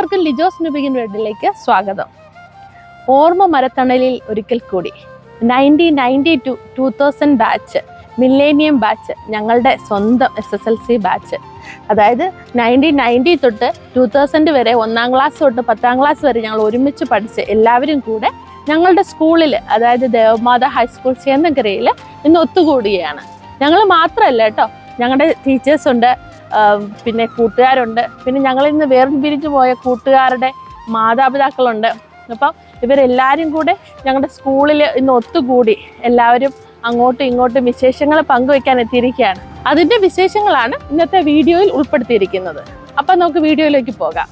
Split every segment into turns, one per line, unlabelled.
എല്ലാവർക്കും ലിജോസ് ന്യൂബിഗിൻ വേൾഡിലേക്ക് സ്വാഗതം. ഓർമ്മ മരത്തണലിൽ ഒരിക്കൽ കൂടി 1992-2000 ബാച്ച്, മില്ലേനിയം ബാച്ച്, ഞങ്ങളുടെ സ്വന്തം SSLC ബാച്ച്. അതായത് 1990 തൊട്ട് 2000 വരെ 1ാം ക്ലാസ് തൊട്ട് 10ാം ക്ലാസ് വരെ ഞങ്ങൾ ഒരുമിച്ച് പഠിച്ച് എല്ലാവരും കൂടെ ഞങ്ങളുടെ സ്കൂളിൽ, അതായത് ദേവമാത ഹൈസ്കൂൾ ചേന്നക്കരയിൽ ഇന്ന് ഒത്തുകൂടുകയാണ്. ഞങ്ങൾ മാത്രമല്ല കേട്ടോ, ഞങ്ങളുടെ ടീച്ചേഴ്സുണ്ട്, പിന്നെ കൂട്ടുകാരുണ്ട്, പിന്നെ ഞങ്ങളിൽ നിന്ന് വേർപിരിഞ്ഞു പോയ കൂട്ടുകാരുടെ മാതാപിതാക്കളുണ്ട്. അപ്പം ഇവരെല്ലാവരും കൂടെ ഞങ്ങളുടെ സ്കൂളിൽ ഇന്ന് ഒത്തുകൂടി എല്ലാവരും അങ്ങോട്ടും ഇങ്ങോട്ടും വിശേഷങ്ങൾ പങ്കുവയ്ക്കാൻ എത്തിയിരിക്കുകയാണ്. അതിൻ്റെ വിശേഷങ്ങളാണ് ഇന്നത്തെ വീഡിയോയിൽ ഉൾപ്പെടുത്തിയിരിക്കുന്നത്. അപ്പം നമുക്ക് വീഡിയോയിലേക്ക് പോകാം.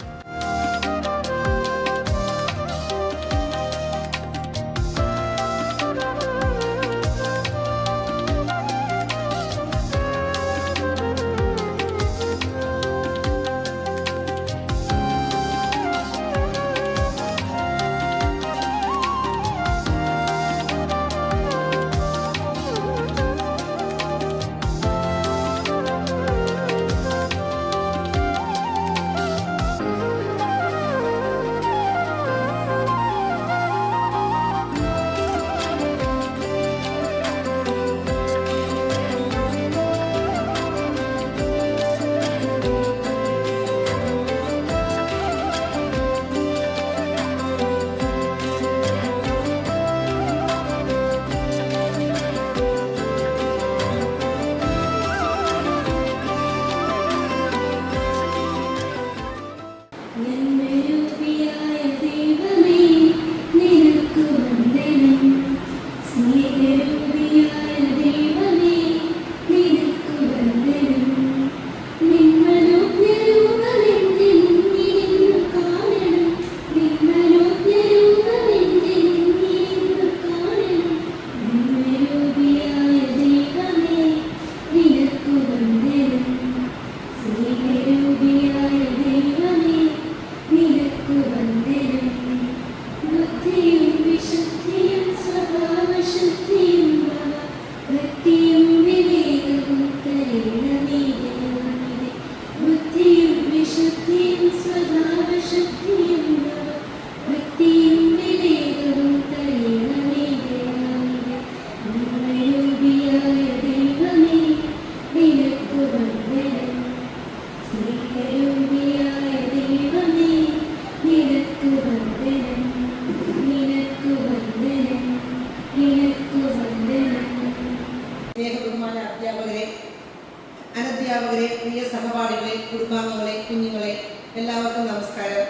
അനധ്യാപകരെ, പ്രിയ സഹപാഠികളെ, കുടുംബാംഗങ്ങളെ, കുഞ്ഞുങ്ങളെ, എല്ലാവർക്കും നമസ്കാരം.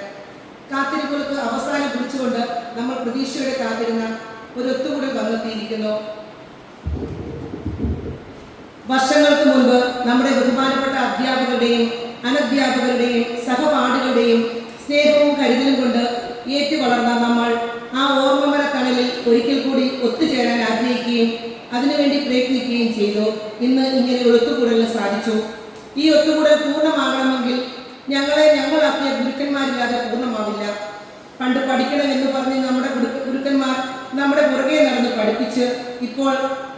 കാത്തിരിപ്പുകൾക്ക് അവസാനം കുറിച്ചുകൊണ്ട് നമ്മൾ പ്രതീക്ഷയോടെ കാത്തിരുന്ന ഒരു ഒത്തുകൂടൽ വന്നെത്തിയിരിക്കുന്നു. വർഷങ്ങൾക്ക് മുൻപ് നമ്മുടെ ബഹുമാനപ്പെട്ട അധ്യാപകരുടെയും അനധ്യാപകരുടെയും സഹപാഠികളുടെയും സ്നേഹവും കരുതലും കൊണ്ട് ഏറ്റുവളർന്ന നമ്മൾ ആ ഓർമ്മമര തണലിൽ ഒരിക്കൽ കൂടി ഒത്തുചേരാൻ ആഗ്രഹിക്കുകയും അതിനുവേണ്ടി പ്രയത്നിക്കുകയും ചെയ്തു. ഇന്ന് ഇങ്ങനെ ഒരു ഒത്തുകൂടലിന് സാധിച്ചു. ഈ ഒത്തുകൂടൽ പൂർണ്ണമാകണമെങ്കിൽ ഞങ്ങളാക്കിയ ഗുരുക്കന്മാരില്ലാതെ പൂർണ്ണമാവില്ല. പണ്ട് പഠിക്കണം എന്ന് പറഞ്ഞ് നമ്മുടെ ഗുരുക്കന്മാർ നമ്മുടെ പുറകെ നടന്ന് പഠിപ്പിച്ച് ഇപ്പോൾ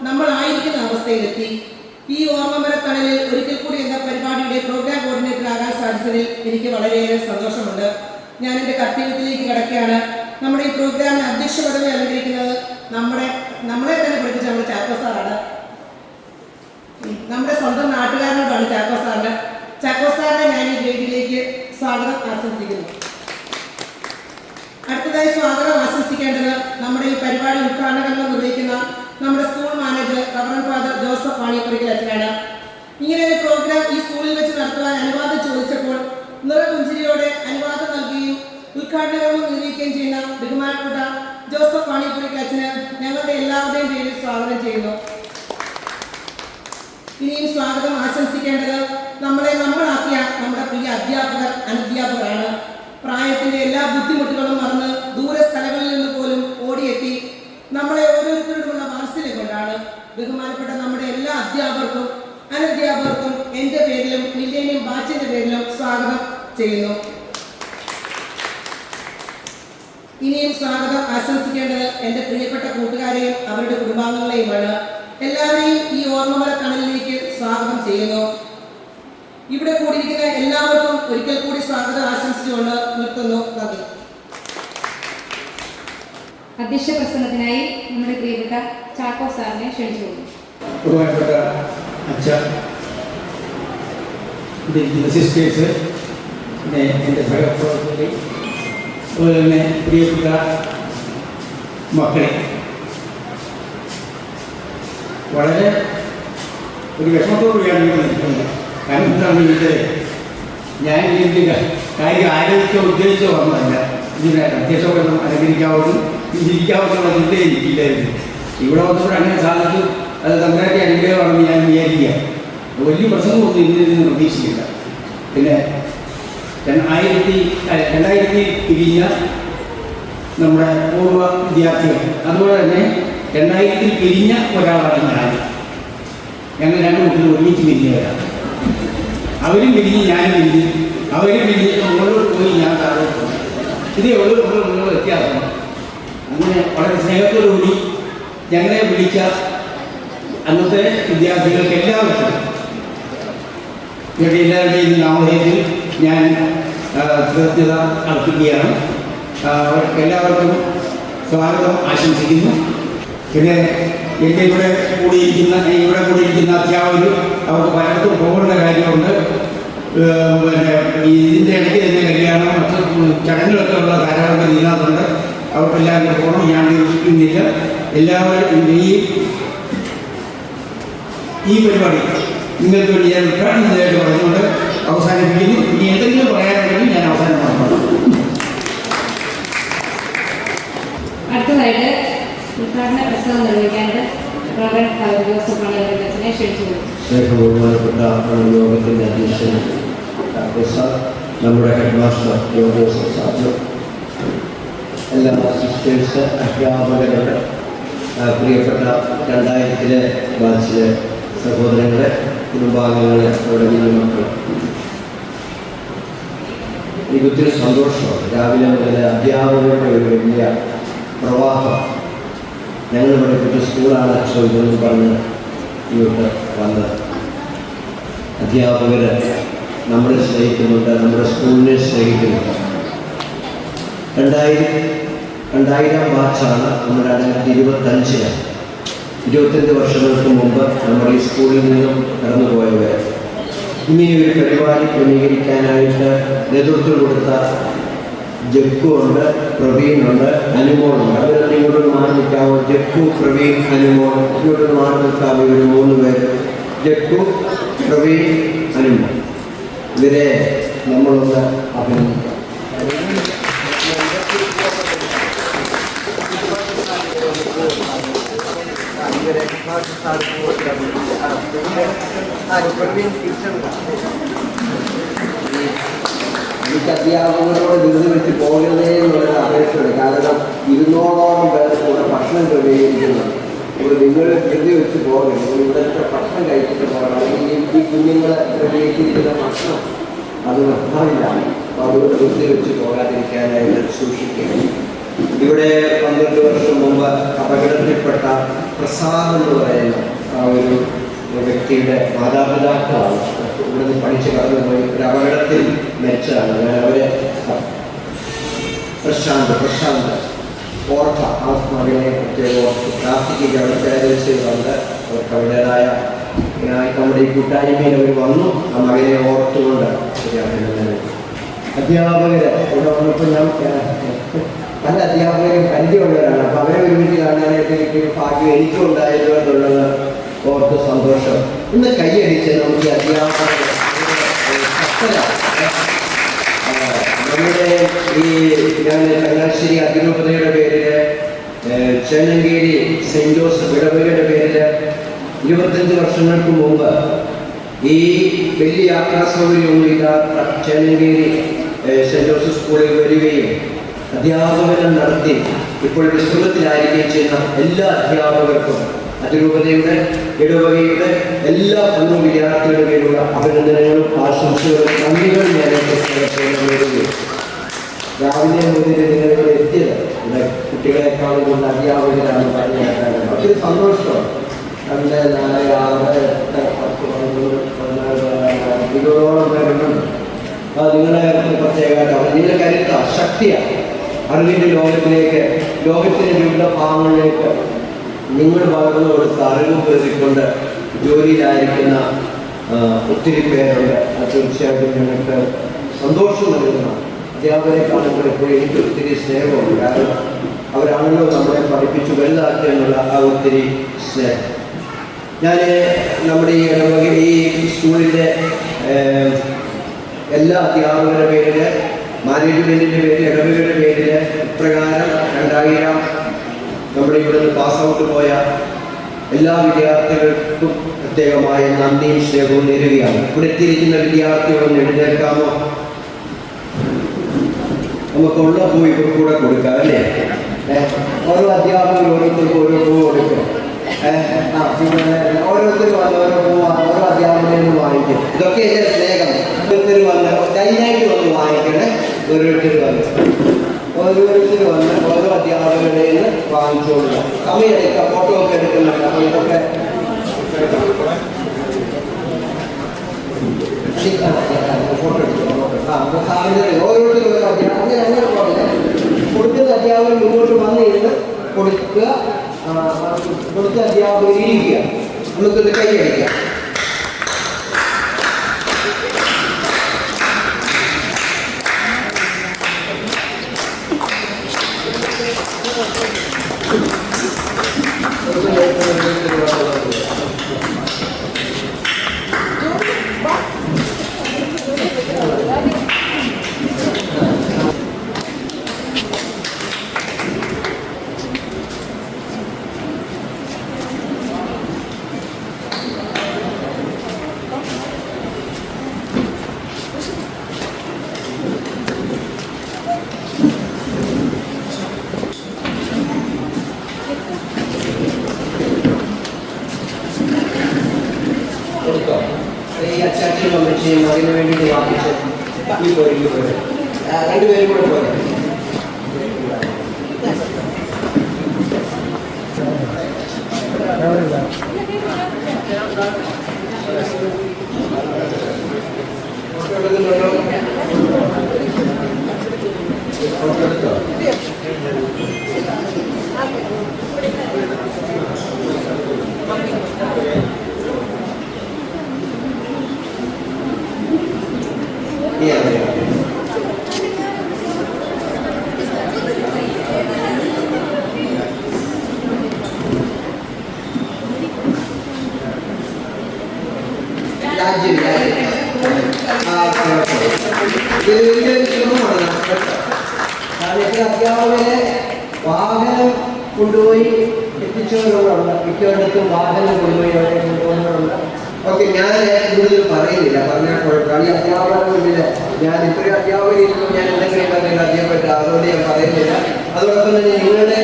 നമ്മളായിരിക്കുന്ന അവസ്ഥയിലെത്തി. ഈ ഓർമ്മമര തണലിൽ ഒരിക്കൽ കൂടി എന്ന പരിപാടിയുടെ പ്രോഗ്രാം കോർഡിനേറ്റർ ആകാൻ സാധിച്ചതിൽ എനിക്ക് വളരെയേറെ സന്തോഷമുണ്ട്. ഞാൻ എൻ്റെ കർത്തവ്യത്തിലേക്ക് കിടക്കുകയാണ്. നമ്മുടെ ഈ പ്രോഗ്രാമിന് അധ്യക്ഷ പദവി അലങ്കരിക്കുന്നത് നമ്മളെ തന്നെ പഠിപ്പിച്ച നമ്മുടെ ചാക്കോ സാറാണ്. നമ്മുടെ സ്വന്തം നാട്ടുകാരനോടാണ് ചാക്കോ സാറിന്. ചാക്കോ സാറിനെ ഞാൻ ഈ വേദിയിലേക്ക് സ്വാഗതം ആശംസിക്കുന്നു. അടുത്തതായി സ്വാഗതം ആശംസിക്കേണ്ടത് നമ്മുടെ ഈ പരിപാടി ഉദ്ഘാടനം നിർവഹിക്കുന്ന നമ്മുടെ school manager reverend father Joseph Vaniyappurackal അച്ഛനാണ്. ഇങ്ങനെ ഒരു പ്രോഗ്രാം ഈ സ്കൂളിൽ വെച്ച് നടത്തുവാൻ അനുവാദം ചോദിച്ചപ്പോൾ നിറപുഞ്ചിരിയോടെ അനുവാദം നൽകുകയും ഉദ്ഘാടന കർമ്മം നിർവഹിക്കുകയും ചെയ്യുന്ന ബഹുമാനപ്പെട്ട ജോസഫ് വാണിയപ്പുറയ്ക്കൽ അച്ഛന് ഞങ്ങളുടെ എല്ലാവരുടെയും പേരിൽ സ്വാഗതം ചെയ്യുന്നു. ഇനിയും സ്വാഗതം ആശംസിക്കേണ്ടത് നമ്മളാക്കിയ നമ്മുടെ പ്രിയ അധ്യാപകർ, അനധ്യാപകരാണ്. പ്രായത്തിന്റെ എല്ലാ ബുദ്ധിമുട്ടുകളും മറന്ന് ദൂര സ്ഥലങ്ങളിൽ നിന്ന് പോലും ഓടിയെത്തി നമ്മളെ ഓരോരുത്തരോടുമുള്ള വാത്സല്യം കൊണ്ടാണ്. ബഹുമാനപ്പെട്ട നമ്മുടെ എല്ലാ അധ്യാപകർക്കും അനധ്യാപകർക്കും എൻ്റെ പേരിലും മില്ലേനിയം ബാച്ചിന്റെ പേരിലും സ്വാഗതം ചെയ്യുന്നു. ഇനിയും സ്വാഗതം ആശംസിക്കേണ്ടത് എൻ്റെ പ്രിയപ്പെട്ട കൂട്ടുകാരെയും അവരുടെ കുടുംബാംഗങ്ങളെയുമാണ്. എല്ലാവരെയും ഈ ഓർമ്മമര തണലിലേക്ക് സ്വാഗതം ചെയ്യുന്നു. ഇവിടെ കൂടിയിരിക്കുന്ന എല്ലാവർക്കും ഒരിക്കൽ കൂടി സ്വാഗതം ആശംസിച്ചുകൊണ്ട് നിർത്തുന്നു. നിർത്തുന്നു. നന്ദി.
അധ്യക്ഷ പ്രസംഗത്തിനായി നമ്മുടെ പ്രിയപ്പെട്ട ചാക്കോ സാറിനെ ക്ഷണിച്ചുകൊള്ളുന്നു.
ബഹുമാനപ്പെട്ട അച്ഛൻ, സിസ്റ്റേഴ്സ്, പിന്നെ എൻ്റെ സഹപ്രവർത്തകരെ, അതുപോലെ തന്നെ പ്രിയപ്പെട്ട മക്കളെ, വളരെ ഒരു വിഷമത്തോടുകൂടിയാണ് ഇവിടെ നിൽക്കുന്നത്. കാരണം എന്താണെന്ന് ചോദിച്ചാൽ ഞാൻ ഇതിൻ്റെ കാര്യം ആലോചിച്ചോ ഉദ്ദേശിച്ചോ വന്നതല്ല. ഇതിനെ അധ്യക്ഷപദം അലങ്കരിക്കാവുന്നതും ചിന്തിക്കാവുന്നുള്ള ചിന്തയെ എനിക്കില്ലായിരുന്നു. ഇവിടെ വന്നപ്പോൾ അങ്ങനെ സാധിച്ചു. അത് തമ്മിലാക്കി അനുഗ്രഹമാണെന്ന് ഞാൻ വിചാരിക്കുക. വലിയ പ്രസംഗമൊന്നും ഇതിൽ നിന്ന് പ്രതീക്ഷിക്കില്ല. പിന്നെ 2000 പിരിഞ്ഞ നമ്മുടെ പൂർവ്വ വിദ്യാർത്ഥികൾ, അതുപോലെ തന്നെ 2000 പിരിഞ്ഞ ഒരാളാണ് ഞാൻ. ഞങ്ങൾ രണ്ട് കുട്ടികൾ ഒരുമിച്ച് പിരിഞ്ഞവരാണ്. അവരും പിരിഞ്ഞ് ഞാനും പിരിഞ്ഞ്, അവരും പിരിഞ്ഞ് മുകളിലോട്ട് പോയി, ഞാൻ താഴോട്ട് പോയി. ഇതേ ഉള്ളൂ നമ്മൾ വ്യത്യാസം. അങ്ങനെ വളരെ സ്നേഹത്തോടുകൂടി ഞങ്ങളെ വിളിച്ച അന്നത്തെ വിദ്യാർത്ഥികൾക്ക് എല്ലാവർക്കും ഇവിടെ എല്ലാവരുടെയും നാമധേയത്തിൽ ഞാൻ കൃതജ്ഞത അർപ്പിക്കുകയാണ്. എല്ലാവർക്കും സ്വാഗതം ആശംസിക്കുന്നു. പിന്നെ എൻ്റെ ഇവിടെ കൂടിയിരിക്കുന്ന അധ്യാപകർ അവർക്ക് പലയിടത്തും പോകേണ്ട കാര്യമുണ്ട്. പിന്നെ ഇതിൻ്റെ ഇടയ്ക്ക് തന്നെ കല്യാണം, മറ്റ് ചടങ്ങുകളൊക്കെ ഉള്ള ധാരാളം ഇതിനകത്തുണ്ട്. അവർക്കെല്ലാവരും പോകണം. ഞാൻ ഇരിക്കുന്നില്ല. എല്ലാവരും ഈ പരിപാടി നിങ്ങൾക്ക് വേണ്ടി ഞാൻ ഉദ്ഘാടനത്തിനായിട്ട് പറഞ്ഞുകൊണ്ട് അവസാനിപ്പിക്കുന്നു. ഇനി എന്തെങ്കിലും പറയാനുണ്ടെങ്കിൽ ഞാൻ അവസാനം പറഞ്ഞു.
അടുത്തതായിട്ട് ഉദ്ഘാടന പ്രസംഗം നിർവഹിക്കാനായിട്ട് ജോസഫ് പണവരത്തിനെ ക്ഷണിച്ചുകൊള്ളുന്നു.
ബഹുമാനപ്പെട്ട യോഗത്തിൻ്റെ അധ്യക്ഷൻ നമ്മുടെ ഹെഡ് മാസ്റ്റർ ജോസഫ് സാർ, എല്ലാ സിസ്റ്റേഴ്സ്, അധ്യാപകരുടെ പ്രിയപ്പെട്ട 2000 ബാച്ചിലെ സഹോദരങ്ങളെ, കുടുംബാംഗങ്ങളെ, തുടങ്ങിയ മക്കൾ, എനിക്ക് ഒത്തിരി സന്തോഷമാണ്. രാവിലെ മുതൽ അധ്യാപകരുടെ ഒരു വലിയ പ്രവാഹം. ഞങ്ങൾ പഠിപ്പിച്ച സ്കൂളാണ് ഇതെന്ന് പറഞ്ഞ് ഇങ്ങോട്ട് വന്ന് അധ്യാപകർ നമ്മളെ സ്നേഹിക്കുന്നുണ്ട്, നമ്മുടെ സ്കൂളിനെ സ്നേഹിക്കുന്നുണ്ട്. 2000 ബാച്ചാണ് നമ്മുടെ 2025 25 വർഷങ്ങൾക്ക് മുമ്പ് നമ്മുടെ ഈ സ്കൂളിൽ നിന്നും കടന്നുപോയവർ. ഇങ്ങനെ ഒരു പരിപാടി ക്രമീകരിക്കാനായിട്ട് നേതൃത്വം കൊടുത്ത ജഗ്ഗു ഉണ്ട്, പ്രവീണുണ്ട്, അനുമോളുണ്ട്. അവരൊക്കെ ഇങ്ങോട്ട് മാറി നിൽക്കാവോ? ജഗ്ഗു, പ്രവീൺ, അനുമോൾ ഇങ്ങോട്ട് മാറി നിൽക്കാവോ? ഇവർ 3 പേര്, ജഗ്ഗു, പ്രവീൺ, അനുമോൾ. ഇവരെ നമ്മളൊന്ന് അഭിനന്ദിക്കാം. എനിക്ക് അധ്യാപകരോട് വിരുന്ന് വെച്ച് പോകരുതേ എന്നുള്ളൊരു അപേക്ഷയുണ്ട്. കാരണം 200ഓളം പേർ കൂടെ ഭക്ഷണം ക്രമീകരിക്കുന്നുണ്ട്. ഇവിടെ നിങ്ങൾ വിരുന്ന് വെച്ച് പോകരുത്. ഇവിടുത്തെ ഭക്ഷണം കഴിച്ചിട്ട് പോകണം. അല്ലെങ്കിൽ ഈ കുഞ്ഞുങ്ങളെ ക്രമീകരിച്ചിരിക്കുന്ന ഭക്ഷണം അത് നിർത്താനില്ല. അപ്പോൾ അതുകൊണ്ട് വിരുന്ന് വെച്ച് പോകാതിരിക്കാനായിട്ട് സൂക്ഷിക്കുക. ഇവിടെ 12 വർഷം മുമ്പ് അപകടത്തിൽപ്പെട്ട പ്രസാദ് എന്ന് പറയുന്ന ആ ഒരു വ്യക്തിയുടെ മാതാപിതാക്കളാണ് ഇവിടുന്ന് പഠിച്ച് കടന്നുപോയി. ഒരു അപകടത്തിൽ മരിച്ചതാണ്. ഞാൻ അവരെ പ്രശാന്ത് ഓർക്ക ആ മകനെ പ്രത്യേകം ഓർത്ത് പ്രാർത്ഥിക്കുക. അവിടെ പേരൻസുകളുണ്ട്. അവർക്ക് അവരുടേതായ നമ്മുടെ ഈ കൂട്ടായ്മയിൽ അവർ വന്നു. ആ മകനെ ഓർത്തുകൊണ്ട് അധ്യാപകർ ഇവിടെ വന്നപ്പോൾ ഞാൻ പല അധ്യാപകരും പരിചയമുള്ളവരാണ്. അപ്പോൾ അവരെ ഒരുമിച്ച് കാണാനായിട്ട് എനിക്കൊരു ഭാഗ്യം എനിക്കും ഉണ്ടായിരുന്നു എന്നുള്ളത് ഓർത്ത് സന്തോഷം. ഇന്ന് കൈയടിച്ച് നമുക്ക് അധ്യാപകർ നമ്മുടെ ഈ ഞാൻ ചങ്ങനാശ്ശേരി അതിരൂപതയുടെ പേരിൽ, ചേന്നങ്കേരി സെൻറ് ജോസഫ് ഇടവകയുടെ പേരിൽ 25 വർഷങ്ങൾക്ക് മുമ്പ് ഈ വലിയ യാത്രാ സൗകര്യമൊന്നുമില്ലാത്ത ചേന്നങ്കേരി സെൻറ് ജോസഫ് സ്കൂളിൽ വരികയും അധ്യാപനം നടത്തി ഇപ്പോൾ വിശ്രമത്തിലായിരിക്കുകയും ചെയ്യുന്ന എല്ലാ അധ്യാപകർക്കും അതിരൂപതയുടെ ഇടവകയുടെ എല്ലാ പൂർവ്വ വിദ്യാർത്ഥികളുടെ പേരുള്ള അഭിനന്ദനങ്ങളും ആശംസകളും നന്ദികളും ഞാൻ നേടുകയും രാവിലെ മുതൽ നിങ്ങളിവിടെ എത്തിയത് ഇവിടെ കുട്ടികളെക്കാളും കൊണ്ട് അധ്യാപകരാണ് പറഞ്ഞിട്ടാണ്. ഒത്തിരി സന്തോഷമാണ്. 2, 4, 6, 8, 10, 11, 12, 13, 14 പേരുണ്ട്. നിങ്ങളെ പ്രത്യേകമായിട്ട് നിങ്ങൾ കരുത്ത ശക്തിയാണ്. അറിവിൻ്റെ ലോകത്തിൻ്റെ വിവിധ ഭാഗങ്ങളിലേക്ക് നിങ്ങൾ വളർന്നു കൊടുത്ത അറിവ് പേറിക്കൊണ്ട് ജോലിയിലായിരിക്കുന്ന ഒത്തിരി പേരുണ്ട്. അത് തീർച്ചയായിട്ടും ഞങ്ങൾക്ക് സന്തോഷം നൽകുന്ന അധ്യാപകരെ കാണുമ്പോൾ എപ്പോഴും എനിക്ക് ഒത്തിരി സ്നേഹമുണ്ട്. കാരണം അവരാണല്ലോ നമ്മളെ പഠിപ്പിച്ച് വലുതാക്കിയെന്നുള്ള ആ ഒത്തിരി സ്നേഹം. ഞാൻ നമ്മുടെ ഈ സ്കൂളിൻ്റെ എല്ലാ അധ്യാപകരുടെ പേരിൽ, മാനേജ്മെൻറ്റിൻ്റെ പേരിൽ, ഇടവകയുടെ പേരിൽ ഇപ്രകാരം 2000 നമ്മുടെ ഇവിടുന്ന് പാസ് ഔട്ട് പോയ എല്ലാ വിദ്യാർത്ഥികൾക്കും പ്രത്യേകമായ നന്ദിയും സ്നേഹവും നേരുകയാണ്. ഇവിടെ എത്തിയിരിക്കുന്ന വിദ്യാർത്ഥികളൊന്നും എഴുന്നേൽക്കാമോ? നമുക്കുള്ള പൂ ഇവർ കൂടെ കൊടുക്കാം അല്ലേ? ഓരോ അധ്യാപകർ ഓരോരുത്തർക്കും ഓരോ പൂ കൊടുക്കും. ഓരോരുത്തർ വന്ന് ഓരോ പൂ ഓരോ അധ്യാപകരിൽ നിന്ന് വാങ്ങിക്കും. ഇതൊക്കെ എൻ്റെ സ്നേഹം. ഓരോരുത്തർ വന്ന് ലൈനായിട്ട് വന്ന് വാങ്ങിക്കണേ. ഓരോരുത്തർ വന്ന് ഓരോ അധ്യാപകരുടെ നിന്ന് വാങ്ങിച്ചുകൊള്ളുക. സമയമെടുക്കുക, ഫോട്ടോ ഒക്കെ എടുക്കുന്നുണ്ട്. അപ്പോൾ ഇതൊക്കെ ഫോട്ടോ എടുക്കുക. ഓരോരുത്തരും ഓരോ അധ്യാപകർ അങ്ങനെ കൊടുക്കുന്ന അധ്യാപകർ മുന്നോട്ട് വന്നിരുന്ന് കൊടുക്കുക. കൊടുത്ത അധ്യാപകർ ഇരിക്കുക. നമുക്കൊന്ന് കൈയടിക്കാം. ഈ അച്ചാച്ചനും അമ്മച്ചിയും അതിന് വേണ്ടിയിട്ട് വാങ്ങിച്ച് രണ്ടുപേരും കൂടെ പോലെ അധ്യാപകരെ വാഹനം കൊണ്ടുപോയി എത്തിച്ചവരുണ്ട്. മിക്കവരിടത്തും വാഹനം കൊണ്ടുപോയി അവരെ കൊണ്ടുപോകുന്നവരുണ്ട്. ഓക്കെ, ഞാൻ കൂടുതൽ പറയുന്നില്ല, പറഞ്ഞാൽ കുഴപ്പമില്ല. ഈ അധ്യാപകരുടെ മുന്നിൽ ഞാൻ ഇത്രയും അധ്യാപകരിക്കും ഞാൻ എന്തെങ്കിലും പറഞ്ഞാൽ അധ്യാപകർ അതുകൊണ്ട് ഞാൻ പറയുന്നില്ല. അതോടൊപ്പം തന്നെ നിങ്ങളുടെ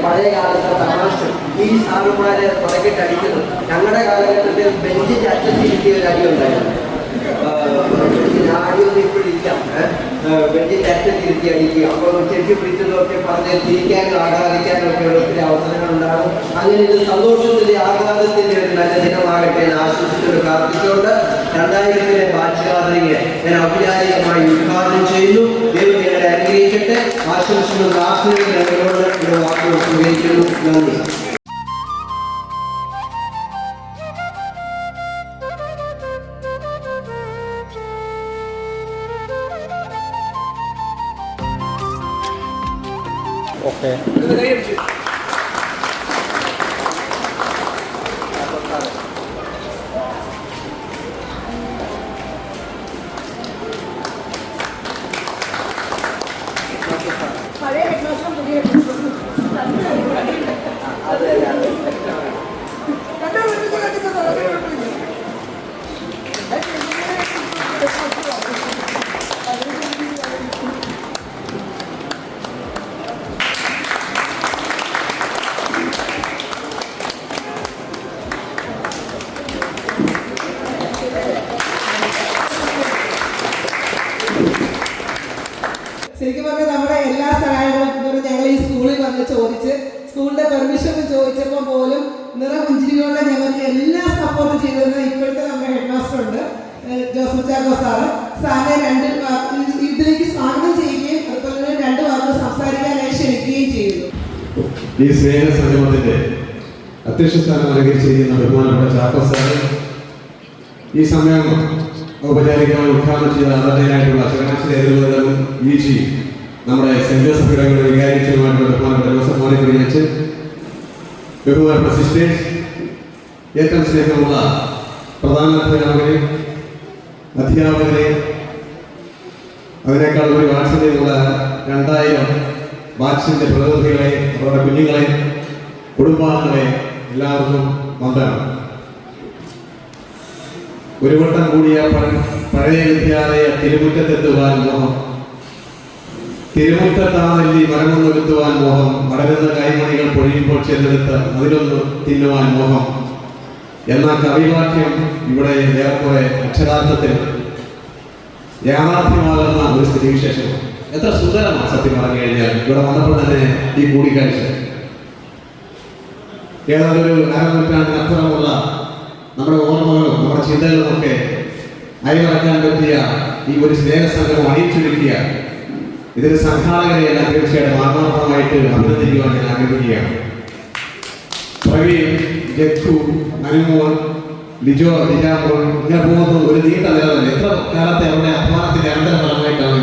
പഴയ കാലത്തെ തമാശ ഈ സാറുമാരെ പുറകിട്ടടിക്കുന്നു. ഞങ്ങളുടെ കാലഘട്ടത്തിൽ ബെഞ്ചിൻ്റെ അറ്റത്തിരുത്തിയ ഒരു അടി ഉണ്ടായിരുന്നു. ആടിയൊന്നും ഇപ്പോഴില്ല. ബെഞ്ചിൻ്റെ അറ്റത്തിരുത്തി അടിക്കുക. അപ്പോൾ ചെട്ടി പിടിച്ചതൊക്കെ പറഞ്ഞ് തിരിക്കാനും ആഹ്ലാദിക്കാനും ഒക്കെ ഒത്തിരി അവസരങ്ങൾ ഉണ്ടാകും. അങ്ങനെ ഇത് സന്തോഷത്തിൻ്റെ ആഹ്ലാദത്തിൻ്റെ ഒരു നല്ല ദിനമാകട്ടെ എന്ന് ആശംസിച്ചുകൊണ്ട് പ്രാർത്ഥിച്ചുകൊണ്ട് 2000-ലെ ബാച്ച് ഗാദറിംഗ് ഞാൻ ഔപചാരികമായി ഉദ്ഘാടനം ചെയ്യുന്നു. ദൈവം ഞങ്ങളെ അനുഗ്രഹിക്കട്ടെ. ആശംസകളും പ്രാർത്ഥനയും ഞങ്ങളോട് ഇവിടെ വാക്കുകൾ സ്വീകരിക്കുന്നു. നന്ദി.
ഓക്കെ,
പഴയ ഹെഡ്മാസ്റ്ററും പുതിയ ഹെഡ്മാസ്റ്ററും ശരിക്കും പറഞ്ഞാൽ നമ്മുടെ എല്ലാ സഹായങ്ങളും ഞങ്ങൾ ഈ സ്കൂളിൽ വന്ന് ചോദിച്ച് സ്കൂളിന്റെ പെർമിഷൻ ചോദിച്ചപ്പോൾ പോലും നിറപുഞ്ചിരികളോടെ ഞങ്ങൾക്ക് എല്ലാ സപ്പോർട്ട് ചെയ്തിരുന്നത് ഇപ്പോഴത്തെ നമ്മുടെ ഹെഡ് മാസ്റ്റർ ഉണ്ട്, ജോസഫ് ചാക്കോ സാറ്. സാറിനെ ഇതിലേക്ക് സ്വാഗതം ചെയ്യുകയും അതുപോലെ തന്നെ 2 വാക്കുകൾ സംസാരിക്കാനായി ക്ഷണിക്കുകയും ചെയ്യുന്നു.
ഈ സ്നേഹ സംഗമത്തിന്റെ അധ്യക്ഷ സ്ഥാനം അലങ്കരിച്ചിരിക്കുന്ന ബഹുമാനപ്പെട്ട ചാക്കോ സാറ് ഈ സമ്മേളനം ഔപചാരികമായി ഉദ്ഘാടനം ചെയ്ത ആദരണീയനായിട്ടുള്ള ചങ്ങനാശ്ശേരി വീഴ്ച നമ്മുടെ സെന്റ് ജോസഫ് ഇടങ്ങളുടെ വികാരിച്ചുമായിട്ടുള്ള ബഹുമാനപ്പെട്ട ജോസഫ് മോനെ കുറിച്ച് ബഹുമാനപ്പെട്ട സിസ്റ്റേഴ്സ്, ഏറ്റവും സ്നേഹമുള്ള പ്രധാനാധ്യാപകരെ, അധ്യാപകരെ, അതിനേക്കാൾ ഒരു വാത്സല്യമുള്ള 2000 ബാച്ചിന്റെ പ്രതിനിധികളെ, അവരുടെ കുഞ്ഞുങ്ങളെ, കുടുംബാംഗങ്ങളെ എല്ലാവർക്കും വന്ദനം. ഒരു വട്ടം കൂടിയ പഴയ വിദ്യാലയ തിരുമുറ്റത്തെത്തുവാൻ മോഹം, തിരുമുറ്റത്താണെല്ലി മരമൊന്നെടുത്തുവാൻ മോഹം, മടരുന്ന കൈമണികൾ പൊഴിയുമ്പോൾ ചെന്നെടുത്ത് അതിലൊന്ന് തിന്നുവാൻ മോഹം എന്ന കവിവാക്യം ഇവിടെ ഏറെക്കുറെ അക്ഷരാർത്ഥത്തിൽ യാഥാർത്ഥ്യമാകുന്ന ഒരു സ്ഥിതിവിശേഷമാണ്. എത്ര സുന്ദരമാണ് സത്യം പറഞ്ഞു കഴിഞ്ഞാൽ ഇവിടെ വന്നപ്പോൾ തന്നെ ഈ കൂടിക്കാഴ്ച. ഏതാണ്ട് ഒരു അരനൂറ്റാണ്ടിനപ്പുറമുള്ള നമ്മുടെ ഓർമ്മകളും നമ്മുടെ ചിന്തകളുമൊക്കെ അയവിറക്കാൻ പറ്റിയ ഈ ഒരു സ്നേഹസംഘം അണിയിച്ചൊരുക്കിയ ഇതിന് സംഘാടകരെയെല്ലാം തീർച്ചയായിട്ടും ആത്മാർത്ഥമായിട്ട് അഭിനന്ദിക്കുവാൻ ഞാൻ ആഗ്രഹിക്കുകയാണ്. പ്രവീൺ, ജഗ്ഗു, അനുമോൾ, ലിജോ, ലിജാമോൾ, ഇങ്ങനെ പോകുന്ന ഒരു നീണ്ട നില തന്നെ. എത്ര കാലത്തെ അവരുടെ അധ്വാനത്തിന്റെ അനന്തരഫലമായിട്ടാണ്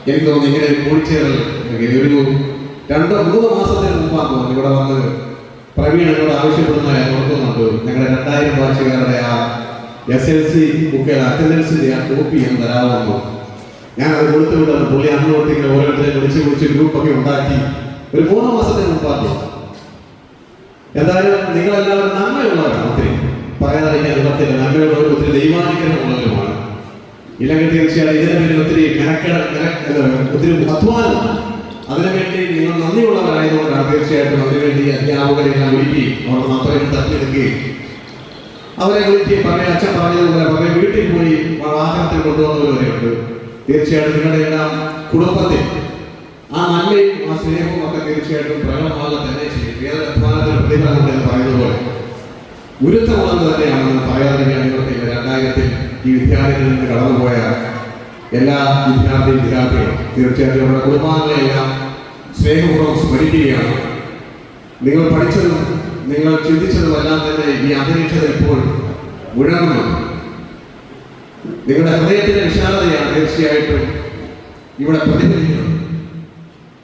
എനിക്ക് തോന്നുന്നു ഇങ്ങനെ ഒരു കൂടിച്ചേരൽ. ഒരു 2-3 മാസത്തിന് മുമ്പാണ് തോന്നുന്നു ഇവിടെ വന്ന് പ്രവീൺ എന്നോട് ആവശ്യപ്പെടുന്നതായി ഓർക്കുന്നുണ്ട്. ഞങ്ങളുടെ 2000 ബാച്ചുകാരുടെ ആ SLC ബുക്കിൽ അറ്റൻഡൻസിന്റെ ആ കോപ്പി ഞാൻ തരാമെന്നു. ഞാൻ അത് കൊടുത്തു വിടുന്നു. പുള്ളി അന്നോട്ടേക്ക് ഓരോരുത്തരെ വിളിച്ച് ഗ്രൂപ്പൊക്കെ ഉണ്ടാക്കി ഒരു 3 മാസത്തിന് മുമ്പാണ്. എന്തായാലും നിങ്ങളെല്ലാവരും നന്മയുള്ളവരാണ്. ഒത്തിരി പറയാതിരിക്കാൻ നിവർത്തില്ല. നന്മയുള്ളവർ, ഒത്തിരി ദൈവാനുഗ്രഹമുള്ളവരുമാണ്. ഇല്ലെങ്കിൽ തീർച്ചയായും ഇതിനു വേണ്ടി ഒത്തിരി ഒത്തിരി അധ്വാനം, അതിനുവേണ്ടി നിങ്ങൾ നന്ദിയുള്ളവരായതുകൊണ്ടാണ് തീർച്ചയായിട്ടും അതിനുവേണ്ടി അധ്യാപകരെല്ലാം ഒരുക്കി അവരുടെ അത്രയും തട്ടിയെടുക്കുകയും അവരെ വിളിച്ച് പറയാൻ അച്ഛൻ പറഞ്ഞതുപോലെ പറയും വീട്ടിൽ പോയി വാഹനത്തിൽ കൊണ്ടുവന്നവരുണ്ട്. തീർച്ചയായിട്ടും നിങ്ങളുടെ എല്ലാം കുടുംബത്തിൽ ആ നന്മയും ആ സ്നേഹവും ഒക്കെ തീർച്ചയായിട്ടും പ്രകടമാകുക തന്നെ ചെയ്യും. ഏതൊരു അധ്വാനത്തിന് പ്രതിഫലമുണ്ട് എന്ന് പറയുന്നത് പോലെ ഗുരുത്വമുള്ളത് തന്നെയാണെന്ന് പറയാതിരിക്കാൻ നിവർത്തിയില്ല. 2000-ൽ ഈ വിദ്യാലയത്തിൽ നിന്ന് കടന്നുപോയ എല്ലാ വിദ്യാർത്ഥികളും തീർച്ചയായിട്ടും നമ്മുടെ കുടുംബാംഗങ്ങളെല്ലാം സ്നേഹപൂർവ്വം സ്മരിക്കുകയാണ്. നിങ്ങൾ പഠിച്ചതും നിങ്ങൾ ചിന്തിച്ചതും എല്ലാം തന്നെ ഈ അന്തരീക്ഷത്തിൽ ഇപ്പോൾ മുഴങ്ങുന്നുണ്ട്. നിങ്ങളുടെ ഹൃദയത്തിന്റെ വിശാലതയാണ് തീർച്ചയായിട്ടും ഇവിടെ പ്രതിഫലിക്കുന്നത്.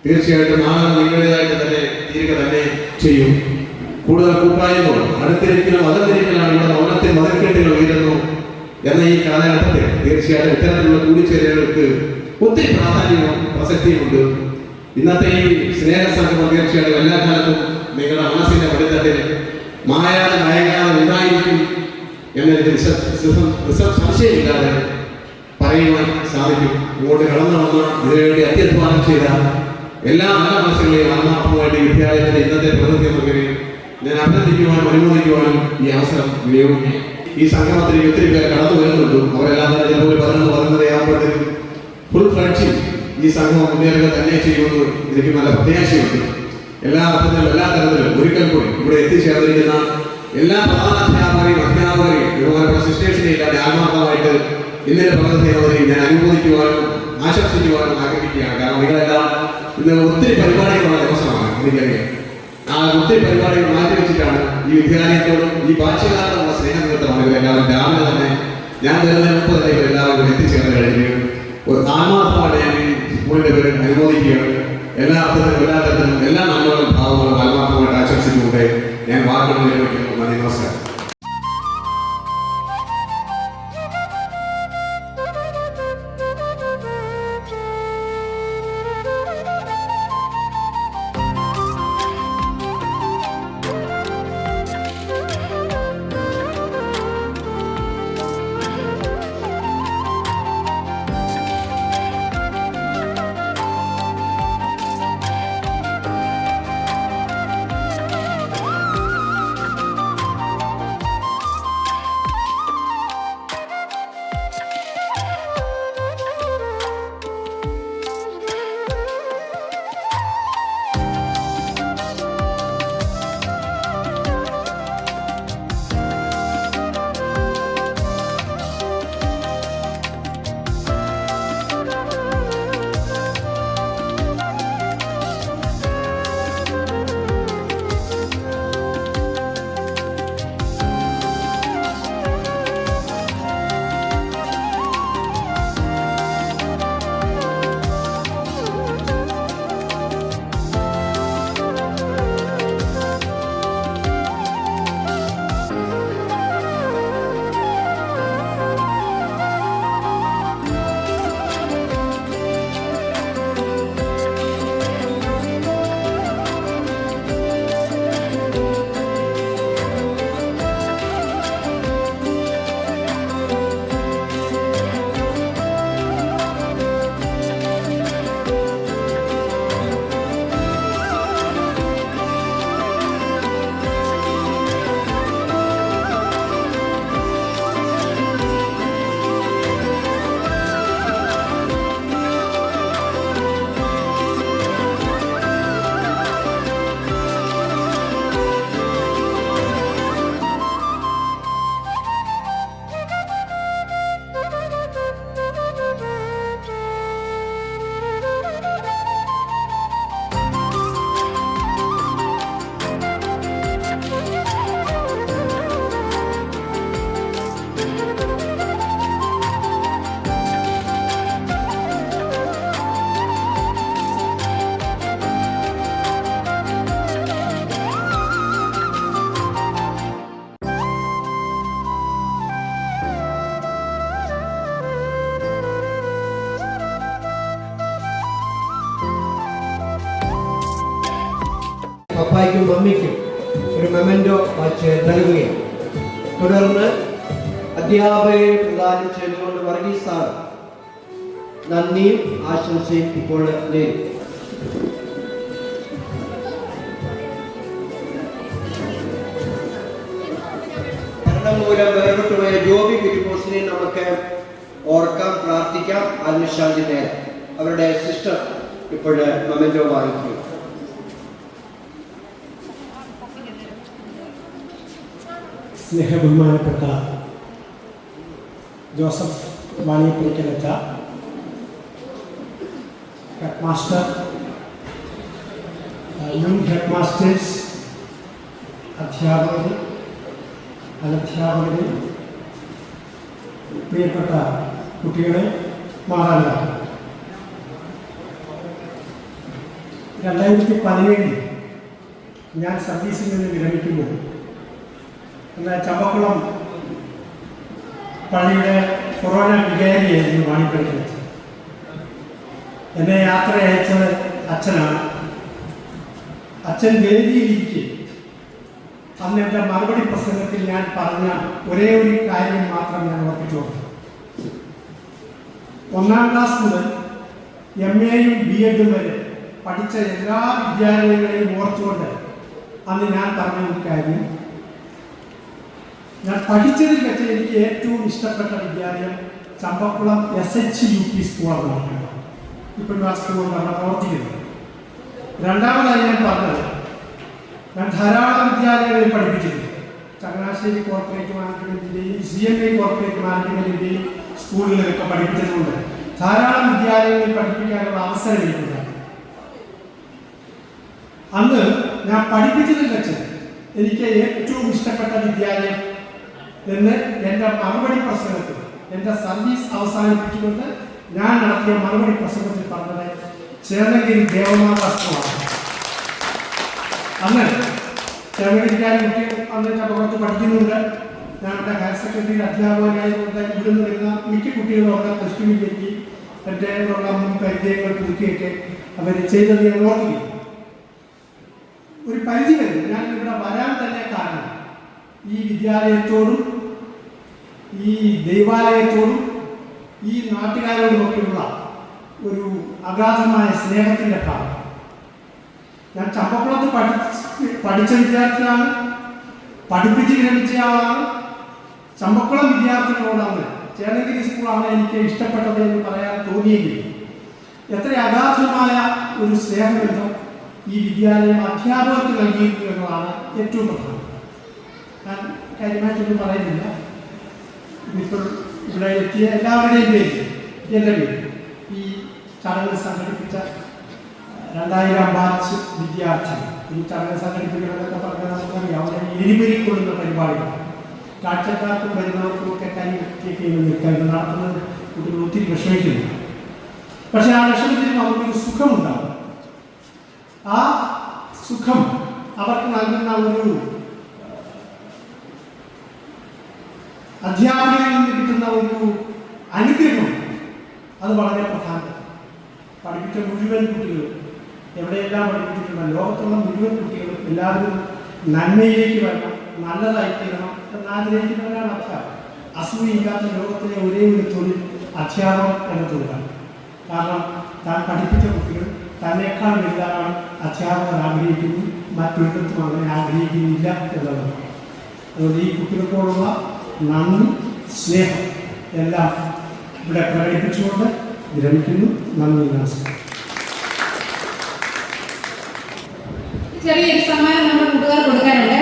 തീർച്ചയായിട്ടും നാളെ നിങ്ങളുടേതായിട്ട് തന്നെ തീരുക തന്നെ ചെയ്യും. കൂടുതൽ കൂട്ടായ്മകൾ അടുത്തിരിക്കലും അകത്തിരിക്കലാണ് ഇവിടെ മൗനത്തിൽ മതക്കെട്ടുകൾ ഉയരുന്നു എന്ന ഈ കാലഘട്ടത്തിൽ തീർച്ചയായിട്ടും ഇത്തരത്തിലുള്ള കൂടിച്ചേരലുകൾക്ക് ഒത്തിരി പ്രാധാന്യവും പ്രസക്തിയുമുണ്ട്. ഇന്നത്തെ ഈ സ്നേഹസംഗമം തീർച്ചയായിട്ടും എല്ലാ കാലത്തും നിങ്ങളുടെ മനസ്സിന്റെ പടിത്തട്ടിൽ മായാതെ മയങ്ങാതെ ഉണ്ടായിരിക്കും എന്നതിൽ സംശയമില്ലാതെ പറയുവാൻ സാധിക്കും. ഇങ്ങോട്ട് കടന്നു വന്ന് ഇതിനുവേണ്ടി അത്യധ്വാനം ചെയ്ത എല്ലാ നല്ല മനസ്സുകളെയും ആത്മാർത്ഥമായിട്ട് വിദ്യാലയത്തിന്റെ ഇന്നത്തെ പ്രതിനിധികളെ ഞാൻ അഭിനന്ദിക്കുവാനും അനുമോദിക്കുവാനും ഈ അവസരം വിനിയോഗിക്കും. ഈ സംഗമത്തിലേക്ക് ഒത്തിരി പേർ കടന്നു വരുന്നുണ്ട്. അവരെല്ലാം തന്നെ ചിലപ്പോൾ 11 ആകുമ്പോഴത്തേക്കും ഫുൾ ഫ്ലഡ്ജിൽ ഈ സംഗമം മുന്നേറുക തന്നെ ചെയ്യുമെന്ന് എനിക്ക് നല്ല പ്രത്യാശയുണ്ട്. എല്ലാ അർത്ഥത്തിലും എല്ലാ തരത്തിലും ഒരിക്കൽ കൂടി ഇവിടെ എത്തിച്ചേർന്നിരിക്കുന്ന എല്ലാ പ്രധാനാധ്യാപകരെയും അധ്യാപകരെയും ബഹുമാനപ്പെട്ട സിസ്റ്റേഴ്സിനെ ഇല്ലാതെ ആത്മാർത്ഥമായിട്ട് ഇന്നലെ പ്രവർത്തിക്കുന്നവരെയും ഞാൻ അനുമോദിക്കുവാനും ആശംസിക്കുവാനും ആഗ്രഹിക്കുകയാണ്. കാരണം നിങ്ങളെല്ലാം ഇന്ന് ഒത്തിരി പരിപാടികളുള്ള ദിവസമാണ്. എനിക്കറിയാം ആ ഒത്തിരി പരിപാടികൾ മാറ്റിവെച്ചിട്ടാണ് ഈ വിദ്യാലയത്തോടും ഈ ബാച്യകാലത്തുള്ള സ്നേഹം നിമിത്തമാണ് ഇവരെല്ലാവരും രാവിലെ തന്നെ ഞാൻ വരുന്നതിന് മുമ്പ് തന്നെ ഇവരെല്ലാവരും എത്തിച്ചേർന്ന് കഴിഞ്ഞു. ആത്മാർത്ഥമായിട്ട് ഞാൻ ഈ സ്കൂളിന്റെ പേര് അനുമോദിക്കുകയാണ്. എല്ലാ അർത്ഥത്തിലും എല്ലാ തരത്തിലും എല്ലാ നന്മകളും ഭാവങ്ങളും ആത്മാർത്ഥമായിട്ട് ആശംസിച്ചുകൊണ്ട് ഞാൻ വാക്കുകൾ വിരമിക്കുന്നു. നന്ദി, നമസ്കാരം.
പപ്പായ്ക്കും മമ്മിക്കും ഒരു മെമൻറ്റോ വാച്ച് നൽകുകയാണ്. തുടർന്ന് അധ്യാപകരെ പ്രദാനം ചെയ്തുകൊണ്ട് വർഗീസ് സാർ നന്ദിയും ആശംസയും ഇപ്പോൾ നേരും. മരണം മൂലം വേർപെട്ടുപോയ ജോബി ഫിലിപ്പോസിനെ നമുക്ക് ഓർക്കാം, പ്രാർത്ഥിക്കാം, ആത്മശാന്തി നേരം. അവരുടെ സിസ്റ്റർ ഇപ്പോൾ മൊമെന്റോ വാങ്ങിക്കും.
സ്നേഹബഹുമാനപ്പെട്ട ജോസഫ് വാണിയപ്പുറക്കലച്ച ഹെഡ് മാസ്റ്റർ, മുൻ ഹെഡ് മാസ്റ്റേഴ്സ്, അധ്യാപകർ, അനധ്യാപകർ, പ്രിയപ്പെട്ട കുട്ടികളെ, മാതാപിതാക്കൾ, 2017 ഞാൻ സർവീസിൽ നിന്ന് വിരമിക്കുമ്പോൾ എന്നാൽ ചമ്പക്കുളം പള്ളിയുടെ കൊറോണ വികാരിയായിരുന്നു വാണിപ്പടിക്ക് വെച്ചത്. എന്നെ യാത്ര അയച്ചത് അച്ഛനാണ്. അച്ഛൻ വേദിയിലിരിക്കെ അന്ന് എൻ്റെ മറുപടി പ്രസംഗത്തിൽ ഞാൻ പറഞ്ഞ ഒരേ ഒരു കാര്യം മാത്രം ഞാൻ ഉറപ്പിച്ചു. 1ാം ക്ലാസ് മുതൽ MAയും B.Edും വരെ പഠിച്ച എല്ലാ വിദ്യാലയങ്ങളെയും ഓർത്തുകൊണ്ട് അന്ന് ഞാൻ പറഞ്ഞ ഒരു കാര്യം, ഞാൻ പഠിച്ചതിൽ വെച്ച് എനിക്ക് ഏറ്റവും ഇഷ്ടപ്പെട്ട വിദ്യാലയം ചമ്പക്കുളം SHUP സ്കൂളാണ്. ഇപ്പോഴും ആ സ്കൂൾ നമ്മൾ പ്രവർത്തിക്കുന്നത്. രണ്ടാമതായി ഞാൻ പറഞ്ഞത്, ഞാൻ ധാരാളം വിദ്യാലയങ്ങളിൽ പഠിപ്പിച്ചിട്ടുണ്ട്. ചങ്ങനാശ്ശേരി കോർപ്പറേറ്റ് മാനേജ്മെൻറ്റിൻ്റെയും CMA കോർപ്പറേറ്റ് മാനേജ്മെൻറ്റിൻ്റെയും സ്കൂളുകളിലൊക്കെ പഠിപ്പിച്ചതുകൊണ്ട് ധാരാളം വിദ്യാലയങ്ങളിൽ പഠിപ്പിക്കാനുള്ള അവസരം എനിക്കുണ്ട്. അന്ന് ഞാൻ പഠിപ്പിച്ചതിൽ വെച്ച് എനിക്ക് ഏറ്റവും ഇഷ്ടപ്പെട്ട വിദ്യാലയം എന്ന് എൻ്റെ മറുപടി പ്രസംഗത്തിൽ, എൻ്റെ സർവീസ് അവസാനിപ്പിച്ചുകൊണ്ട് ഞാൻ നടത്തിയ മറുപടി പ്രസംഗത്തിൽ പറഞ്ഞത് ചേന്നഗിരി ദേവമാതാ സ്കൂളാണ്. അന്ന് ചേന്നഗിരിക്കാരും കുട്ടികൾ അന്ന് ചമ്പക്കുളത്ത് പഠിക്കുന്നുണ്ട്. ഞാൻ എൻ്റെ ഹയർ സെക്കൻഡറി അധ്യാപകനായതുകൊണ്ട് ഇവിടുന്ന് വരുന്ന മിക്ക കുട്ടികളും അവിടെ പ്ലസ് ടുവിലേക്ക് എൻ്റെ ഉള്ള പരിചയങ്ങൾ പുതുക്കിയൊക്കെ അവർ ചെയ്തത് ഞാൻ ഓർക്കുകയും ഒരു പരിധി വരെ ഞാൻ ഇവിടെ വരാൻ തന്നെ കാരണം ഈ വിദ്യാലയത്തോടും ഈ ദൈവാലയത്തോടും ഈ നാട്ടുകാരോടുമൊക്കെയുള്ള ഒരു അഗാധമായ സ്നേഹത്തിൻ്റെ ഭാഗം. ഞാൻ ചമ്പക്കുളത്ത് പഠിച്ച വിദ്യാർത്ഥിയാണ്, പഠിപ്പിച്ച് വിരമിച്ചയാളാണ്. ചമ്പക്കുളം വിദ്യാർത്ഥികളോടാണ് ചേന്നഗിരി സ്കൂളാണ് എനിക്ക് ഇഷ്ടപ്പെട്ടത് എന്ന് പറയാൻ തോന്നിയെങ്കിലും എത്ര അഗാധമായ ഒരു സ്നേഹബന്ധം ഈ വിദ്യാലയം അധ്യാപകർക്ക് നൽകിയിരുന്നു എന്നതാണ് ഏറ്റവും പ്രധാനം. ഞാൻ കാര്യമായിട്ടൊന്നും പറയുന്നില്ല. ഇപ്പോൾ ഇവിടെ എത്തിയ എല്ലാവരുടെയും പേര്, എൻ്റെ പേര്, ഈ ചടങ്ങ് സംഘടിപ്പിച്ച 2000 ബാച്ച് വിദ്യാർത്ഥി, ഈ ചടങ്ങ് സംഘടിപ്പിക്കണമെന്നൊക്കെ പറഞ്ഞാൽ നമുക്കറിയാം, അവിടെ എരിമരി കൊള്ളുന്ന പരിപാടികൾ, കാഴ്ചക്കാർക്കും വരുന്നവർക്കും ഒക്കെ കൈ വൃത്തിയൊക്കെ നിൽക്കാൻ നടത്തുന്നത് കുട്ടികൾ ഒത്തിരി വിഷമിക്കുന്നു. പക്ഷെ ആ വിഷമത്തിനും അവർക്കൊരു സുഖമുണ്ടാകും. ആ സുഖം അവർക്ക് നൽകുന്ന ഒരു അധ്യാപകനിൽ നിന്ന് കിട്ടുന്ന ഒരു അനുഗ്രഹം, അത് വളരെ പ്രധാനമാണ്. പഠിപ്പിച്ച മുഴുവൻ കുട്ടികളും, എവിടെയെല്ലാം പഠിപ്പിച്ചിട്ടുള്ള ലോകത്തുള്ള മുഴുവൻ കുട്ടികളും എല്ലാവരും നന്മയിലേക്ക് വരണം, നല്ലതായിത്തീരണം എന്നാഗ്രഹിക്കുന്നവരാണ് അധ്യാപകർ. അസൂയില്ലാത്ത ലോകത്തിലെ ഒരേ ഒരു തൊഴിൽ അധ്യാപകർ എന്ന തൊഴിലാണ്. കാരണം താൻ പഠിപ്പിച്ച കുട്ടികൾ തന്നേക്കാൾ വലുതാണ് അധ്യാപകർ ആഗ്രഹിക്കുന്നു, മറ്റൊരിടത്തും അങ്ങനെ ആഗ്രഹിക്കുന്നില്ല എന്നുള്ളതാണ്. അതുകൊണ്ട് ഈ കുട്ടികൾക്കോടുള്ള നന്ദി, സ്നേഹം എല്ലാം ഇവിടെ പ്രകടിപ്പിച്ചുകൊണ്ട് വിരമിക്കുന്നു. നന്ദി, നമസ്കാരം.
ചെറിയൊരു സമ്മാനം നമ്മുടെ കൂട്ടുകാർ കൊടുക്കാനുണ്ട്.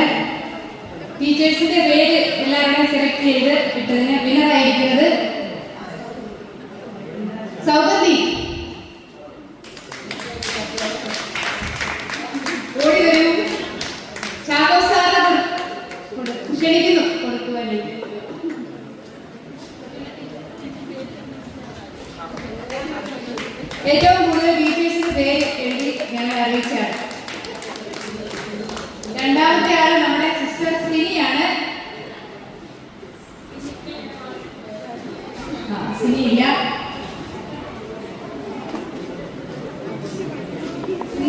ടീച്ചേഴ്സിന്റെ പേര് എല്ലാവരുടെയും സെലക്ട് ചെയ്ത് ഇട്ടതിന് വിന്നറായിരിക്കുന്നത് സൗഗന്ധി. ഓടി വരൂ. ചാക്കോസാറ് ക്ഷണിക്കുന്നു കൊടുക്കുവാനായിട്ട്. ഏറ്റവും കൂടുതൽ ടീച്ചേഴ്സിന്റെ പേര് എഴുതി ഞങ്ങൾ അറിയിച്ചാണ്. രണ്ടാമത്തെ ആള് നമ്മുടെ സിസ്റ്റർ സിനിയാണ്. സിനിയില്ല.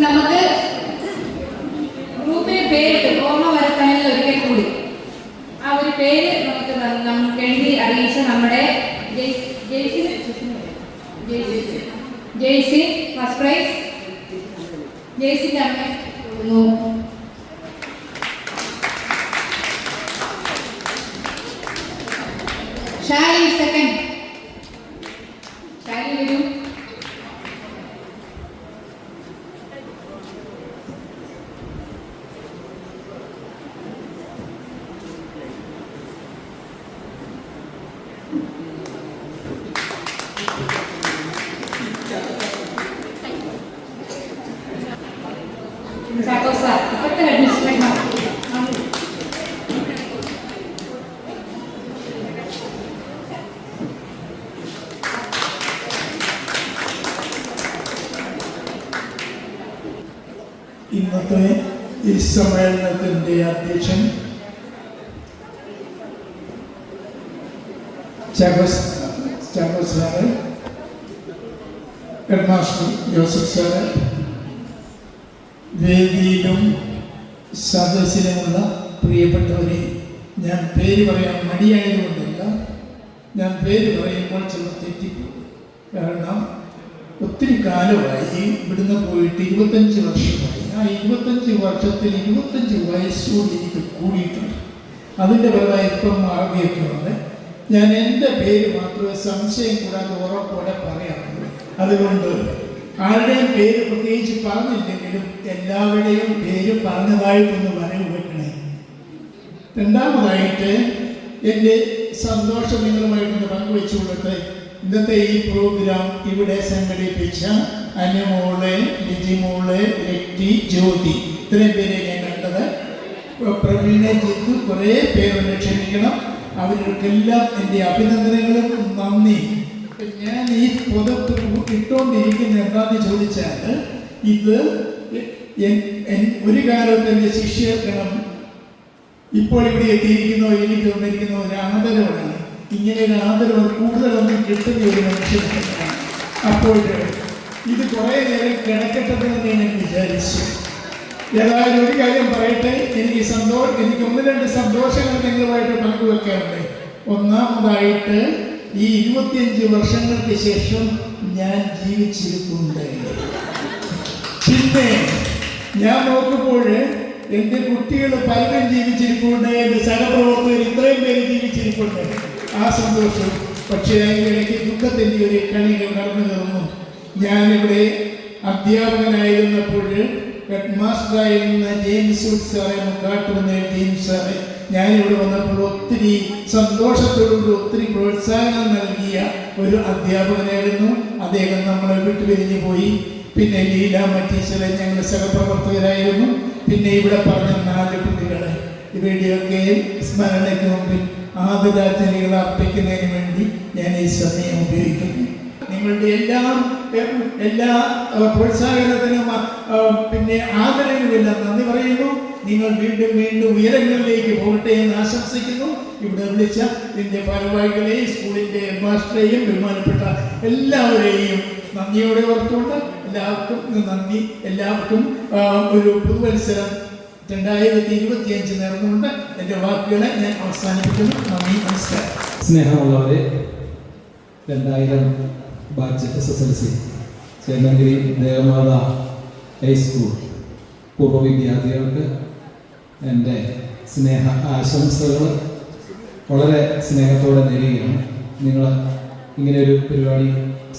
നമുക്ക് പേര് നമുക്ക് എഴുതി അറിയിച്ച നമ്മുടെ ജെയ്സി ഫസ്റ്റ് പ്രൈസ്. ജെയ്സിന്റെ അമ്മ ഷാലി സെക്കൻഡ്. ഷാലി വരൂ.
ഇന്നത്തെ ഈ സമ്മേളനത്തിൻ്റെ അധ്യക്ഷൻ ചാക്കോസ് സാറ്, ഹെഡ്മാസ്റ്റർ ജോസഫ് സാറ്, വേദിയിലും സദസ്സിലുമുള്ള പ്രിയപ്പെട്ടവരെ, ഞാൻ പേര് പറയാൻ മടിയായതുകൊണ്ടല്ല, ഞാൻ പേര് പറയുമ്പോൾ ചിലർ തെറ്റിപ്പോകും. കാരണം ഒത്തിരി കാലമായി ഇവിടുന്ന് പോയിട്ട് 25 വർഷമായി. ആ 25 വർഷത്തിൽ 25 വയസ്സുകൂടി എനിക്ക് കൂടിയിട്ടുണ്ട്. അതിൻ്റെ ഫലമായി ഇപ്പം ആവുകയൊക്കെ ഉണ്ട്. ഞാൻ എൻ്റെ പേര് മാത്രമേ സംശയം കൂടാതെ ഉറപ്പോടെ പറയാറുള്ളൂ. അതുകൊണ്ട് ആരുടെയും പേര് പ്രത്യേകിച്ച് പറഞ്ഞില്ലെങ്കിലും എല്ലാവരുടെയും പേര് പറഞ്ഞതായിട്ടൊന്ന് വരവ് വെക്കണേ. രണ്ടാമതായിട്ട് എൻ്റെ സന്തോഷം നിങ്ങളുമായിട്ടൊന്ന് പങ്കുവെച്ചു കൊടുത്ത് ഇന്നത്തെ ഈ പ്രോഗ്രാം ഇവിടെ സംഘടിപ്പിച്ച അനുമോള്, ലിജിമോള്, ലക്റ്റി, ജ്യോതി, ഇത്രയും പേരെ ഞാൻ കണ്ടത്. പ്രവീണ, ജിത്തു, കുറേ പേരുണ്ട്, ക്ഷമിക്കണം. അവർക്കെല്ലാം എൻ്റെ അഭിനന്ദനങ്ങളും നന്ദി. ഞാൻ ഈ പുതപ്പ് ഇട്ടുകൊണ്ടിരിക്കുന്നത് എന്താണെന്ന് ചോദിച്ചാൽ, ഇത് ഒരു കാലത്ത് എൻ്റെ ശിഷ്യഗണം ഇപ്പോൾ ഇവിടെ എത്തിയിരിക്കുന്നോ എനിക്ക് തന്നിരിക്കുന്ന ഒരു ആദരവാണ്. ഇങ്ങനെ ഒരു ആദരവ് കൂടുതലൊന്നും കിട്ടുന്ന ഒരു മനുഷ്യനാണ്. അപ്പോൾ ഇത് കുറേ നേരം കിടക്കട്ടെ എന്ന് ഞാൻ വിചാരിച്ചു. ഏതായാലും ഒരു കാര്യം പറയട്ടെ, എനിക്ക് 1-2 സന്തോഷങ്ങൾ നിങ്ങളുമായിട്ട് പങ്കുവെക്കാറുണ്ട്. ഒന്നാമതായിട്ട് ഈ 25 വർഷങ്ങൾക്ക് ശേഷം ഞാൻ ജീവിച്ചിരിപ്പുണ്ട്. പിന്നെ ഞാൻ നോക്കുമ്പോൾ എൻ്റെ കുട്ടികൾ പലരും ജീവിച്ചിരിപ്പുണ്ട്, എൻ്റെ സഹപ്രവർത്തകർ ഇത്രയും പേര് ജീവിച്ചിരിപ്പുണ്ട്. ആ സന്തോഷം. പക്ഷേ അതിനിടയ്ക്ക് ദുഃഖത്തിൻ്റെ ഒരു കണികൾ കടന്നു കയറുന്നു. ഞാനിവിടെ അധ്യാപകനായിരുന്നപ്പോൾ ഹെഡ് മാസ്റ്ററായിരുന്ന ജെയിംസ് സാറെ, മുക്കാട്ടുവന്ന ജെയിംസ് സാറെ, ഞാനിവിടെ വന്നപ്പോൾ ഒത്തിരി സന്തോഷത്തോടുകൂടി ഒത്തിരി പ്രോത്സാഹനം നൽകിയ ഒരു അധ്യാപകനായിരുന്നു അദ്ദേഹം. നമ്മളെ വിട്ടുപിരിഞ്ഞു പോയി. പിന്നെ ലീല ടീച്ചറെ ഞങ്ങൾ സഹപ്രവർത്തകരായിരുന്നു. പിന്നെ ഇവിടെ പറഞ്ഞ 4 കുട്ടികളെ ഇവയുടെയൊക്കെ സ്മരണയ്ക്ക് മുമ്പിൽ ആദരാഞ്ജലികൾ അർപ്പിക്കുന്നതിന് വേണ്ടി ഞാൻ ഈ സമയം ഉപയോഗിക്കുന്നു. നിങ്ങളുടെ എല്ലാ പ്രോത്സാഹനത്തിനും പിന്നെ ആദരവിനുമെല്ലാം നന്ദി പറയുന്നു. നിങ്ങൾ വീണ്ടും ഉയരങ്ങളിലേക്ക് പോകട്ടെ എന്ന് ആശംസിക്കുന്നു. ഇവിടെ വിളിച്ച ഇതിൻ്റെ ഭാരവാഹികളെയും സ്കൂളിൻ്റെ ഹെഡ്മാസ്റ്ററെയും ബഹുമാനപ്പെട്ട എല്ലാവരെയും നന്ദിയോടെ ഓർത്തുകൊണ്ട് എല്ലാവർക്കും നന്ദി. എല്ലാവർക്കും ഒരു പുതുവത്സരം 2025 നേർന്നുകൊണ്ട് എൻ്റെ വാക്കുകളെ ഞാൻ അവസാനിപ്പിക്കുന്നു. നന്ദി, നമസ്കാരം.
സ്നേഹമുള്ളവരെ, 2000 ബാച്ച് SSLC ചേന്നഗിരി ദേവമാത ഹൈസ്കൂൾ പൂർവ്വ വിദ്യാർത്ഥികൾക്ക് എൻ്റെ സ്നേഹ ആശംസകൾ വളരെ സ്നേഹത്തോടെ നേരുകയാണ്. നിങ്ങൾ ഇങ്ങനെയൊരു പരിപാടി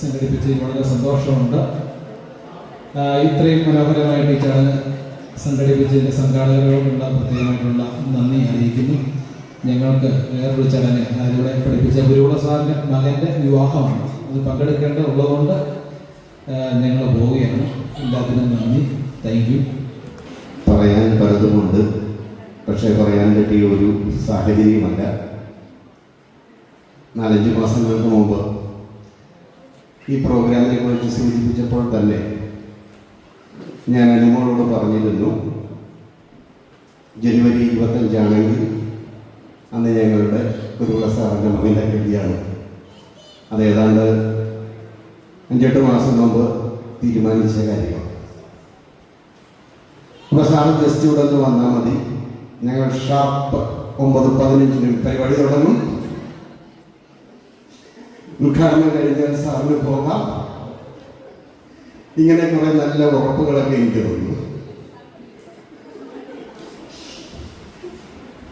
സംഘടിപ്പിച്ചതിൽ വളരെ സന്തോഷമുണ്ട്. ഇത്രയും മനോഹരമായിട്ട് ഈ ചടങ്ങ് സംഘടിപ്പിച്ചതിൻ്റെ സംഘാടകരോടുള്ള പ്രത്യേകമായിട്ടുള്ള നന്ദി അറിയിക്കുന്നു. ഞങ്ങൾക്ക് വേറൊരു ചടങ്ങ് അതിലൂടെ പഠിപ്പിച്ച ഗുരുകുല സാറിൻ്റെ മകൻ്റെ വിവാഹമാണ്. അത് പങ്കെടുക്കേണ്ടതുള്ളതുകൊണ്ട് ഞങ്ങൾ പോവുകയാണ്. എല്ലാത്തിനും നന്ദി. Thank you.
പറയാൻ പലതുമുണ്ട്, പക്ഷേ പറയാൻ പറ്റിയ ഒരു സാഹചര്യമല്ല. 4-5 മാസങ്ങൾക്ക് മുമ്പ് ഈ പ്രോഗ്രാമിനെ കുറിച്ച് സൂചിപ്പിച്ചപ്പോൾ തന്നെ ഞാൻ അനുമോളോട് പറഞ്ഞിരുന്നു, ജനുവരി 25 അന്ന് ഞങ്ങളുടെ ഗുരുകുല സാറിൻ്റെ മകൻ്റെ കല്യാണം. അത് ഏതാണ്ട് 5-8 മാസം മുമ്പ് തീരുമാനിച്ച കാര്യമാണ്. അപ്പോൾ സാറ് ജസ്റ്റ് ഇവിടെ ഒന്ന് വന്നാൽ മതി, ഞങ്ങൾ ഷാർപ്പ്
9:15 പരിപാടി തുടങ്ങും. ഉദ്ഘാടനം കഴിഞ്ഞാൽ സാറിന് പോകാം. ഇങ്ങനെ കുറെ നല്ല ഉറപ്പുകളൊക്കെ എനിക്ക് തോന്നുന്നു.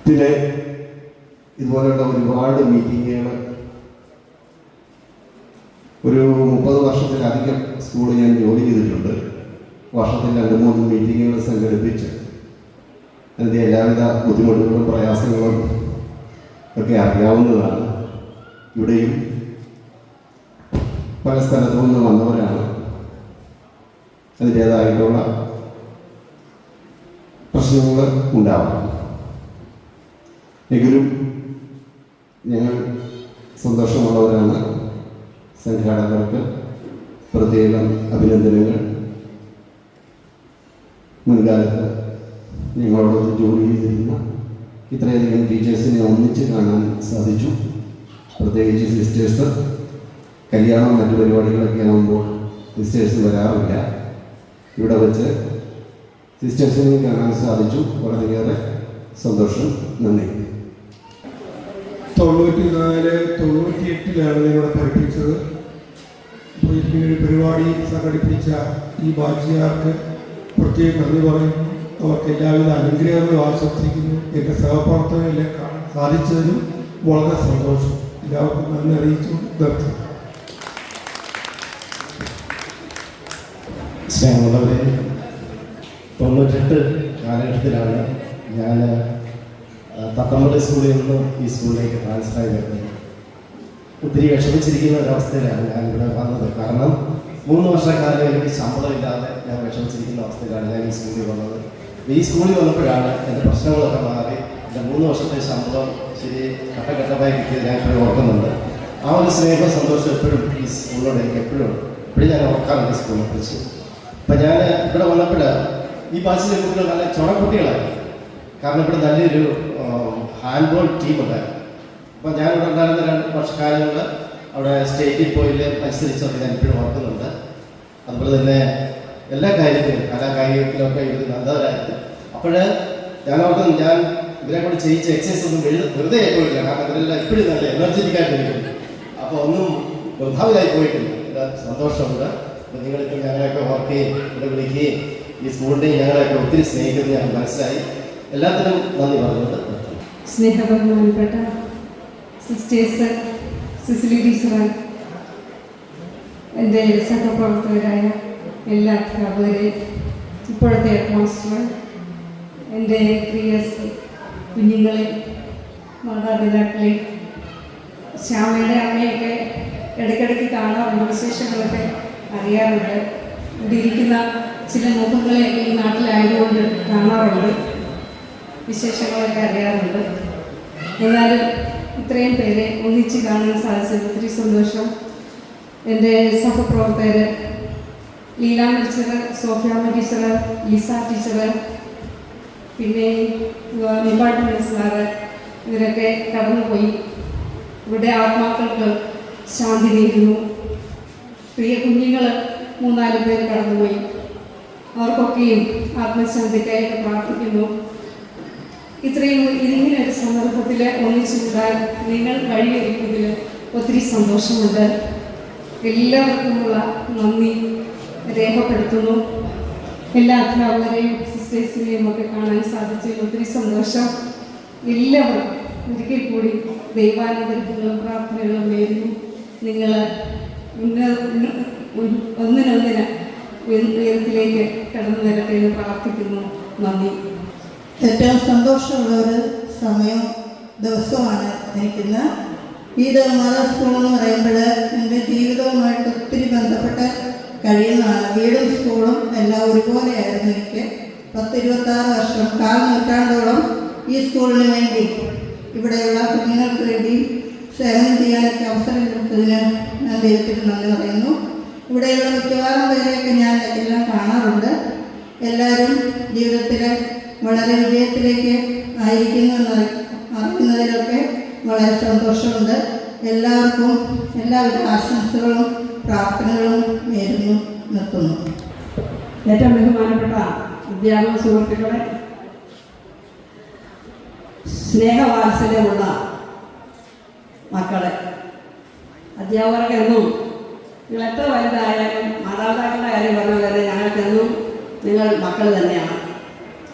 പിന്നെ ഇതുപോലെയുള്ള ഒരുപാട് മീറ്റിങ്ങുകൾ, ഒരു 30 വർഷത്തിലധികം സ്കൂളിൽ ഞാൻ ജോലി ചെയ്തിട്ടുണ്ട്. വർഷത്തിൽ 2-3 മീറ്റിങ്ങുകൾ സംഘടിപ്പിച്ച് അതിൻ്റെ എല്ലാവിധ ബുദ്ധിമുട്ടുകളും പ്രയാസങ്ങളും ഒക്കെ അറിയാവുന്നതാണ്. ഇവിടെയും പല സ്ഥലത്തു നിന്ന് വന്നവരാണ്. അതിൻ്റേതായിട്ടുള്ള പ്രശ്നങ്ങൾ ഉണ്ടാവാം. എങ്കിലും ഞങ്ങൾ സന്തോഷമുള്ളവരാണ്. സംഘാടകർക്ക് പ്രത്യേകം അഭിനന്ദനങ്ങൾ. മുൻകാലത്ത് ഞങ്ങളോട് ജോലി ചെയ്തിരുന്ന ഇത്രയധികം ടീച്ചേഴ്സിനെ ഒന്നിച്ച് കാണാൻ സാധിച്ചു. പ്രത്യേകിച്ച് സിസ്റ്റേഴ്സ് കല്യാണം മറ്റു പരിപാടികളൊക്കെ ആകുമ്പോൾ സിസ്റ്റേഴ്സ് വരാറില്ല. ഇവിടെ വെച്ച് സിസ്റ്റേഴ്സിനെ കാണാൻ സാധിച്ചു. വളരെയേറെ സന്തോഷം. നന്ദി.
94-98 ഇവിടെ പഠിപ്പിച്ചത്. അപ്പോൾ ഇങ്ങനൊരു പരിപാടി സംഘടിപ്പിച്ച ഈ ബാച്ചിയാർക്ക് പ്രത്യേകം നന്ദി പറയുന്നു. അവർക്ക് എല്ലാവിധ അനുഗ്രഹങ്ങളും ആശംസിക്കുന്നു. എൻ്റെ സഹപ്രവർത്തകരെ കാണാൻ സാധിച്ചതിനും വളരെ സന്തോഷം. എല്ലാവർക്കും നന്ദി അറിയിച്ചു. നിർത്തുന്നു.
സ്നേഹമുള്ളവരെ, 98 കാലഘട്ടത്തിലാണ് ഞാൻ തത്തമ്പള്ളി സ്കൂളിൽ നിന്ന് ഈ സ്കൂളിലേക്ക് ട്രാൻസ്ഫർ ആയി വരുന്നത്. ഒത്തിരി വിഷമിച്ചിരിക്കുന്ന ഒരവസ്ഥയിലാണ് ഞാനിവിടെ വന്നത്. കാരണം 3 വർഷക്കാലം എനിക്ക് ശമ്പളമില്ലാതെ ഞാൻ വിഷമിച്ചിരിക്കുന്ന അവസ്ഥയിലാണ് ഞാൻ ഈ സ്കൂളിൽ വന്നത്. ഈ സ്കൂളിൽ വന്നപ്പോഴാണ് എൻ്റെ പ്രശ്നങ്ങളൊക്കെ മാറി. എൻ്റെ 3 വർഷത്തെ ശമ്പളം ശരി ഘട്ടഘട്ടമായി കിട്ടിയത് ഞാൻ ഇപ്പോഴും ഓർക്കുന്നുണ്ട്. ആ ഒരു സ്നേഹ സന്തോഷം എപ്പോഴും ഈ സ്കൂളിനോട് എനിക്ക് എപ്പോഴും ഞാൻ ഓർക്കാറുണ്ട് സ്കൂളിനെ കുറിച്ച്. അപ്പം ഞാൻ ഇവിടെ വന്നപ്പോൾ ഈ ബാച്ചിലെ കുട്ടികൾ നല്ല ചുണക്കുട്ടികളായി. കാരണം ഇവിടെ നല്ലൊരു ഹാൻഡ്ബോൾ ടീമുണ്ടായിരുന്നു. അപ്പോൾ ഞാനിവിടെ ഉണ്ടായിരുന്ന 2 വർഷക്കാലങ്ങൾ അവിടെ സ്റ്റേറ്റിൽ പോയി മത്സരിച്ചൊക്കെ ഞാൻ ഇപ്പോഴും ഓർക്കുന്നുണ്ട്. അതുപോലെ തന്നെ എല്ലാ കാര്യത്തിലും കലാകായികത്തിലൊക്കെ ഇവർ നല്ലവരായിരുന്നു. അപ്പോൾ ഞാൻ ഓർക്കുന്നു, ഞാൻ ഇവരെ കൂടെ ചെയ്യിച്ച എക്സസൈസ് ഒന്നും വെറുതെ പോയിട്ടില്ല. കാരണം ഇവരെല്ലാം ഇപ്പോഴും നല്ല എനർജറ്റിക് ആയിട്ടിരിക്കുന്നു. അപ്പോൾ ഒന്നും വൃഥാവിലായി പോയിട്ടില്ല. എൻ്റെ സന്തോഷമുണ്ട്. അപ്പോൾ നിങ്ങളിപ്പോൾ ഞങ്ങളെയൊക്കെ ഓർക്കുകയും ഇവിടെ വിളിക്കുകയും ഈ സ്കൂളിൻ്റെയും ഞങ്ങളെയൊക്കെ ഒത്തിരി സ്നേഹിക്കുന്നത് ഞാൻ മനസ്സിലായി. എല്ലാത്തിനും നന്ദി പറഞ്ഞുകൊണ്ട്
സ്നേഹബഹുമാനപ്പെട്ട സിസ്റ്റേഴ്സ്, സിസിലി ടീച്ചർ, എൻ്റെ സഹപ്രവർത്തകരായ എല്ലാ അധ്യാപകരെയും, ഇപ്പോഴത്തെ ഹെഡ് മാസ്റ്റർ, എൻ്റെ പ്രിയ കുഞ്ഞുങ്ങളെ, മാതാപിതാക്കളെ, ശ്യാമയുടെ അമ്മയൊക്കെ ഇടയ്ക്കിടയ്ക്ക് കാണാറുണ്ട്. വിശേഷങ്ങളൊക്കെ അറിയാറുണ്ട്. ഇവിടെ ഇരിക്കുന്ന ചില മുഖങ്ങളെ ഈ നാട്ടിലായതുകൊണ്ട് കാണാറുണ്ട്. വിശേഷങ്ങളൊക്കെ അറിയാറുണ്ട്. എന്നാലും ഇത്രയും പേരെ ഒന്നിച്ച് കാണാൻ സാധിച്ചത് ഒത്തിരി സന്തോഷം. എൻ്റെ സഹപ്രവർത്തകർ Leelamma teacher, Sophiyamma teacher, Lisa teacher, പിന്നെ ഡിപ്പാർട്ട്മെൻറ്റ് സാറ്, ഇവരൊക്കെ കടന്നുപോയി. ഇവിടെ ആത്മാക്കൾക്ക് ശാന്തി നേരുന്നു. പ്രിയ കുഞ്ഞുങ്ങൾ 3-4 പേര് കടന്നുപോയി. അവർക്കൊക്കെയും ആത്മശാന്തിക്കായിട്ട് പ്രാർത്ഥിക്കുന്നു. ഇത്രയും ഇങ്ങനെ ഒരു സന്ദർഭത്തിൽ ഒന്നിച്ചു കൂടാൻ നിങ്ങൾ വഴിയൊരുക്കുന്നതിൽ ഒത്തിരി സന്തോഷമുണ്ട്. എല്ലാവർക്കുമുള്ള നന്ദി രേഖപ്പെടുത്തുന്നു. എല്ലാ അധ്യാപകരെയും സിസ്റ്റേഴ്സിനെയും ഒക്കെ കാണാൻ സാധിച്ചതിൽ ഒത്തിരി സന്തോഷം. എല്ലാവർക്കും ഒരിക്കൽ കൂടി ദൈവാനുഗ്രഹങ്ങളും പ്രാർത്ഥനകളും നേരുന്നു. നിങ്ങൾ ഒന്നിനൊന്നിന് ഉയരത്തിലേക്ക് കടന്നു വരട്ടെ എന്ന് പ്രാർത്ഥിക്കുന്നു. നന്ദി.
ഏറ്റവും സന്തോഷമുള്ള ഒരു സമയവും ദിവസമാണ് എനിക്കിന്ന്. ഈ ദേവമാതാ സ്കൂൾ എന്ന് പറയുമ്പോൾ എൻ്റെ ജീവിതവുമായിട്ട് ഒത്തിരി ബന്ധപ്പെട്ട് കഴിയുന്നതാണ്. വീടും സ്കൂളും എല്ലാം ഒരുപോലെയായിരുന്നു എനിക്ക്. 10-26 വർഷം, 4 നൂറ്റാണ്ടോളം ഈ സ്കൂളിന് വേണ്ടി, ഇവിടെയുള്ള കുഞ്ഞുങ്ങൾക്ക് വേണ്ടി സേവനം ചെയ്യാനൊക്കെ അവസരം കൊടുത്തതിന് ഞാൻ ദൈവത്തിന് നന്ദി പറയുന്നു. ഇവിടെയുള്ള മിക്കവാറും പേരെയൊക്കെ ഞാൻ എല്ലാം കാണാറുണ്ട്. എല്ലാവരും ജീവിതത്തിൽ വളരെ വിജയത്തിലേക്ക് ആയിരിക്കുന്നു അറിയുന്നതിലൊക്കെ വളരെ സന്തോഷമുണ്ട്. എല്ലാവർക്കും എല്ലാവിധ ആശംസകളും പ്രാർത്ഥനകളും നേരുന്നു. നിർത്തുന്നു.
ഏറ്റവും ബഹുമാനപ്പെട്ട അധ്യാപക സുഹൃത്തുക്കളെ,
സ്നേഹവാത്സല്യമുള്ള മക്കളെ, അധ്യാപകർക്കെന്നും നിങ്ങൾ എത്ര വലുതായാലും മാതാപിതാക്കളുടെ കാര്യം പറഞ്ഞ പോലെ ഞങ്ങൾക്കെന്നും നിങ്ങൾ മക്കൾ തന്നെയാണ്.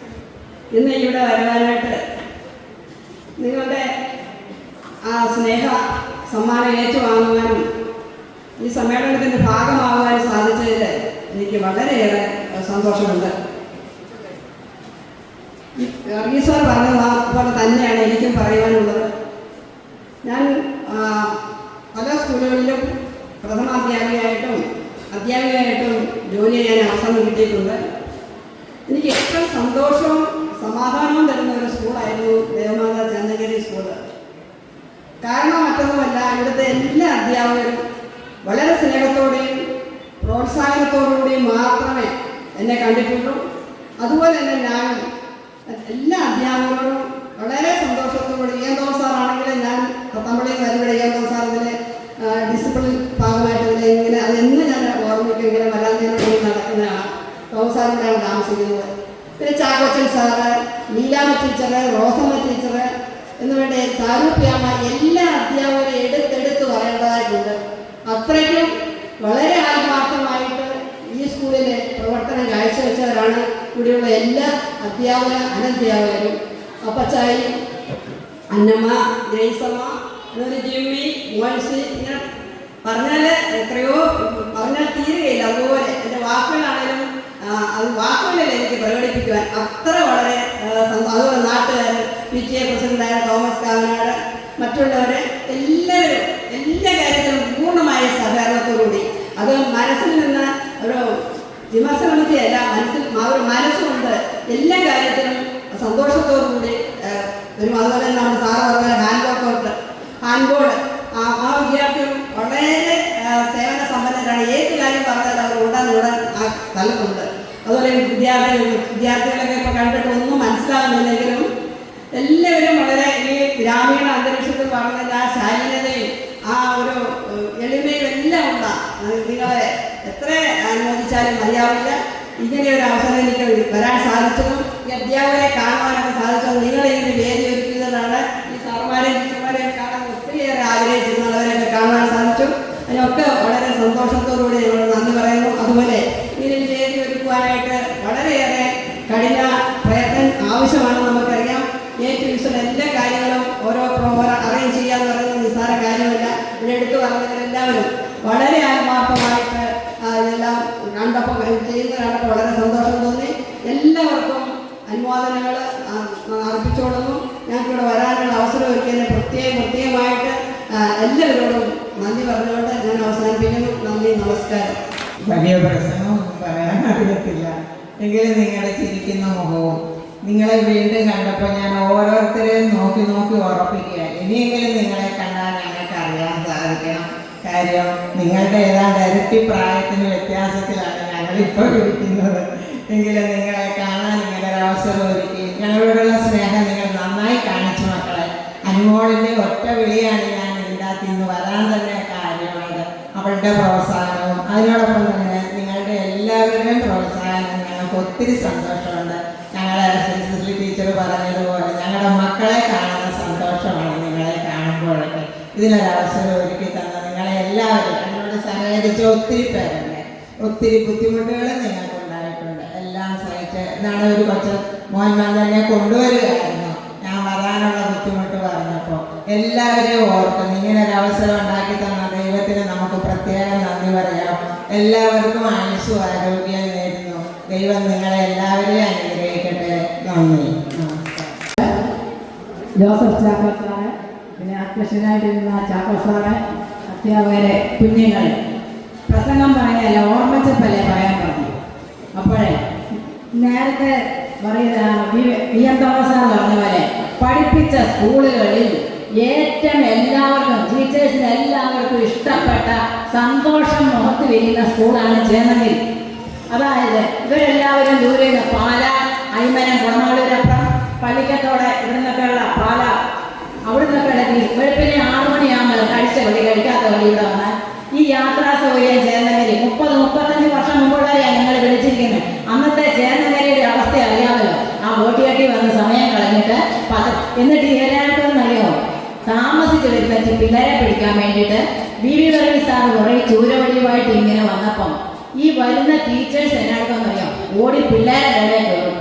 ഇന്ന് ഇവിടെ വരുവാനായിട്ട് നിങ്ങളുടെ ആ സ്നേഹ സമ്മാനം ഏറ്റുവാങ്ങുവാനും ഈ സമ്മേളനത്തിൻ്റെ ഭാഗമാകുവാനും സാധിച്ചതിൽ എനിക്ക് വളരെയേറെ സന്തോഷമുണ്ട്. ഈശ്വർ പറഞ്ഞതുപോലെ തന്നെയാണ് എനിക്കും പറയുവാനുള്ളത്. ഞാൻ പല സ്കൂളുകളിലും അധ്യാപികയായിട്ടും ജോലി ചെയ്യാൻ അവസരം കിട്ടിയിട്ടുണ്ട്. എനിക്ക് ഏറ്റവും സന്തോഷവും സമാധാനവും തരുന്ന ഒരു സ്കൂളായിരുന്നു ദേവമാതാ ചന്ദഗിരി സ്കൂള്. കാരണം മറ്റൊന്നുമല്ല, ഇവിടുത്തെ എല്ലാ അധ്യാപകരും വളരെ സ്നേഹത്തോടെയും പ്രോത്സാഹനത്തോടുകൂടിയും മാത്രമേ എന്നെ കണ്ടിട്ടുള്ളൂ. അതുപോലെ തന്നെ ഞാനും എല്ലാ അധ്യാപകരോടും വളരെ സന്തോഷത്തോടുകൂടി സാറാണെങ്കിലും ഞാൻ പത്തമ്പളി വരുമ്പോൾ സാർ ഇതിലെ ഡിസിപ്ലിൻ ഭാഗമായിട്ട് ഇങ്ങനെ അതെന്ന് ഞാൻ ഓർമ്മിക്കും. ഇങ്ങനെ വരാൻ നടക്കുന്നതാണ്. സാറിൻ്റെയാണ് താമസിക്കുന്നത്. പിന്നെ Chackochan sir, Leelamma teacher, Rosamma teacher എന്നുവേണ്ട സാരൂപ്യാമ്മ എല്ലാ അധ്യാപകരെ എടുത്തെടുത്ത് പറയേണ്ടതായിട്ടുണ്ട്. അത്രയ്ക്കും വളരെ ആത്മാർത്ഥമായിട്ട് ഈ സ്കൂളിലെ പ്രവർത്തനം കാഴ്ചവെച്ചവരാണ് ഇവിടെയുള്ള എല്ലാ അനധ്യാപകരും. അപ്പച്ചായി, അന്നമ്മ, ഗ്രേസമ്മ, ജിമ്മി, മോൻസി, ഇങ്ങനെ പറഞ്ഞാൽ എത്രയോ പറഞ്ഞാൽ തീരുകയില്ല. അതുപോലെ എൻ്റെ വാക്കുകളാണേലും അത് വാക്കുകളിൽ എനിക്ക് പ്രകടിപ്പിക്കുവാൻ അത്ര വളരെ അതുപോലെ നാട്ടുകാർ, PTA പ്രസിഡന്റായ തോമസ് കാവനാട്, മറ്റുള്ളവരെ എല്ലാവരും എല്ലാ കാര്യത്തിലും പൂർണ്ണമായ സഹകരണത്തോടുകൂടി, അത് മനസ്സിൽ നിന്ന് ഒരു വിമർശനമൊക്കെയല്ല, ഒരു മനസ്സുകൊണ്ട് എല്ലാ കാര്യത്തിലും സന്തോഷത്തോടുകൂടി വരും. അതുപോലെ തന്നെ നമ്മുടെ സാറ് പറഞ്ഞ ഹാൻഡ്ബോർഡ് ആ വിദ്യാർത്ഥികൾ വളരെ സേവന സമ്പന്നരാണ്. ഏത് കാര്യം പറഞ്ഞാൽ അവർ ഉടൻ ആ സ്ഥലത്തുണ്ട്. അതുപോലെ വിദ്യാർത്ഥികളൊക്കെ ഇപ്പോൾ കണ്ടിട്ട് ഒന്നും മനസ്സിലാകുന്നില്ലെങ്കിലും എല്ലാവരും വളരെ ഈ ഗ്രാമീണ അന്തരീക്ഷത്തിൽ പറഞ്ഞ ആ ശാലീനതയും ആ ഒരു എളിമയും എല്ലാം ഉണ്ടാകും. നിങ്ങളെ എത്ര അനുമോദിച്ചാലും മതിയാവില്ല. ഇങ്ങനെ ഒരു അവസരം എനിക്ക് വരാൻ സാധിച്ചതും ഈ അധ്യാപകരെ കാണുവാനൊക്കെ സാധിച്ചതും നിങ്ങളിങ്ങനെ വേദി ഒരുക്കുന്നതാണ്. ഈ സാറുമാരെയും ടീച്ചർമാരെയും കാണാൻ ഒത്തിരിയേറെ ആഗ്രഹിച്ചിരുന്നവരെയൊക്കെ കാണാൻ സാധിച്ചു. അതിനൊക്കെ വളരെ സന്തോഷത്തോടുകൂടി ഞങ്ങൾ നന്ദി പറയുന്നു. അതുപോലെ ഇങ്ങനെ വേദി ഒരുക്കുവാനായിട്ട് വളരെയേറെ കഠിന പ്രയത്നം ആവശ്യമാണെന്ന് നമുക്കറിയാം. ഏറ്റവും എല്ലാ കാര്യങ്ങളും ഓരോ അറേഞ്ച് ചെയ്യാന്ന് പറയുന്നത് നിസ്സാര കാര്യമല്ല. ഇവിടെ എടുത്തു പറഞ്ഞവരെല്ലാവരും വളരെ ആത്മാർത്ഥമായിട്ട് ഇതെല്ലാം കണ്ടപ്പോൾ ചെയ്യുന്ന കണ്ടപ്പോൾ വളരെ സന്തോഷം തോന്നി. എല്ലാവർക്കും അനുമോദനങ്ങൾ അർപ്പിച്ചുകൊള്ളുന്നു. ഞങ്ങൾക്കിവിടെ വരാനുള്ള അവസരം ഒരുക്കിയതിന് പ്രത്യേകമായിട്ട് എല്ലാവരോടും നന്ദി പറഞ്ഞുകൊണ്ട് ഞാൻ അവസാനിപ്പിക്കുന്നു. നന്ദി, നമസ്കാരം.
വലിയ പ്രസംഗമൊന്നും പറയാൻ അറിയത്തില്ല, എങ്കിലും നിങ്ങളുടെ ചിരിക്കുന്ന മുഖവും നിങ്ങളെ വീണ്ടും കണ്ടപ്പോൾ ഞാൻ ഓരോരുത്തരെയും നോക്കി ഉറപ്പിക്കുക, ഇനിയെങ്കിലും നിങ്ങളെ കണ്ടാൽ ഞങ്ങൾക്ക് അറിയാൻ സാധിക്കണം. കാര്യം നിങ്ങളുടെ ഏതാണ്ട് ഇരട്ടി പ്രായത്തിന് വ്യത്യാസത്തിലാണ് ഞങ്ങളിപ്പോൾ ഇരിക്കുന്നത്. എങ്കിലും നിങ്ങളെ കാണാൻ ഇങ്ങനെ ഒരു അവസരം ഒരുക്കി ഞങ്ങളോടുള്ള സ്നേഹം നിങ്ങൾ നന്നായി കാണിച്ചു മക്കളെ. അനുമോളിൻ്റെ ഒറ്റ വിളിയാണ് ഞാൻ ഇതിനകത്ത് ഇന്ന് വരാൻ തന്നെ കാര്യമുള്ളത്. അവളുടെ പ്രോത്സാഹനവും അതിനോടൊപ്പം തന്നെ നിങ്ങളുടെ എല്ലാവരുടെയും പ്രോത്സാഹനം ഞങ്ങൾക്ക് ഒത്തിരി സന്തോഷമുണ്ട്. ഞങ്ങളുടെ SSLC ടീച്ചർ പറഞ്ഞതുപോലെ ഞങ്ങളുടെ മക്കളെ കാണുന്ന സന്തോഷമാണ് നിങ്ങളെ കാണുമ്പോഴൊക്കെ. ഇതിനൊരവസരം ഒരുക്കി തന്ന നിങ്ങളെ എല്ലാവരും എന്നോട് സഹകരിച്ച ഒത്തിരി പേരുണ്ട്. ഒത്തിരി ബുദ്ധിമുട്ടുകൾ നിങ്ങൾക്കുണ്ടായിട്ടുണ്ട്. എല്ലാം സഹിച്ച് എന്നാണ് ഒരു കൊച്ചു മോൻ തന്നെ കൊണ്ടുവരികയായിരുന്നു. ഞാൻ വരാനുള്ള ബുദ്ധിമുട്ട് പറഞ്ഞപ്പോൾ എല്ലാവരെയും ഓർക്കുന്നു. ഇങ്ങനെ ഒരു അവസരം ഉണ്ടാക്കി തന്ന ദൈവത്തിന് നമുക്ക് പ്രത്യേകം നന്ദി പറയാം. എല്ലാവർക്കും ആയുസ്സും ആരോഗ്യം നേരുന്നു. ദൈവം നിങ്ങളെ എല്ലാവരെയും അനുഗ്രഹിക്കട്ടെ. നന്ദി, നമസ്കാരം.
ജോസഫ് ചാക്കോ സാറ്, പിന്നെ അധ്യക്ഷനായിട്ടിരുന്ന ചാക്കോ സാറ്, അധ്യാപകരെ, കുഞ്ഞുങ്ങളെ, പ്രസംഗം പറയാനല്ല ഓർമ്മിച്ചപ്പല്ലേ പറയാൻ പറഞ്ഞു. അപ്പോഴേ നേരത്തെ VM തോമസ് സാർ പറഞ്ഞ പോലെ പഠിപ്പിച്ച സ്കൂളുകളിൽ ഏറ്റവും എല്ലാവർക്കും ടീച്ചേഴ്സിന് എല്ലാവർക്കും ഇഷ്ടപ്പെട്ട സന്തോഷം മുഖത്ത് വിരിയുന്ന സ്കൂളാണ് ചേന്നഗിരി. അതായത് ഇവരെല്ലാവരും ദൂരെ നിന്ന് പാല, അയ്മനം, കുടമാളൂരപ്പുറം, പള്ളിക്കത്തോടെ ഇവിടുന്നൊക്കെയുള്ള പാല, അവിടെ നിന്നൊക്കെ വെളുപ്പിനെ 6 മണിയാകുമ്പോൾ കഴിച്ച വഴി കഴിക്കാത്ത വഴി ഇവിടെ വന്നാൽ ഈ യാത്രാ സൗകര്യം ചേന്നഗിരി 30-35 വർഷം മുമ്പുള്ളവരെയാണ് നിങ്ങൾ വിളിച്ചിരിക്കുന്നത്. അന്നത്തെ ചേന്നഗിരിയുടെ അവസ്ഥ അറിയാമല്ലോ. ആ ബോട്ട് കെട്ടി വന്ന് സമയം കളഞ്ഞിട്ട് എന്നിട്ട് ഇവരെ വെച്ച് പിള്ളേരെ പിടിക്കാൻ വേണ്ടിയിട്ട് വി വർഗീസ് സാർ കുറേ ചൂരവടിയുമായിട്ട് ഇങ്ങനെ വന്നപ്പം ഈ വരുന്ന ടീച്ചേഴ്സ് എന്നാണെന്നറിയാം, ഓടി പിള്ളേരുടെ ഇടയിൽ കയറും.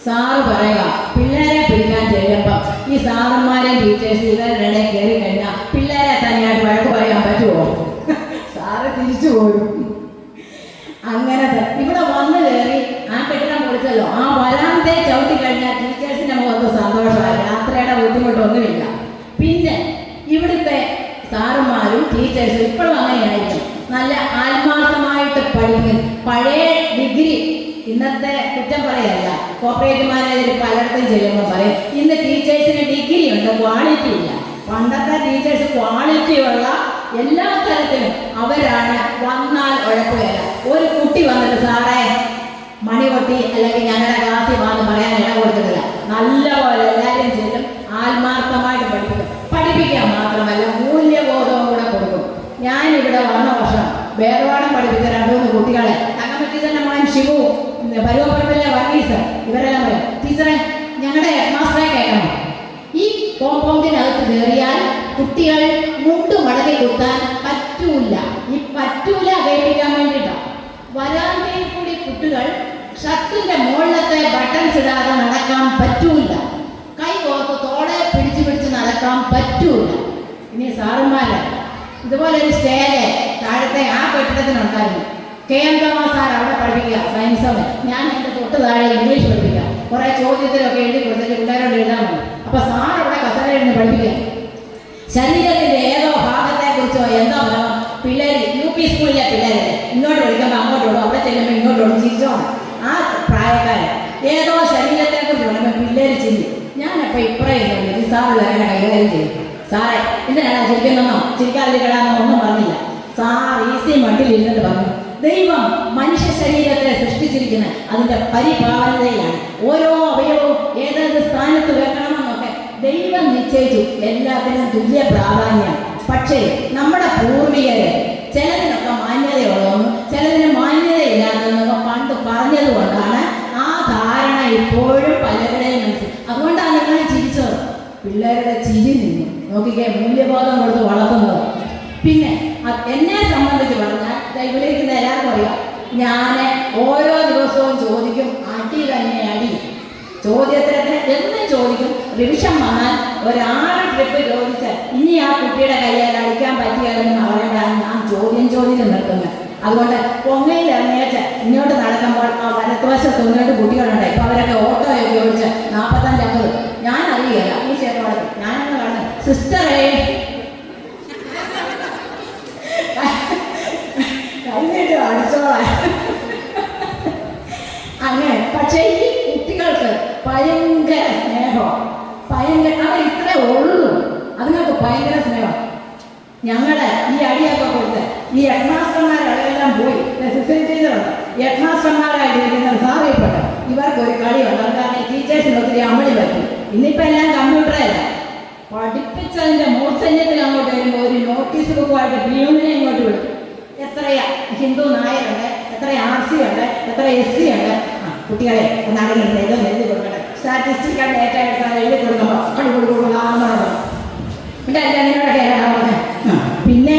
സാറ് പറയുക, പിള്ളേരെ പിടിക്കാൻ ചെല്ലുമ്പം ഈ സാറന്മാരെയും ടീച്ചേഴ്സ് ഇവരുടെ ഇടയിൽ കയറി കഴിഞ്ഞാൽ പിള്ളേരെ തന്നെയായിട്ട് വഴക്ക് പറയാൻ പറ്റുമോ? സാറ് തിരിച്ചു പോരും. അങ്ങനത്തെ ഇവിടെ വന്നു കയറി ആ കെട്ടിടം പൊളിച്ചല്ലോ, ആ വരാന്തേ ചവിട്ടി കഴിഞ്ഞാൽ ടീച്ചേഴ്സിന്റെ മുഖത്ത് സന്തോഷമായി, യാത്രയുടെ ബുദ്ധിമുട്ടൊന്നുമില്ല. പിന്നെ ഇവിടുത്തെ സാറുമാരും ടീച്ചേഴ്സും ഇപ്പോഴും അങ്ങനെയായിരിക്കും, നല്ല ആത്മാർത്ഥമായിട്ട് പഠിക്കും. പഴയ ഡിഗ്രി ഇന്നത്തെ കുറ്റം പറയല്ല, കോർപ്പറേറ്റ് മാനേജർ പലയിടത്തും ചെല്ലുമ്പോൾ പറയും ഇന്ന് ടീച്ചേഴ്സിന് ഡിഗ്രി ഉണ്ട്, ക്വാളിറ്റി ഇല്ല. പണ്ടത്തെ ടീച്ചേഴ്സ് ക്വാളിറ്റിയുള്ള എല്ലാ തരത്തിലും അവരാണ്. വന്നാൽ ഉഴപ്പുകയല്ല. ഒരു കുട്ടി വന്നിട്ട് സാറേ മണി കൊട്ടി അല്ലെങ്കിൽ ഞങ്ങളുടെ ക്ലാസ്സിൽ വന്ന് പറയാൻ ഇടം കൊടുത്തിട്ടില്ല. നല്ലപോലെ എല്ലാവരും ചെല്ലും, ആത്മാർത്ഥമായിട്ട് പഠിപ്പിക്കും. പഠിപ്പിക്കാൻ മാത്രമല്ല മൂല്യബോധവും കൂടെ കൊടുക്കും. ഞാനിവിടെ വന്ന വർഷം വേദപാഠം പഠിപ്പിച്ച 2-3 കുട്ടികളെ ടീച്ചറിന്റെ മകൻ ഷിവു, പരുവപ്പുറത്തിലെ വർഗീസ്, ഇവരെല്ലാം പറയും ടീച്ചറെ ഞങ്ങളുടെ ഹെഡ് മാസ്റ്ററെ കേൾക്കണം. ഈ കോമ്പൗണ്ടിനകത്ത് കയറിയാൽ കുട്ടികൾ മുണ്ട് മടക്കി കുത്താൻ പറ്റൂല. ഈ പറ്റൂല കേൾപ്പിക്കാൻ വേണ്ടിയിട്ടാണ്. വരാന്തയിൽ കൂടി കുട്ടികൾ ഷർട്ടിന്റെ മുകളിലത്തെ ബട്ടൺസ് ഇടാതെ നടക്കാൻ പറ്റൂല. കൈ കോർത്ത് തോടെ പിടിച്ച് നടക്കാൻ പറ്റൂല. ഇനി സാറുമാരെ ഇതുപോലെ ഒരു സ്റ്റേജ് താഴത്തെ ആ കെട്ടിടത്തിനുണ്ടായിരുന്നു. KM തോമസ് സാർ അവിടെ പഠിപ്പിക്കുക സയൻസ്. ഞാൻ എൻ്റെ തൊട്ട് താഴെ ഇംഗ്ലീഷ് പഠിപ്പിക്കുക. കുറേ ചോദ്യത്തിലൊക്കെ എഴുതി കൊടുത്തിട്ട് പിള്ളേരോട് എഴുതാൻ മതി. അപ്പൊ സാർ അവിടെ കസേരയിരുന്ന് പഠിപ്പിക്കുക. ശരീരത്തിന്റെ ഏതോ ഭാഗത്തെ കുറിച്ചോ എന്താ പറയുക, പിള്ളേർ UP സ്കൂളിലെ പിള്ളേരല്ലേ, ഇങ്ങോട്ട് പഠിക്കുമ്പോൾ അങ്ങോട്ടോടും, അവിടെ ചെല്ലുമ്പോൾ ഇങ്ങോട്ടോടും, ചിരിച്ചോണം. ആ പ്രായക്കാരൻ ഏതോ ശരീരത്തെ കുറിച്ച് പറയുമ്പോൾ പിള്ളേർ ചിരി. ഞാനപ്പോൾ ഇപ്പറയുന്നു സാറിൽ അങ്ങനെ കൈകാര്യം ചെയ്യും. സാറേ എന്തിനാണ് ചിരിക്കുന്നോ ചിരിക്കാതിരിക്കണമെന്നോ ഒന്നും പറഞ്ഞില്ല. സാർ ഈസി മട്ടിൽ ഇരുന്നിട്ട് പറഞ്ഞു, ദൈവം മനുഷ്യ ശരീരത്തെ സൃഷ്ടിച്ചിരിക്കുന്ന അതിൻ്റെ പരിപാലനയിലാണ്. ഓരോ അവയവവും ഏതേത് സ്ഥാനത്ത് വെക്കണമെന്നൊക്കെ ദൈവം നിശ്ചയിച്ചു. എല്ലാത്തിനും തുല്യ പ്രാധാന്യം. പക്ഷേ നമ്മുടെ പൂർവികര് ചിലതിനൊക്കെ മാന്യതയുള്ളതെന്നും ചിലതിന് മാന്യതയില്ലാത്തതെന്നൊക്കെ പണ്ട് പറഞ്ഞത് കൊണ്ടാണ് ആ ധാരണ ഇപ്പോഴും പലരുടെയും മനസ്സിൽ. അതുകൊണ്ടാണ് നിങ്ങൾ ചിരിച്ചത്. പിള്ളേരുടെ ചിരി നിന്നു നോക്കിക്കേ, മൂല്യബോധം കൊടുത്ത് വളർത്തുന്നത്. പിന്നെ എന്നെ സംബന്ധിച്ച് പറഞ്ഞാൽ ഇവിടെ എല്ലാവർക്കും അറിയാം, ഞാൻ ഓരോ ദിവസവും ചോദിക്കും, അടി തന്നെ അടി. ചോദ്യത്തിന് എന്നും ചോദിക്കും. റിവിഷൻ വന്നാൽ 6 ട്രിപ്പ് ചോദിച്ചാൽ ഇനി ആ കുട്ടിയുടെ കയ്യിൽ അടിക്കാൻ പറ്റിയാലെന്ന് പറയുമ്പോഴാണ് ഞാൻ ചോദ്യം നിർത്തുന്നത്. അതുകൊണ്ട് പൊങ്ങയിൽ ഇറങ്ങിയേച്ച് ഇങ്ങോട്ട് നടക്കുമ്പോൾ ആ വലത്തുവശത്ത് 1-2 കുട്ടികളുണ്ട്. ഇപ്പം അവരൊക്കെ ഓട്ടോയൊക്കെ ഓടിച്ച് 45 ഞാൻ അറിയില്ല. ഈ ചേർപ്പാട് ഞാനൊന്ന് കാണുന്നത് സിസ്റ്ററേ കഴിഞ്ഞിട്ട് അടിച്ചോളാം അങ്ങനെ. പക്ഷേ ഈ കുട്ടികൾക്ക് ഭയങ്കര സ്നേഹം, അവർ ഇത്രേ ഉള്ളൂ, അതുങ്ങൾക്ക് ഭയങ്കര സ്നേഹം. ഞങ്ങളുടെ ഈ അടിയൊക്കെ കൊടുത്ത് ഈ ഹെഡ് മാസ്റ്റർമാരെല്ലാം പോയി, അസിസ്റ്റന്റ് ടീച്ചറുണ്ട്, ഹെഡ് മാസ്റ്റർമാരായിട്ടിരിക്കുന്ന സാറിയപ്പെട്ട ഇവർക്കൊരു കളിയുണ്ട്. കാരണം ടീച്ചേഴ്സിന് ഒത്തിരി അമളി പറ്റും. ഇന്നിപ്പോൾ എല്ലാം കമ്പ്യൂട്ടറല്ല. പഠിപ്പിച്ചതിൻ്റെ മൂർധന്യത്തിൽ അങ്ങോട്ട് വരുമ്പോൾ ഒരു നോട്ടീസ് ബുക്കുമായിട്ട് പിയൂണിനെ ഇങ്ങോട്ട് വിടും. എത്ര ഹിന്ദു നായരുണ്ട്, എത്ര RC ഉണ്ട്, എത്ര SC ഉണ്ട്. കുട്ടികളെ ഒന്നാണെങ്കിൽ ഇതൊന്നും എഴുതി കൊടുക്കട്ടെ. സ്റ്റാറ്റിസ്റ്റിക്കൽ ഡേറ്റ എടുത്താൽ എഴുതി കൊടുക്കുമ്പോൾ പിന്നെ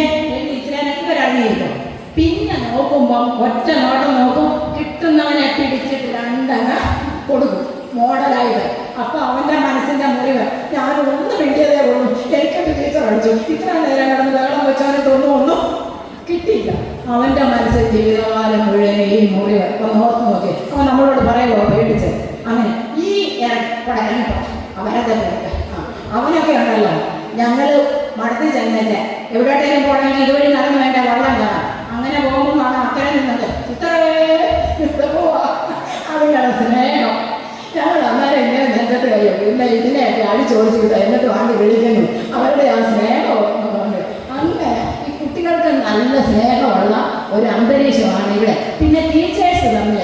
ടീച്ചറിനൊക്കെ പിന്നെ നോക്കുമ്പം ഒറ്റ നോട്ടം നോക്കും, കിട്ടുന്നവനെ പിടിച്ചിട്ട് 2 കൊടുക്കും മോഡലായിട്ട്. അപ്പൊ അവന്റെ മനസ്സിന്റെ മുറിവ് ഞാൻ ഒന്ന് കിട്ടിയതേ ഉള്ളൂ, എനിക്കൊരു ടീച്ചർ അടിച്ചു, ഇത്ര നേരം കിടന്ന് വെള്ളം വെച്ചാൽ ഒന്നും കിട്ടിയില്ല. അവന്റെ മനസ്സിൽ ജീവിതകാലം മുഴുവൻ ഈ മുറിവ് ഓർത്ത് നോക്കി. അവൻ നമ്മളോട് പറയുമോ പേടിച്ച്. അങ്ങനെ ഈ ഇറങ്ങിപ്പോ അവരത്തെ അവനൊക്കെ ഉണ്ടല്ലോ. ഞങ്ങൾ മടത്തി ചെന്നേച്ച് എവിടേക്കും പോകണമെങ്കിൽ ഇതുവഴി നടന്നു വേണ്ട വെള്ളം കാണാം. അങ്ങനെ പോകുമ്പോഴാണ് അക്കരെ നിന്നത് ഇത്രേ പോവാ. അതിനുള്ള സ്നേഹം ഞങ്ങൾ അന്നേരം ഇങ്ങനെ നെഞ്ചത്ത് കഴിയും. പിന്നെ ഇതിനെയൊക്കെ അടിച്ചോടിച്ചു വിട്ടാൽ എന്നിട്ട് വാങ്ങി വിളിക്കുന്നു. അവരുടെ ആ സ്നേഹം ഉണ്ട്. അങ്ങനെ ഈ കുട്ടികൾക്ക് നല്ല സ്നേഹമുള്ള ഒരു അന്തരീക്ഷമാണ് ഇവിടെ. പിന്നെ ടീച്ചേഴ്സ് തമ്മിൽ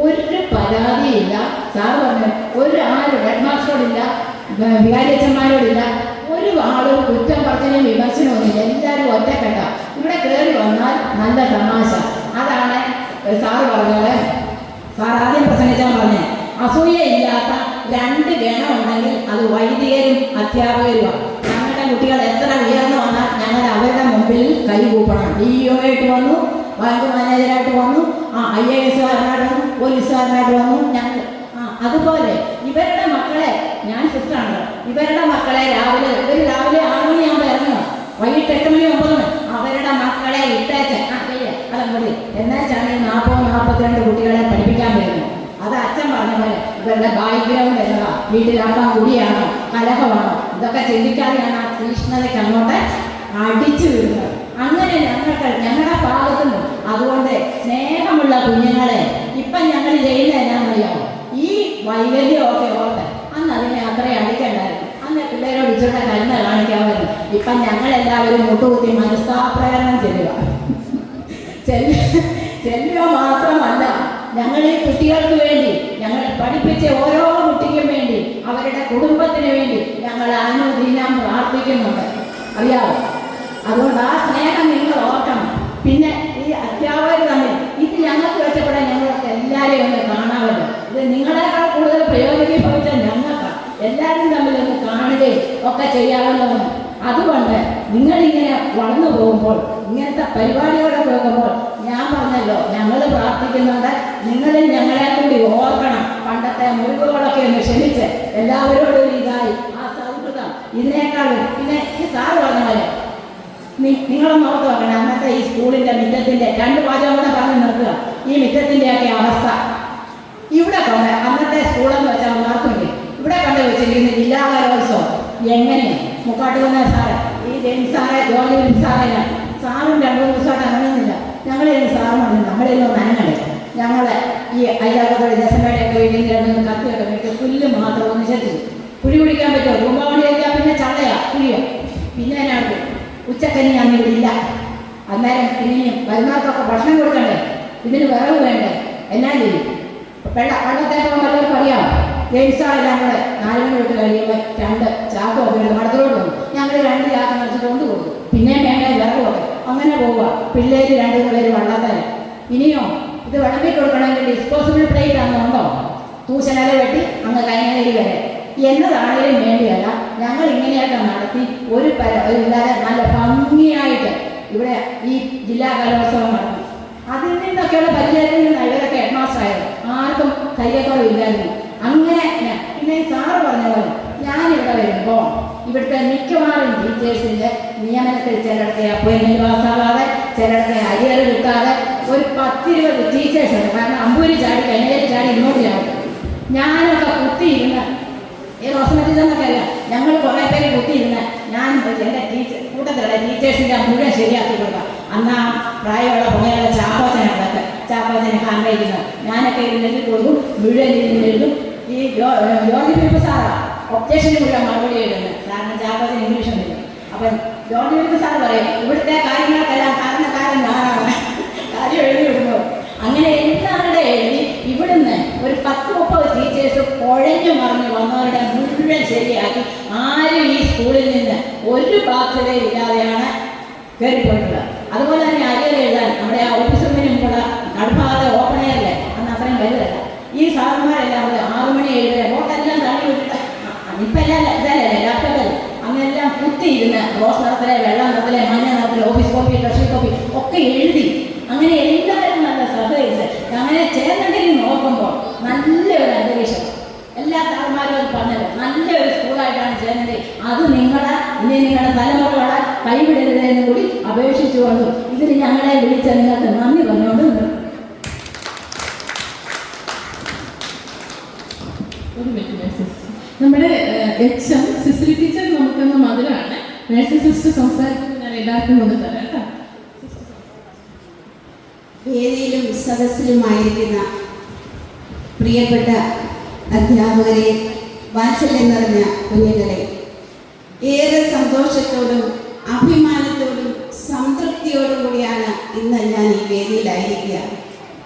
ഒരു പരാതിയില്ല. സാറ് പറഞ്ഞു ആരും ഹെഡ് മാസ്റ്ററോടില്ല, വികാരിയച്ഛന്മാരോടില്ല, ഒരു ആളും കുറ്റം പറച്ചിലും വിമർശനമൊന്നുമില്ല. എല്ലാവരും ഒറ്റക്കെട്ട. ഇവിടെ കയറി വന്നാൽ നല്ല തമാശ. അതാണ് സാറ് പറഞ്ഞത്. സാർ ആദ്യം പ്രസംഗിച്ചാൽ പറഞ്ഞേ, അസൂയയില്ലാത്ത 2 ഗണം ഉണ്ടെങ്കിൽ അത് വൈദികരും അധ്യാപകരുമാണ്. ഞങ്ങളുടെ കുട്ടികൾ എത്ര ഉയർന്നു വന്നാൽ ഞങ്ങൾ അവരുടെ മുമ്പിൽ കൈകൂപ്പണം. DEO ആയിട്ട് വന്നു, ബാങ്ക് മാനേജരായിട്ട് വന്നു, IAS കാരനായിട്ട് വന്നു, പോലീസുകാരനായിട്ട് വന്നു. ഞങ്ങൾ അതുപോലെ ഇവരുടെ മക്കളെ, ഞാൻ സിസ്റ്ററാണ്, ഇവരുടെ മക്കളെ രാവിലെ 6 മണിയാകുമ്പോൾ ഇറങ്ങണം, വൈകിട്ട് 8 മണി 9 മണി അവരുടെ മക്കളെ ഇട്ടേച്ച് അതങ്ങോട്ട് എന്നുവെച്ചാണ് 40-42 കുട്ടികളെ പഠിപ്പിക്കാൻ വരുന്നത്. അത് അച്ഛൻ പറഞ്ഞ പോലെ ഇവരുടെ ബാക്ക്ഗ്രൗണ്ട് എന്നതാ, വീട്ടിലാക്കാൻ കുടിയാണോ കലഹമാണോ ഇതൊക്കെ ചിന്തിക്കാതെയാണ് ആ തീഷ്ണതയ്ക്ക് അങ്ങോട്ട് അടിച്ചു വീഴുന്നത്. അങ്ങനെ ഞങ്ങളുടെ ഭാഗത്തുനിന്ന് അതുകൊണ്ട് സ്നേഹമുള്ള കുഞ്ഞുങ്ങളെ ഇപ്പം ഞങ്ങൾ ചെയ്യുന്നത് എന്നാണെന്നറിയാമോ? ഈ വൈകല്യമൊക്കെ ഓർത്ത് അന്ന് അതിനെ അത്രയും അടിക്കണ്ടായിരുന്നു. അന്ന് പിള്ളേരോട് ഇച്ചിരുടെ കരുണ കാണിക്കാമായിരുന്നു. ഇപ്പം ഞങ്ങളെല്ലാവരും മുട്ടുകുത്തി മനസ്താപ്രകടനം ചെല്ലുക മാത്രമല്ല, ഞങ്ങൾ ഈ കുട്ടികൾക്ക് വേണ്ടി, ഞങ്ങൾ പഠിപ്പിച്ച ഓരോ കുട്ടിക്കും വേണ്ടി, അവരുടെ കുടുംബത്തിന് വേണ്ടി ഞങ്ങൾ അനുദിനം പ്രാർത്ഥിക്കുന്നുണ്ട്. അറിയാമോ? അതുകൊണ്ട് ആ സ്നേഹം നിങ്ങൾ ഓർക്കണം. പിന്നെ ഈ അധ്യാപകർ തമ്മിൽ ഇത് ഞങ്ങൾക്ക് വെച്ചപ്പെടാൻ ഞങ്ങൾക്ക് എല്ലാവരെയും ഒന്ന് കാണാമല്ലോ. ഇത് നിങ്ങളെക്കാൾ കൂടുതൽ പ്രയോജനം ഭവിച്ചാൽ ഞങ്ങൾക്ക് എല്ലാവരും തമ്മിൽ ഒന്ന് കാണുകയും ഒക്കെ ചെയ്യാമല്ലോ. അതുകൊണ്ട് നിങ്ങളിങ്ങനെ വളർന്നു പോകുമ്പോൾ, ഇങ്ങനത്തെ പരിപാടികളൊക്കെ കേൾക്കുമ്പോൾ ഞാൻ പറഞ്ഞല്ലോ, ഞങ്ങൾ പ്രാർത്ഥിക്കുന്നുണ്ട്. നിങ്ങളും ഞങ്ങളെ കൂടി ഓർക്കണം. പണ്ടത്തെ മുറിവുകളൊക്കെ ഒന്ന് ക്ഷമിച്ച് എല്ലാവരോടും ഇതായി ആ സൗഹൃദം ഇതിനേക്കാളും. പിന്നെ ഈ സാറ് പറഞ്ഞ പോലെ നിങ്ങളൊന്ന് ഓർത്ത് നോക്കണം. അന്നത്തെ ഈ സ്കൂളിൻ്റെ മുറ്റത്തിൻ്റെ 2 വാചകം കൂടെ പറഞ്ഞ് നിർത്തുക. ഈ മുറ്റത്തിൻ്റെയൊക്കെ അവസ്ഥ ഇവിടെ കൊണ്ട്, അന്നത്തെ സ്കൂളെന്ന് വെച്ചാൽ മാർക്കുണ്ട്, ഇവിടെ കണ്ട് വെച്ചിരിക്കുന്ന ജില്ലാ കലോത്സവം എങ്ങനെയാണ്? മുക്കാട്ടുകുന്ന സാറ്, ഈ ജെയിംസ് സാറെ, ജോലി സാറല്ല, സാറും 2-3 ദിവസമായിട്ട് അനങ്ങുന്നില്ല. ഞങ്ങളെയും സാറും വന്നു, നമ്മളെയും ഒന്ന് അനങ്ങണ്ടേ? ഞങ്ങളെ ഈ അയൽവക്കത്തോടെ ജസമേടെയൊക്കെ വീട്ടിൽ 2 കത്തിയൊക്കെ വീട്ടിൽ പുല്ല് മാത്രം ഒന്ന് ചെത്തി കുഴി കുടിക്കാൻ പറ്റുമോ? കുമ്പമണി കഴിഞ്ഞാൽ പിന്നെ ചള്ളയാ കുഴിയോ. പിന്നെ എന്നാണ് ഉച്ചക്കഞ്ഞി അന്ന് ഇവിടെ ഇല്ല. അന്നേരം ഇനിയും വരുന്നവർക്കൊക്കെ ഭക്ഷണം കൊടുക്കണ്ടേ? ഇതിന് വിറവ് വേണ്ടേ? എന്നാ ചെയ്യും? വെള്ളത്തേക്ക് വല്ലവർക്കും അറിയാം. ജെയിംസാറെല്ലാം കൂടെ 4 മണി തൊട്ട് കഴിയുമ്പോൾ 2 ചാക്ക് ഒക്കെ എടുത്ത് മടത്തിലോട്ട് പോകും. ഞങ്ങൾ 2 ചാക്ക് നിറച്ചിട്ട് കൊണ്ട് കൊടുക്കും. പിന്നെയും വേണ്ട വിറകൊക്കെ. അങ്ങനെ പോവുക. പിള്ളേർ 2 പേര് വള്ളത്തേന്. ഇനിയോ ഇത് വിളമ്പി കൊടുക്കണമെങ്കിൽ ഡിസ്പോസിബിൾ പ്ലേറ്റ് അന്നുണ്ടോ? തൂശനല വെട്ടി അങ്ങ് കൈനേരി വരെ എന്നതാണേലും വേണ്ടിയല്ല. ഞങ്ങൾ ഇങ്ങനെയൊക്കെ നടത്തി ഒരു ഇല്ലാതെ നല്ല ഭംഗിയായിട്ട് ഇവിടെ ഈ ജില്ലാ കലോത്സവം നടത്തി. അതിൽ നിന്നൊക്കെയുള്ള പരിചയത്തിൽ നിന്ന് ഇവരൊക്കെ ഹെഡ് മാസ്റ്റർ ആയത്. ആർക്കും കയ്യേക്കുറവില്ലായിരുന്നു. അങ്ങനെ പിന്നെ സാറ് പറഞ്ഞ പോലെ ഞാനിവിടെ വരുമ്പോൾ ഇവിടുത്തെ മിക്കവാറും ടീച്ചേഴ്സിൻ്റെ നിയമനത്തിൽ ചിലടത്തെ അപ്പോയിൻമെൻറ്റ് പാസ്സാകാതെ, ചിലടത്തെ അരിയർ കിട്ടാതെ ഒരു 10-20 ടീച്ചേഴ്സുണ്ട്. കാരണം അമ്പൂരി ചാടി കൈനേരി ചാടി ഇങ്ങോട്ട് ചാടി. ഞാനൊക്കെ കുത്തിയിരുന്ന് ഈ റോസ്മ ടീച്ചറിനൊക്കെ അല്ല, ഞങ്ങൾ കുറേ പേര് കുത്തിയിരുന്ന് ഞാൻ എൻ്റെ കൂട്ടത്തിലുള്ള ടീച്ചേഴ്സിൻ്റെ മുഴുവൻ ശരിയാക്കി കൊടുക്കാം. അന്ന് ആ പ്രായമുള്ള പുള്ളികളുടെ ചാക്കോച്ചനൊക്കെ ചാക്കോച്ചനെ കാണിക്കുന്നത് ഞാനൊക്കെ ഇരുന്നെഴുതി കൊടുക്കും. മുഴുവൻ ഇരുന്നെഴുതും. ഈ ജോർജ് ഫിലിപ്പ് സാറാ ഒബ്ജക്ഷന് മുഴുവൻ മറുപടി എഴുതുന്നത്. സാറിന് ചാക്കോച്ചൻ ഇംഗ്ലീഷ് ഒന്നും. അപ്പം ജോർജ് ഫിലിപ്പ് സാർ പറയും ഇവിടുത്തെ കാര്യങ്ങൾക്കെല്ലാം കാരണക്കാരൻ ഞാനാണ്, കാര്യം എഴുതി വിടുന്നത്. അങ്ങനെ എല്ലാവരുടെ എഴുതി ഇവിടുന്ന് ഒരു 10-30 ടീച്ചേഴ്സ് കുഴഞ്ഞു മറിഞ്ഞ് വന്നവരുടെ മുഴുവൻ ശരിയാക്കി. ആരും ഈ സ്കൂളിൽ നിന്ന് ഒരു ബാധ്യതയും ഇല്ലാതെയാണ് കയറിപ്പോയിട്ടുള്ളത്. അതുപോലെ തന്നെ അരിയർ എഴുതാൻ നമ്മുടെ ആ ഓഫീസ് റൂമിനും കൂടെ നടുഭാഗത്തെ ഓപ്പൺ എയറിലെ അന്ന് അത്രയും വലുതല്ല. ഈ സാറന്മാരെല്ലാം കൂടെ 6 മണി എഴുതുക ബോട്ടെല്ലാം തള്ളി വിട്ടിട്ട് ഇപ്പം എല്ലാം ഇതല്ലേ ലാപ്ടോപ്പല്ലേ അന്നെല്ലാം കുത്തിയിരുന്ന് റോസ് നിറത്തിലെ, വെള്ള നിറത്തിലെ, മഞ്ഞ നിറത്തിലെ ഓഫീസ് കോപ്പി, ട്രഷറി കോപ്പി ഒക്കെ എഴുതി. അങ്ങനെ എല്ലാവരും നല്ല സഹകരിച്ച് അങ്ങനെ ചേർന്നെങ്കിൽ നോക്കുമ്പോൾ നല്ലൊരു അന്തരീക്ഷം. എല്ലാ സാറന്മാരും അത് പറഞ്ഞത് നല്ലൊരു സ്കൂളായിട്ടാണ് ചേർന്നത്. അത് നിങ്ങളുടെ തലമുറകളെ കൈവിടരുതെന്ന് കൂടി അപേക്ഷിച്ചുകൊണ്ടും ഇതിന് ഞങ്ങളെ വിളിച്ച നിങ്ങൾക്ക് നന്ദി പറഞ്ഞുകൊണ്ട്
നമ്മുടെ HM സിസ്റ്റർ ടീച്ചർ നമുക്കൊന്ന് മധുരമാണ്. നഴ്സിംഗ് സിസ്റ്റർ സംസാരിക്കുന്നത് ഞാൻ എല്ലാവർക്കും കൊണ്ട് തരാം കേട്ടോ.
വേദിയിലും സദസ്സിലുമായിരിക്കുന്ന പ്രിയപ്പെട്ട അധ്യാപകരെ, വാത്സല്യം നിറഞ്ഞ കുഞ്ഞുങ്ങളെ, ഏറെ സന്തോഷത്തോടും അഭിമാനത്തോടും സംതൃപ്തിയോടും കൂടിയാണ് ഇന്ന് ഞാൻ ഈ വേദിയിലായിരിക്കുക.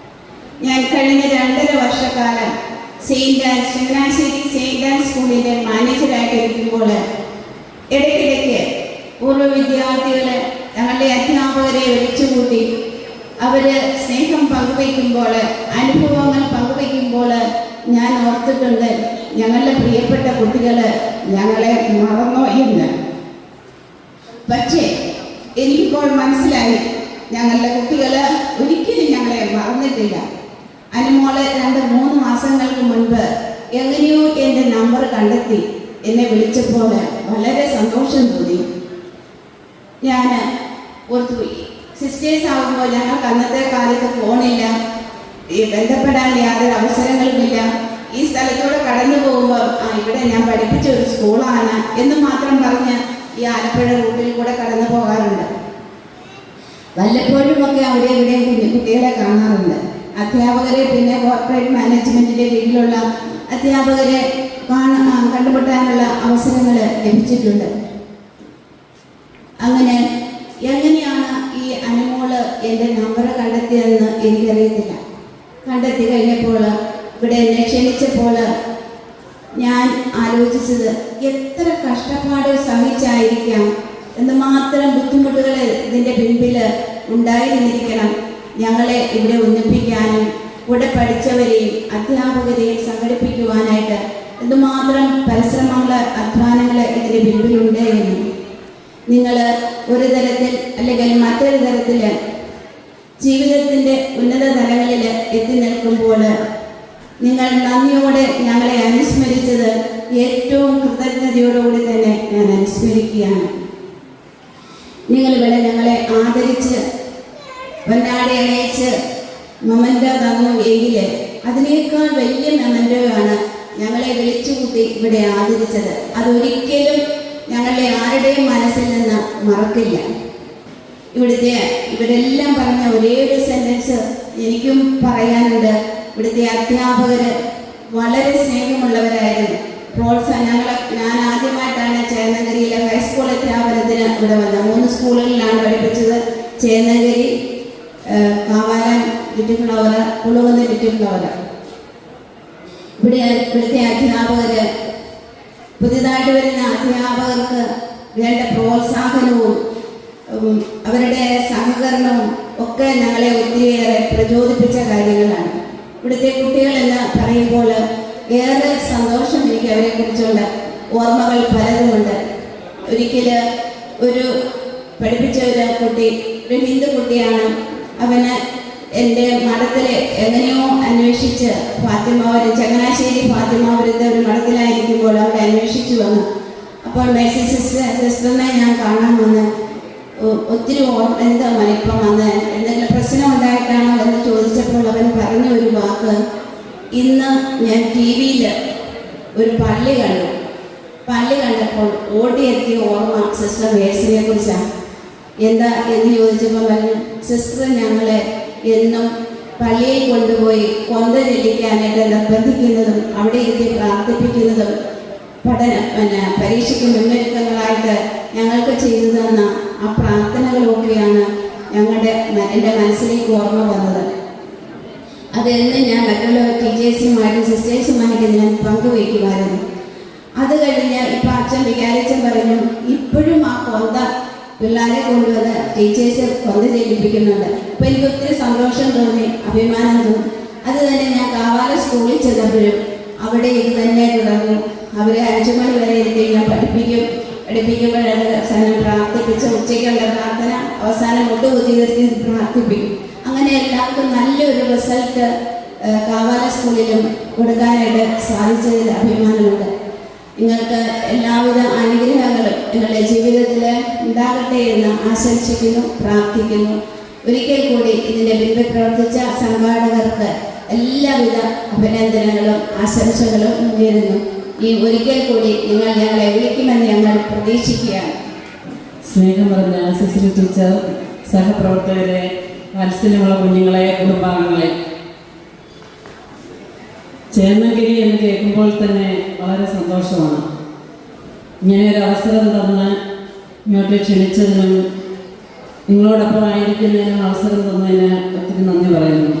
ഞാൻ കഴിഞ്ഞ 2.5 വർഷക്കാലം ചങ്ങനാശ്ശേരി സെയിൻറ് ആൻഡ് സ്കൂളിൻ്റെ മാനേജറായിട്ടിരിക്കുമ്പോൾ ഇടയ്ക്കിടയ്ക്ക് പൂർവ്വ വിദ്യാർത്ഥികൾ ഞങ്ങളുടെ അധ്യാപകരെ വിളിച്ചുകൂട്ടി അവർ സ്നേഹം പങ്കുവയ്ക്കുമ്പോൾ, അനുഭവങ്ങൾ പങ്കുവയ്ക്കുമ്പോൾ ഞാൻ ഓർത്തിട്ടുണ്ട് ഞങ്ങളുടെ പ്രിയപ്പെട്ട കുട്ടികൾ ഞങ്ങളെ മറന്നോ എന്ന്. പക്ഷേ എനിക്കിപ്പോൾ മനസ്സിലായി, ഞങ്ങളുടെ കുട്ടികൾ ഒരിക്കലും ഞങ്ങളെ മറന്നിട്ടില്ല. അനുമോള് 2-3 മാസങ്ങൾക്ക് മുൻപ് എങ്ങനെയോ എൻ്റെ നമ്പർ കണ്ടെത്തി എന്നെ വിളിച്ചപ്പോൾ വളരെ സന്തോഷം തോന്നി. ഞാൻ ഓർത്തു, സിസ്റ്റേഴ്സ് ആകുമ്പോൾ ഞങ്ങൾക്ക് അന്നത്തെ കാലത്ത് ഫോണില്ല, ബന്ധപ്പെടാൻ യാതൊരു അവസരങ്ങളുമില്ല. ഈ സ്ഥലത്തൂടെ കടന്നു പോകുമ്പോൾ ഇവിടെ ഞാൻ പഠിപ്പിച്ച ഒരു സ്കൂളാണ് എന്ന് മാത്രം പറഞ്ഞ് ഈ ആലപ്പുഴ റൂട്ടിൽ കൂടെ കടന്നു പോകാറുണ്ട്. വല്ലപ്പോഴുമൊക്കെ അവിടെ ഇവിടെയും കുട്ടികളെ കാണാറുണ്ട്. അധ്യാപകരെ, പിന്നെ കോർപ്പറേറ്റ് മാനേജ്മെൻറ്റിൻ്റെ കീഴിലുള്ള അധ്യാപകരെ കണ്ടുമുട്ടാനുള്ള അവസരങ്ങൾ ലഭിച്ചിട്ടുണ്ട്. അങ്ങനെ എങ്ങനെയാണ് ഈ അനുമോള് എൻ്റെ നമ്പർ കണ്ടെത്തിയതെന്ന് എനിക്കറിയത്തില്ല. കണ്ടെത്തി കഴിഞ്ഞപ്പോൾ ഇവിടെ എന്നെ ക്ഷണിച്ചപ്പോൾ ഞാൻ ആലോചിച്ചത്, എത്ര കഷ്ടപ്പാട് സഹിച്ചായിരിക്കാം, എന്തുമാത്രം ബുദ്ധിമുട്ടുകൾ ഇതിൻ്റെ പിൻപിൽ ഉണ്ടായിരുന്നിരിക്കണം ഞങ്ങളെ ഇവിടെ ഒന്നിപ്പിക്കാനും കൂടെ പഠിച്ചവരെയും അധ്യാപകരെയും സംഘടിപ്പിക്കുവാനായിട്ട് എന്തുമാത്രം പരിശ്രമങ്ങൾ, അധ്വാനങ്ങൾ ഇതിൻ്റെ പിൻപിലുണ്ട് എന്ന്. നിങ്ങൾ ഒരു തരത്തിൽ അല്ലെങ്കിൽ മറ്റൊരു തരത്തിൽ ജീവിതത്തിൻ്റെ ഉന്നത തലങ്ങളിൽ എത്തി നിൽക്കുമ്പോൾ നിങ്ങൾ നന്ദിയോടെ ഞങ്ങളെ അനുസ്മരിച്ചത് ഏറ്റവും കൃതജ്ഞതയോടുകൂടി തന്നെ ഞാൻ അനുസ്മരിക്കുകയാണ്. നിങ്ങളിവിടെ ഞങ്ങളെ ആദരിച്ച് പൊന്നാടി അണയിച്ച് മൊമൻറ്റോ തന്നു എങ്കിൽ അതിനേക്കാൾ വലിയ മൊമൻറ്റോയാണ് ഞങ്ങളെ വിളിച്ചുകൂട്ടി ഇവിടെ ആദരിച്ചത്. അതൊരിക്കലും ഞങ്ങളുടെ ആരുടെയും മനസ്സിൽ നിന്ന് മറക്കില്ല. ഇവരെല്ലാം പറഞ്ഞ ഒരേ ഒരു സെൻറ്റൻസ് എനിക്കും പറയാനുണ്ട്. ഇവിടുത്തെ അധ്യാപകർ വളരെ സ്നേഹമുള്ളവരായിരുന്നു. ഞാൻ ആദ്യമായിട്ടാണ് ചേന്നങ്കരിയിലെ ഹൈസ്കൂൾ അധ്യാപനത്തിന് ഇവിടെ വന്നത്. 3 സ്കൂളുകളിലാണ് പഠിപ്പിച്ചത്. Chennankari, Kavalam, little flower, Kulukunnu little flower. ഇവിടുത്തെ അധ്യാപകർ, പുതിയതായിട്ട് വരുന്ന അധ്യാപകർക്ക് വേണ്ട പ്രോത്സാഹനവും അവരുടെ സഹകരണവും ഒക്കെ ഞങ്ങളെ ഒത്തിരിയേറെ പ്രചോദിപ്പിച്ച കാര്യങ്ങളാണ്. ഇവിടുത്തെ കുട്ടികളെന്ന് പറയുമ്പോൾ ഏറെ സന്തോഷം എനിക്ക് അവരെക്കുറിച്ചുള്ള ഓർമ്മകൾ പലതുമുണ്ട്. ഒരിക്കൽ പഠിപ്പിച്ച ഒരു കുട്ടി, ഒരു ഹിന്ദു കുട്ടിയാണ്. അവന് എൻ്റെ മഠത്തിൽ എങ്ങനെയോ അന്വേഷിച്ച് ചങ്ങനാശ്ശേരി ഫാത്തിമാപുരത്തെ ഒരു മഠത്തിലായിരിക്കുമ്പോൾ അവിടെ അന്വേഷിച്ചു വന്നു. അപ്പോൾ മേഴ്സി സിസ്റ്ററിനെ ഞാൻ കാണാൻ വന്ന് ഒത്തിരി എന്താ ഇപ്പം വന്ന് എന്തെങ്കിലും പ്രശ്നം ഉണ്ടായിട്ടാണോ എന്ന് ചോദിച്ചപ്പോൾ അവൻ പറഞ്ഞ ഒരു വാക്ക്, ഇന്ന് ഞാൻ TV-യിൽ ഒരു പള്ളി കണ്ടപ്പോൾ ഓടിയെത്തിയ ഓർമ്മ സിസ്റ്റർ മേഴ്സിനെ കുറിച്ചാണ്. എന്താ എന്ന് ചോദിച്ചപ്പോൾ പറഞ്ഞു, സിസ്റ്റർ ഞങ്ങളെ എന്നും പള്ളിയിൽ കൊണ്ടുപോയി കൊന്ത ചെല്ലിക്കാനായിട്ട് നിർബന്ധിക്കുന്നതും അവിടെ ഇരുത്തി പ്രാർത്ഥിപ്പിക്കുന്നതും പരീക്ഷയ്ക്ക് മുന്നൊരുക്കങ്ങളായിട്ട് ഞങ്ങൾക്ക് ചെയ്തു തന്ന ആ പ്രാർത്ഥനകളൊക്കെയാണ് എൻ്റെ മനസ്സിലേക്ക് ഓർമ്മ വന്നത്. അതെന്നും ഞാൻ മറ്റുള്ള ടീച്ചേഴ്സുമായിട്ടും സിസ്റ്റേഴ്സുമായിട്ട് ഞാൻ പങ്കുവയ്ക്കുമായിരുന്നു. അത് കഴിഞ്ഞ് ഇപ്പം അച്ഛൻ വികാരിച്ചൻ പറഞ്ഞു, ഇപ്പോഴും ആ കൊന്ത പിള്ളേരെ കൊണ്ടുവന്ന് ടീച്ചേഴ്സ് കൊന്ത ചെയ്യിപ്പിക്കുന്നുണ്ട്. അപ്പോൾ എനിക്ക് ഒത്തിരി സന്തോഷം തോന്നി, അഭിമാനം തോന്നി. അത് തന്നെ ഞാൻ കാവാല സ്കൂളിൽ ചെന്നപ്പോഴും അവിടെ ഇത് തന്നെ തുടർന്നു. അവരെ 5 മണി വരെ ഇരുത്തി ഞാൻ പഠിപ്പിക്കുമ്പോഴത് അവസാനം പ്രാർത്ഥിപ്പിച്ച് ഉച്ചയ്ക്കുള്ള പ്രാർത്ഥന അവസാനം മുട്ടുകുത്തി നിർത്തി പ്രാർത്ഥിപ്പിക്കും. അങ്ങനെ എല്ലാവർക്കും നല്ലൊരു റിസൾട്ട് കാവാല സ്കൂളിലും കൊടുക്കാനായിട്ട് സാധിച്ചതിൽ അഭിമാനമുണ്ട്. നിങ്ങൾക്ക് എല്ലാവിധ അനുഗ്രഹങ്ങളും നിങ്ങളുടെ ജീവിതത്തിൽ ഉണ്ടാകട്ടെ എന്ന് ആശംസിക്കുന്നു, പ്രാർത്ഥിക്കുന്നു. ഒരിക്കൽ കൂടി ഇതിൻ്റെ പിന്നിൽ പ്രവർത്തിച്ച സംഘാടകർക്ക് എല്ലാവിധ അഭിനന്ദനങ്ങളും ആശംസകളും നേരുന്നു. ഈ ഒരിക്കൽ കൂടി നിങ്ങൾ ഞങ്ങളെ വിളിക്കുമെന്ന് ഞങ്ങൾ പ്രതീക്ഷിക്കുകയാണ്.
സ്നേഹം പറഞ്ഞ സിസിലി ടീച്ചർ, സഹപ്രവർത്തകരെ, വാത്സല്യമുള്ള കുഞ്ഞുങ്ങളെ, കുടുംബാംഗങ്ങളെ, ചേന്നഗിരി എന്ന് കേൾക്കുമ്പോൾ തന്നെ വളരെ സന്തോഷമാണ്. ഇങ്ങനെ ഒരു അവസരം തന്ന് ഇങ്ങോട്ട് ക്ഷണിച്ചതിനും നിങ്ങളോടൊപ്പം ആയിരിക്കുന്നതിനും അവസരം തന്നതിന് ഒത്തിരി നന്ദി പറയുന്നു.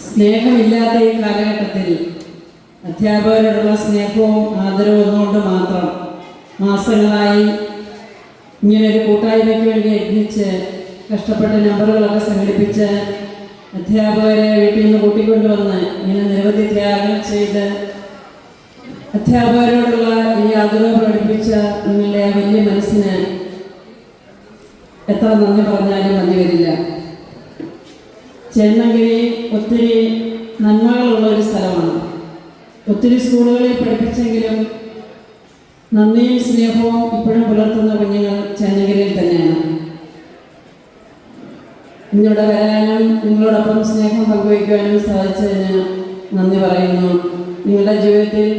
സ്നേഹമില്ലാത്ത ഈ കാലഘട്ടത്തിൽ അധ്യാപകരോടുള്ള സ്നേഹവും ആദരവും ഒന്നുകൊണ്ട് മാത്രം മാസങ്ങളായി ഇങ്ങനൊരു കൂട്ടായ്മയ്ക്ക് വേണ്ടി യത്നിച്ച് കഷ്ടപ്പെട്ട നമ്പറുകളൊക്കെ സംഘടിപ്പിച്ച് അധ്യാപകരെ വീട്ടിൽ നിന്ന് കൂട്ടിക്കൊണ്ടുവന്ന് ഇങ്ങനെ നിരവധി ത്യാഗങ്ങൾ ചെയ്ത്
അധ്യാപകരോടുള്ള ഈ ആദരവ് പ്രകടിപ്പിച്ച നിങ്ങളുടെ വലിയ മനസ്സിന് എത്ര നന്ദി പറഞ്ഞാലും മതി വരില്ല. ചേന്നങ്കിരി ഒത്തിരി നന്മകളുള്ള ഒരു സ്ഥലമാണ്. ഒത്തിരി സ്കൂളുകളിൽ പഠിപ്പിച്ചെങ്കിലും നന്ദിയും സ്നേഹവും ഇപ്പോഴും പുലർത്തുന്ന കുഞ്ഞുങ്ങൾ ചേന്നങ്കിരിയിൽ തന്നെയാണ്. ഇന്നിവിടെ വരാനും നിങ്ങളോടൊപ്പം സ്നേഹം പങ്കുവയ്ക്കുവാനും സാധിച്ചതിന് നന്ദി പറയുന്നു. നിങ്ങളുടെ ജീവിതത്തിൽ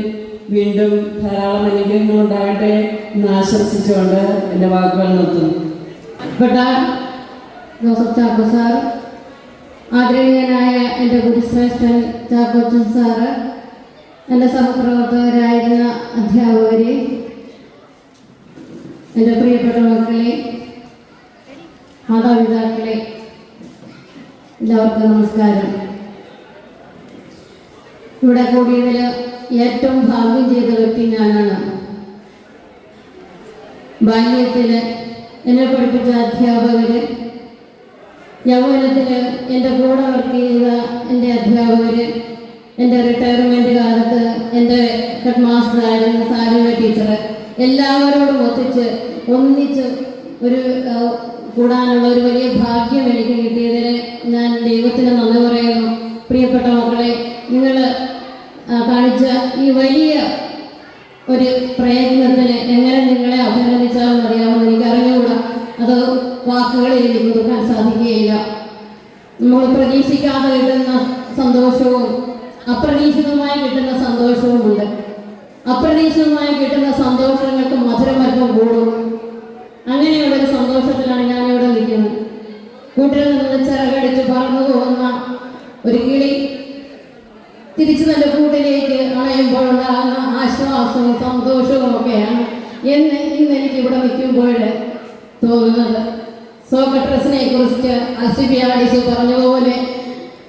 വീണ്ടും ധാരാളം അനുഗ്രഹങ്ങൾ ഉണ്ടാകട്ടെ എന്ന് ആശംസിച്ചുകൊണ്ട് എൻ്റെ വാക്കുകൾ നിർത്തുന്നു.
ജോസഫ് ചാക്കോ സാർ, ആദരണീയനായ എൻ്റെ ഗുരുശ്രേഷ്ഠൻ ചാക്കോച്ചൻ സാറ്, എൻ്റെ സഹപ്രവർത്തകരായിരുന്ന അധ്യാപകരെ, എൻ്റെ പ്രിയപ്പെട്ട മക്കളെ, മാതാപിതാക്കളെ, എല്ലാവർക്കും നമസ്കാരം. ഇവിടെ കൂടിയതിൽ ഏറ്റവും ഭാഗ്യം ചെയ്ത വ്യക്തി ഞാനാണ്. ബാല്യത്തിൽ എന്നെ പഠിപ്പിച്ച അധ്യാപകർ, യൗവനത്തിൽ എൻ്റെ കൂടെ വർക്ക് ചെയ്ത എൻ്റെ അധ്യാപകർ, എൻ്റെ റിട്ടയർമെൻറ്റ് കാലത്ത് എൻ്റെ ഹെഡ് മാസ്റ്ററായിരുന്ന സാലിമ ടീച്ചർ, എല്ലാവരോടും ഒന്നിച്ച് ഒരു കൂടാനുള്ള ഒരു വലിയ ഭാഗ്യം എനിക്ക് കിട്ടിയതിന് ഞാൻ ദൈവത്തിന് നന്ദി പറയുന്നു. പ്രിയപ്പെട്ട മക്കളെ, നിങ്ങൾ കാണിച്ച ഈ വലിയ ഒരു പ്രയത്നത്തിന് എങ്ങനെ നിങ്ങളെ അഭിനന്ദിച്ചാലും അറിയാമെന്ന് എനിക്ക് അറിഞ്ഞുകൂടാ. അത് വാക്കുകളിൽ എനിക്ക് കൊടുക്കാൻ സാധിക്കുകയില്ല. നമ്മൾ പ്രതീക്ഷിക്കാതെ കിട്ടുന്ന സന്തോഷവും അപ്രതീക്ഷിതമായി കിട്ടുന്ന സന്തോഷവുമുണ്ട്. അപ്രതീക്ഷിതമായി കിട്ടുന്ന സന്തോഷങ്ങൾക്ക് മധുരമൽപ്പം കൂടും. അങ്ങനെയുള്ളൊരു സന്തോഷത്തിലാണ് ഞാനിവിടെ നിൽക്കുന്നത്. കൂട്ടിൽ നിന്ന് ചിറകടിച്ച് പറന്നു പോകുന്ന ഒരു കിളി തിരിച്ചു തൻ്റെ കൂട്ടിലേക്ക് അണയുമ്പോഴുണ്ടാകുന്ന ആശ്വാസവും സന്തോഷവും ഒക്കെയാണ് ഇന്ന് എനിക്ക് ഇവിടെ നിൽക്കുമ്പോൾ തോന്നുന്നത്. സോക്രട്ടീസിനെ കുറിച്ച് അൽസിബിയാഡിസ് പറഞ്ഞതുപോലെ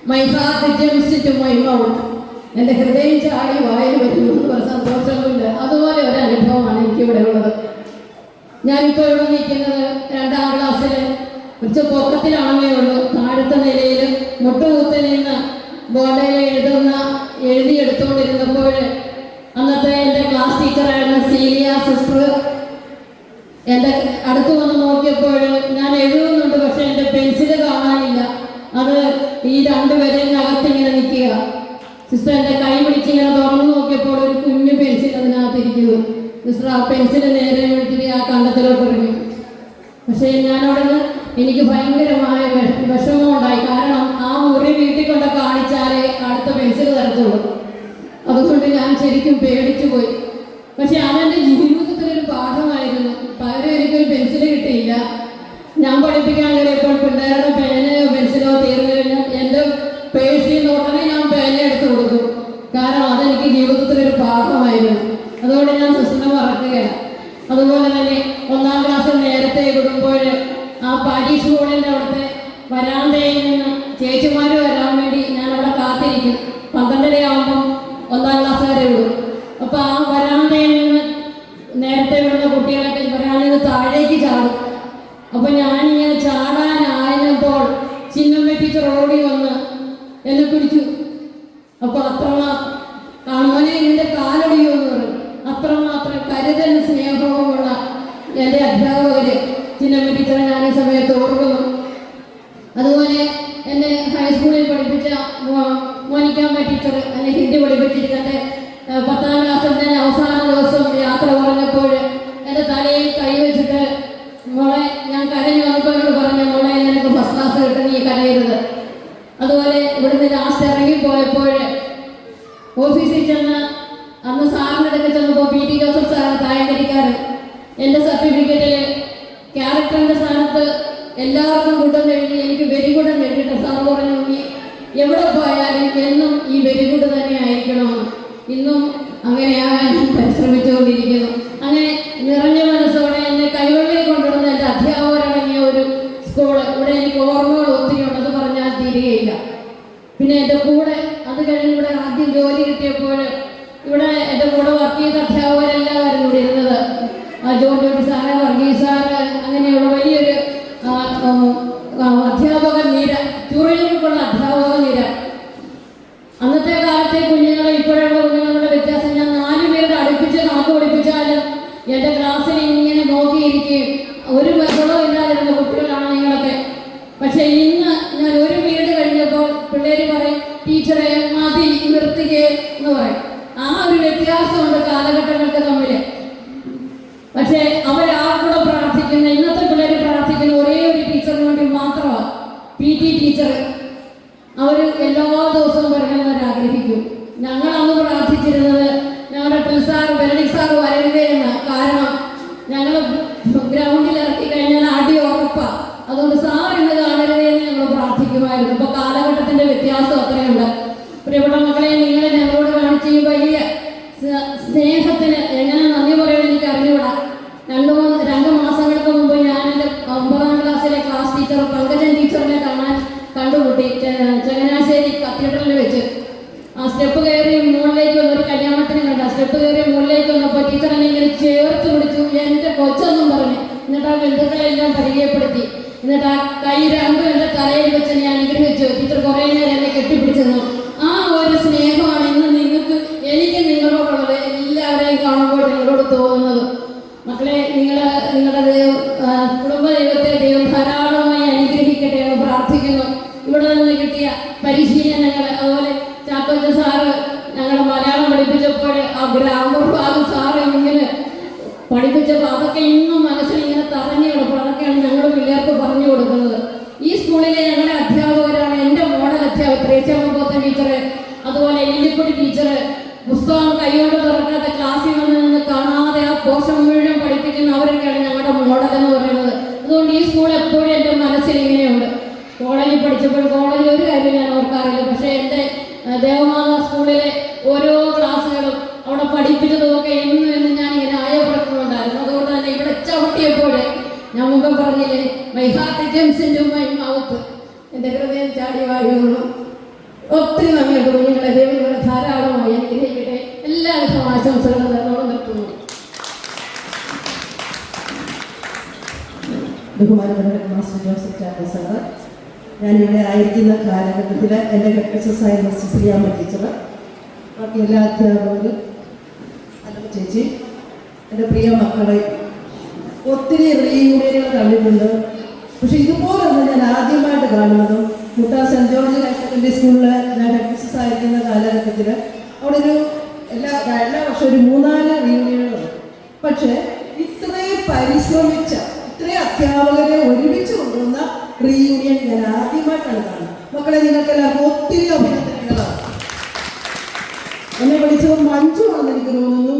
my heart jumps to my mouth, എൻ്റെ ഹൃദയം ചാടി വായിൽ വരുന്നു ഒരു സന്തോഷമില്ല. അതുപോലെ ഒരു അനുഭവമാണ് എനിക്കിവിടെ ഉള്ളത്. ഞാനിപ്പോൾ ഇവിടെ നിൽക്കുന്നത് 2ാം ക്ലാസ്സിൽ കുറച്ച് പൊക്കത്തിലാണേ ഉള്ളൂ. താഴത്തെ നിലയിൽ മുട്ടുകൂത്ത് നിന്ന് ബോർഡിൽ എഴുതിയെടുത്തുകൊണ്ടിരുന്നപ്പോൾ അന്നത്തെ എൻ്റെ ക്ലാസ് ടീച്ചറായിരുന്ന സീലിയ സിസ്റ്റർ എൻ്റെ അടുത്ത് വന്ന് നോക്കിയപ്പോൾ ഞാൻ എഴുതുന്നുണ്ട്, പക്ഷെ എൻ്റെ പെൻസില് കാണാനില്ല. അത് ഈ 2 വിരലിനകത്ത് ഇങ്ങനെ നിൽക്കുക. സിസ്റ്റർ എൻ്റെ കൈ പിടിച്ചിങ്ങനെ തുറന്നു നോക്കിയപ്പോൾ ഒരു കുഞ്ഞു പെൻസിൽ അതിനകത്തിരിക്കുന്നു. സിസ്റ്റർ ആ പെൻസിൽ നേരെ വിളിച്ചിട്ട് ആ കണ്ടത്തിലോട്ട് ഇറങ്ങി. പക്ഷേ ഞാനവിടുന്ന് എനിക്ക് ഭയങ്കരമായ വിഷമമുണ്ടായി. കാരണം ആ മുറി വീട്ടിൽ കൊണ്ട് കാണിച്ചാലേ അടുത്ത പെൻസിൽ തരത്തുള്ളൂ. അതുകൊണ്ട് ഞാൻ ശരിക്കും പേടിച്ചു പോയി. പക്ഷെ അതെൻ്റെ ജീവിതത്തിലൊരു പാഠമായിരുന്നു. പകരം എനിക്കൊരു പെൻസിൽ കിട്ടിയില്ല. ഞാൻ പഠിപ്പിക്കാൻ കയറിയപ്പോൾ പിള്ളേരുടെ പേനയോ പെൻസിലോ തീർന്നു കഴിഞ്ഞാൽ എൻ്റെ പേഴ്സിൽ നിന്ന് ഉടനെ ഞാൻ പേന എടുത്ത് കൊടുക്കും. കാരണം അതെനിക്ക് ജീവിതത്തിലൊരു പാഠമായിരുന്നു. അതുകൊണ്ട് ഞാൻ സിസ്റ്ററിനെ മറക്കുകയാണ്. അതുപോലെ തന്നെ 1ാം ക്ലാസ്സിൽ നേരത്തെ വിടുമ്പോൾ ആ പാരീഷ് സ്കൂളിൻ്റെ അവിടുത്തെ വരാന്തയിൽ നിന്ന് ചേച്ചിമാർ വരാൻ വേണ്ടി ഞാൻ അവിടെ കാത്തിരിക്കും. 12:30 1ാം ക്ലാസ് വരെ വിടും. അപ്പോൾ ആ വരാന്തയിൽ നിന്ന് നേരത്തെ വിടുന്ന കുട്ടികളൊക്കെ വരാനിന്ന് താഴേക്ക് ചാടും. അപ്പോൾ ഞാനിങ്ങനെ ചാടാനായപ്പോൾ ചിന്നമ്മ ടീച്ചർ ഓടി വന്ന് എന്നെ പിടിച്ചു. അപ്പോൾ മോനെ നിന്റെ കാലൊടിയുമെന്ന് പറയും. അത്രമാത്രം കരുതലും സ്നേഹവുമുള്ള എൻ്റെ അധ്യാപകർ ചിന്നമ്മ ടീച്ചറെ ഞാൻ ഈ സമയത്ത് ഓർക്കുന്നു. അതുപോലെ എന്നെ ഹൈസ്കൂളിൽ പഠിപ്പിച്ച മോനിക്കാമ്മ ടീച്ചർ എന്നെ ഹിന്ദി പഠിപ്പിച്ചിരിക്കുന്നത് 10ാം ക്ലാസ്സിൽ ഞാൻ അവസാന ദിവസം യാത്ര പറഞ്ഞപ്പോൾ എൻ്റെ തലയിൽ കൈവച്ചിട്ട് മോളെ ഞാൻ കരഞ്ഞു വന്നപ്പോൾ എന്നോട് പറഞ്ഞു, മോളെ നിനക്ക് ഫസ്റ്റ് ക്ലാസ് കിട്ടും, നീ കരയരുത്. അതുപോലെ ഇവിടുന്ന് ലാസ്റ്റ് ഇറങ്ങിപ്പോയപ്പോൾ ഓഫീസിൽ ചെന്ന് അന്ന് സാറിൻ്റെ അടുത്ത് ചെന്നപ്പോൾ PT ജോസഫ് സാറ് തായങ്കരിക്കാരൻ എൻ്റെ സർട്ടിഫിക്കറ്റിൽ ക്യാരക്ടറിൻ്റെ സ്ഥാനത്ത് എല്ലാവർക്കും ഗുഡ് എഴുതി എനിക്ക് വെരി ഗുഡ് എന്ന് എഴുതിയിട്ട് സാർ പറഞ്ഞു, നീ എവിടെ പോയാലും എന്നും ഈ വെരി ഗുഡ് തന്നെ ആയിരിക്കണമെന്ന്. ഇന്നും അങ്ങനെയാകാൻ പരിശ്രമിച്ചുകൊണ്ടിരിക്കുന്നു. അങ്ങനെ നിറഞ്ഞ മനസ്സോടെ എന്നെ കൈവെള്ളിൽ കൊണ്ടുവരുന്ന എൻ്റെ അധ്യാപകരടങ്ങിയ ഒരു സ്കൂള് ഇവിടെ എനിക്ക് ഓർമ്മകൾ ഒത്തിരി ഉണ്ടെന്ന് പറഞ്ഞാൽ തീരുകയില്ല. പിന്നെ എൻ്റെ കൂടെ അത് കഴിഞ്ഞ് ഇവിടെ ആദ്യം ജോലി കിട്ടിയപ്പോൾ ഇവിടെ എൻ്റെ കൂടെ വർക്ക് ചെയ്ത അധ്യാപകരെല്ലാവരും ഇവിടെ ഇരുന്നത്. John Joby sir, Varghese sir, അങ്ങനെയുള്ള വലിയൊരു അധ്യാപക നിര, ചുറുചുറുക്കുള്ള അധ്യാപക നിര. അന്നത്തെ കാലത്തെ കുഞ്ഞുങ്ങളെ ഇപ്പോഴുള്ള കുഞ്ഞുങ്ങളുടെ വ്യത്യാസം ഞാൻ 4 പേരുടെ എൻ്റെ ക്ലാസ്സിൽ ഇങ്ങനെ നോക്കിയിരിക്കുകയും ഒരു ബഹളവും ഇല്ലാതിരുന്ന കുട്ടികളാണ് നിങ്ങളൊക്കെ. പക്ഷെ ഇന്ന് ഞാൻ ഒരു വീട് കഴിഞ്ഞപ്പോൾ പിള്ളേർ പറയും ടീച്ചറെ മതി നിർത്തുകയെ എന്ന് പറയും. ആ ഒരു വ്യത്യാസമുണ്ട് കാലഘട്ടങ്ങൾക്ക് തമ്മിൽ. പക്ഷേ അവരാ കൂടെ പ്രാർത്ഥിക്കുന്ന ഇന്നത്തെ പിള്ളേർ പ്രാർത്ഥിക്കുന്ന ഒരേ ഒരു ടീച്ചറിന് വേണ്ടി മാത്രമാണ്, PT ടീച്ചർ. അവർ എല്ലാ ദിവസവും വരണമെന്ന് ആഗ്രഹിക്കും. ഞങ്ങളന്ന് പ്രാർത്ഥിച്ചിരുന്നത് ഞങ്ങളുടെ സാർ ബെനഡിക് സാർ വരരുതേ എന്ന്. കാരണം ഞങ്ങൾ ഗ്രൗണ്ടിൽ ഇറക്കി കഴിഞ്ഞാൽ അടി ഉറപ്പാണ്. അതുകൊണ്ട് സാർ ഇന്ന് കാണരുതേ എന്ന് ഞങ്ങൾ പ്രാർത്ഥിക്കുമായിരുന്നു. ഇപ്പോൾ കാലഘട്ടത്തിൻ്റെ വ്യത്യാസം അത്രയുണ്ട്. പ്രിയപ്പെട്ട മക്കളെ, നിങ്ങൾ ഞങ്ങളോട് കാണിച്ച ഈ വലിയ സ്നേഹത്തിന് എങ്ങനെ നന്ദി പറയുമെന്ന് എനിക്ക് അറിഞ്ഞുകൂടാ. 2 മാസങ്ങൾക്ക് മുമ്പ് ഞാൻ എൻ്റെ 9ാം ക്ലാസ്സിലെ ക്ലാസ് ടീച്ചർ പങ്കജൻ ടീച്ചറിനെ കണ്ടുമുട്ടി ചങ്ങനാശ്ശേരി കത്തീഡ്രലിൽ വെച്ച്. ആ സ്റ്റെപ്പ് കയറി മുകളിലേക്ക് വന്ന ഒരു കല്യാണത്തിന് കണ്ട സ്റ്റെപ്പ് കയറി മുകളിലേക്ക് വന്നപ്പോൾ ടീച്ചർ എന്നെ ഇങ്ങനെ ചേർത്ത് പിടിച്ചു, എൻ്റെ കൊച്ചെന്നും പറഞ്ഞു. എന്നിട്ട് ആ ബന്ധുക്കളെല്ലാം പരിചയപ്പെടുത്തി. എന്നിട്ട് ആ കൈ രണ്ടും എൻ്റെ തലയിൽ വെച്ച് ഞാൻ അനുഗ്രഹിച്ചു. ടീച്ചർ കുറേ നേരം എന്നെ കെട്ടിപ്പിടിച്ചെന്നു. ആ ഒരു സ്നേഹമാണ് ഇന്ന് നിങ്ങൾക്ക് എനിക്ക് നിങ്ങളോടുള്ളത്. എല്ലാവരെയും കാണുമ്പോൾ നിങ്ങളോട് തോന്നുന്നത്. മക്കളെ, നിങ്ങളുടെ കുടുംബ ദൈവത്തെ ദൈവം ധാരാളമായി അനുഗ്രഹിക്കട്ടെ എന്ന് പ്രാർത്ഥിക്കുന്നു. ഇവിടെ നിന്ന് കിട്ടിയ പരിശീലനങ്ങൾ, അതുപോലെ ചാക്കോച്ച സാറ് ഞങ്ങളുടെ മലയാളം പഠിപ്പിച്ചപ്പോൾ ആ ഗ്രാമർ ഭാഗം സാറ് ഇങ്ങനെ പഠിപ്പിച്ചപ്പോൾ അതൊക്കെ ഇന്നും മനസ്സിൽ ഇങ്ങനെ തറഞ്ഞു കിടപ്പോൾ അതൊക്കെയാണ് ഞങ്ങൾ പിള്ളേർക്ക് പറഞ്ഞു കൊടുക്കുന്നത്. ഈ സ്കൂളിലെ ഞങ്ങളുടെ അധ്യാപകരാണ് എൻ്റെ മോഡൽ അധ്യാപകർ ത്രേസ്യാമമ്പോത്തൻ ടീച്ചർ, അതുപോലെ എല്ലിക്കുടി ടീച്ചർ. പുസ്തകം കൈകൊണ്ട് തുറക്കാത്ത ക്ലാസ്സിൽ നിന്ന് കാണാതെ ആ പോർഷൻ മുഴുവൻ പഠിപ്പിക്കുന്ന അവരൊക്കെയാണ് ഞങ്ങളുടെ മോഡൽ എന്ന് പറയുന്നത്. അതുകൊണ്ട് ഈ സ്കൂൾ എപ്പോഴും എൻ്റെ മനസ്സിൽ ഇങ്ങനെയുണ്ട്. കോളേജിൽ പഠിച്ചപ്പോൾ കോളേജിൽ ഒരു കാര്യം ഞാൻ ഓർക്കാറില്ല. പക്ഷേ എൻ്റെ ദേവമാതാ സ്കൂളിലെ ഓരോ ക്ലാസ്സുകളും അവിടെ പഠിപ്പിച്ചതുമൊക്കെ എന്ന് ഞാനിങ്ങനെ ആയപ്പെടുന്നുണ്ടായിരുന്നു. അതുകൊണ്ട് തന്നെ ഇവിടെ ചവിട്ടിയപ്പോൾ ഞാൻ മുമ്പ് പറഞ്ഞില്ലേ, my heart jumps into my mouth, എൻ്റെ ഹൃദയം ചാടി വാഴുന്നു. ഒത്തിരി നന്ദിയുണ്ട് കുഞ്ഞുങ്ങളെ. ദൈവം നിങ്ങളെ ധാരാളമായി അനുഗ്രഹിക്കട്ടെ. എല്ലാവർക്കും ആശംസകളും തന്നോട് നിർത്തുന്നു.
ബഹുമാനപ്പെട്ട മാസ്റ്റർ ജോസഫ് ചാക്കോ സാറ്, ഞാനിവിടെ ആയിരിക്കുന്ന കാലഘട്ടത്തിൽ എൻ്റെ SSI മിസ്റ്റർ ശ്രീയാമ്മ ടീച്ചർ, ബാക്കി എല്ലാ അധ്യാപകരും, അല്ല ചേച്ചി, എൻ്റെ പ്രിയ മക്കളെ, ഒത്തിരി റീയൂണിയനുകൾ കണ്ടിട്ടുണ്ട്. പക്ഷെ ഇതുപോലൊന്നും ഞാൻ ആദ്യമായിട്ട് കാണുന്നതും Muttar Saint George higher secondary സ്കൂളിൽ ഞാൻ SSI ആയിരിക്കുന്ന കാലഘട്ടത്തിൽ അവിടെ എല്ലാ വർഷവും ഒരു 3-4 റീയൂണിയനുകളുണ്ട്. പക്ഷേ ഇത്രയും പരിശ്രമിച്ച ഇത്രയും അധ്യാപകരെ ഒരുമിച്ച് കൊണ്ടുവന്ന റീയൂണിയൻ ഞാൻ ആദ്യമായിട്ടാണ് കാണുന്നത്. മക്കളെ, നിങ്ങൾക്കെല്ലാവർക്കും ഒത്തിരി അഭിനന്ദനങ്ങളാണ്. എന്നെ വിളിച്ചപ്പോൾ മഞ്ജുവാണെന്ന് എനിക്ക് തോന്നുന്നു.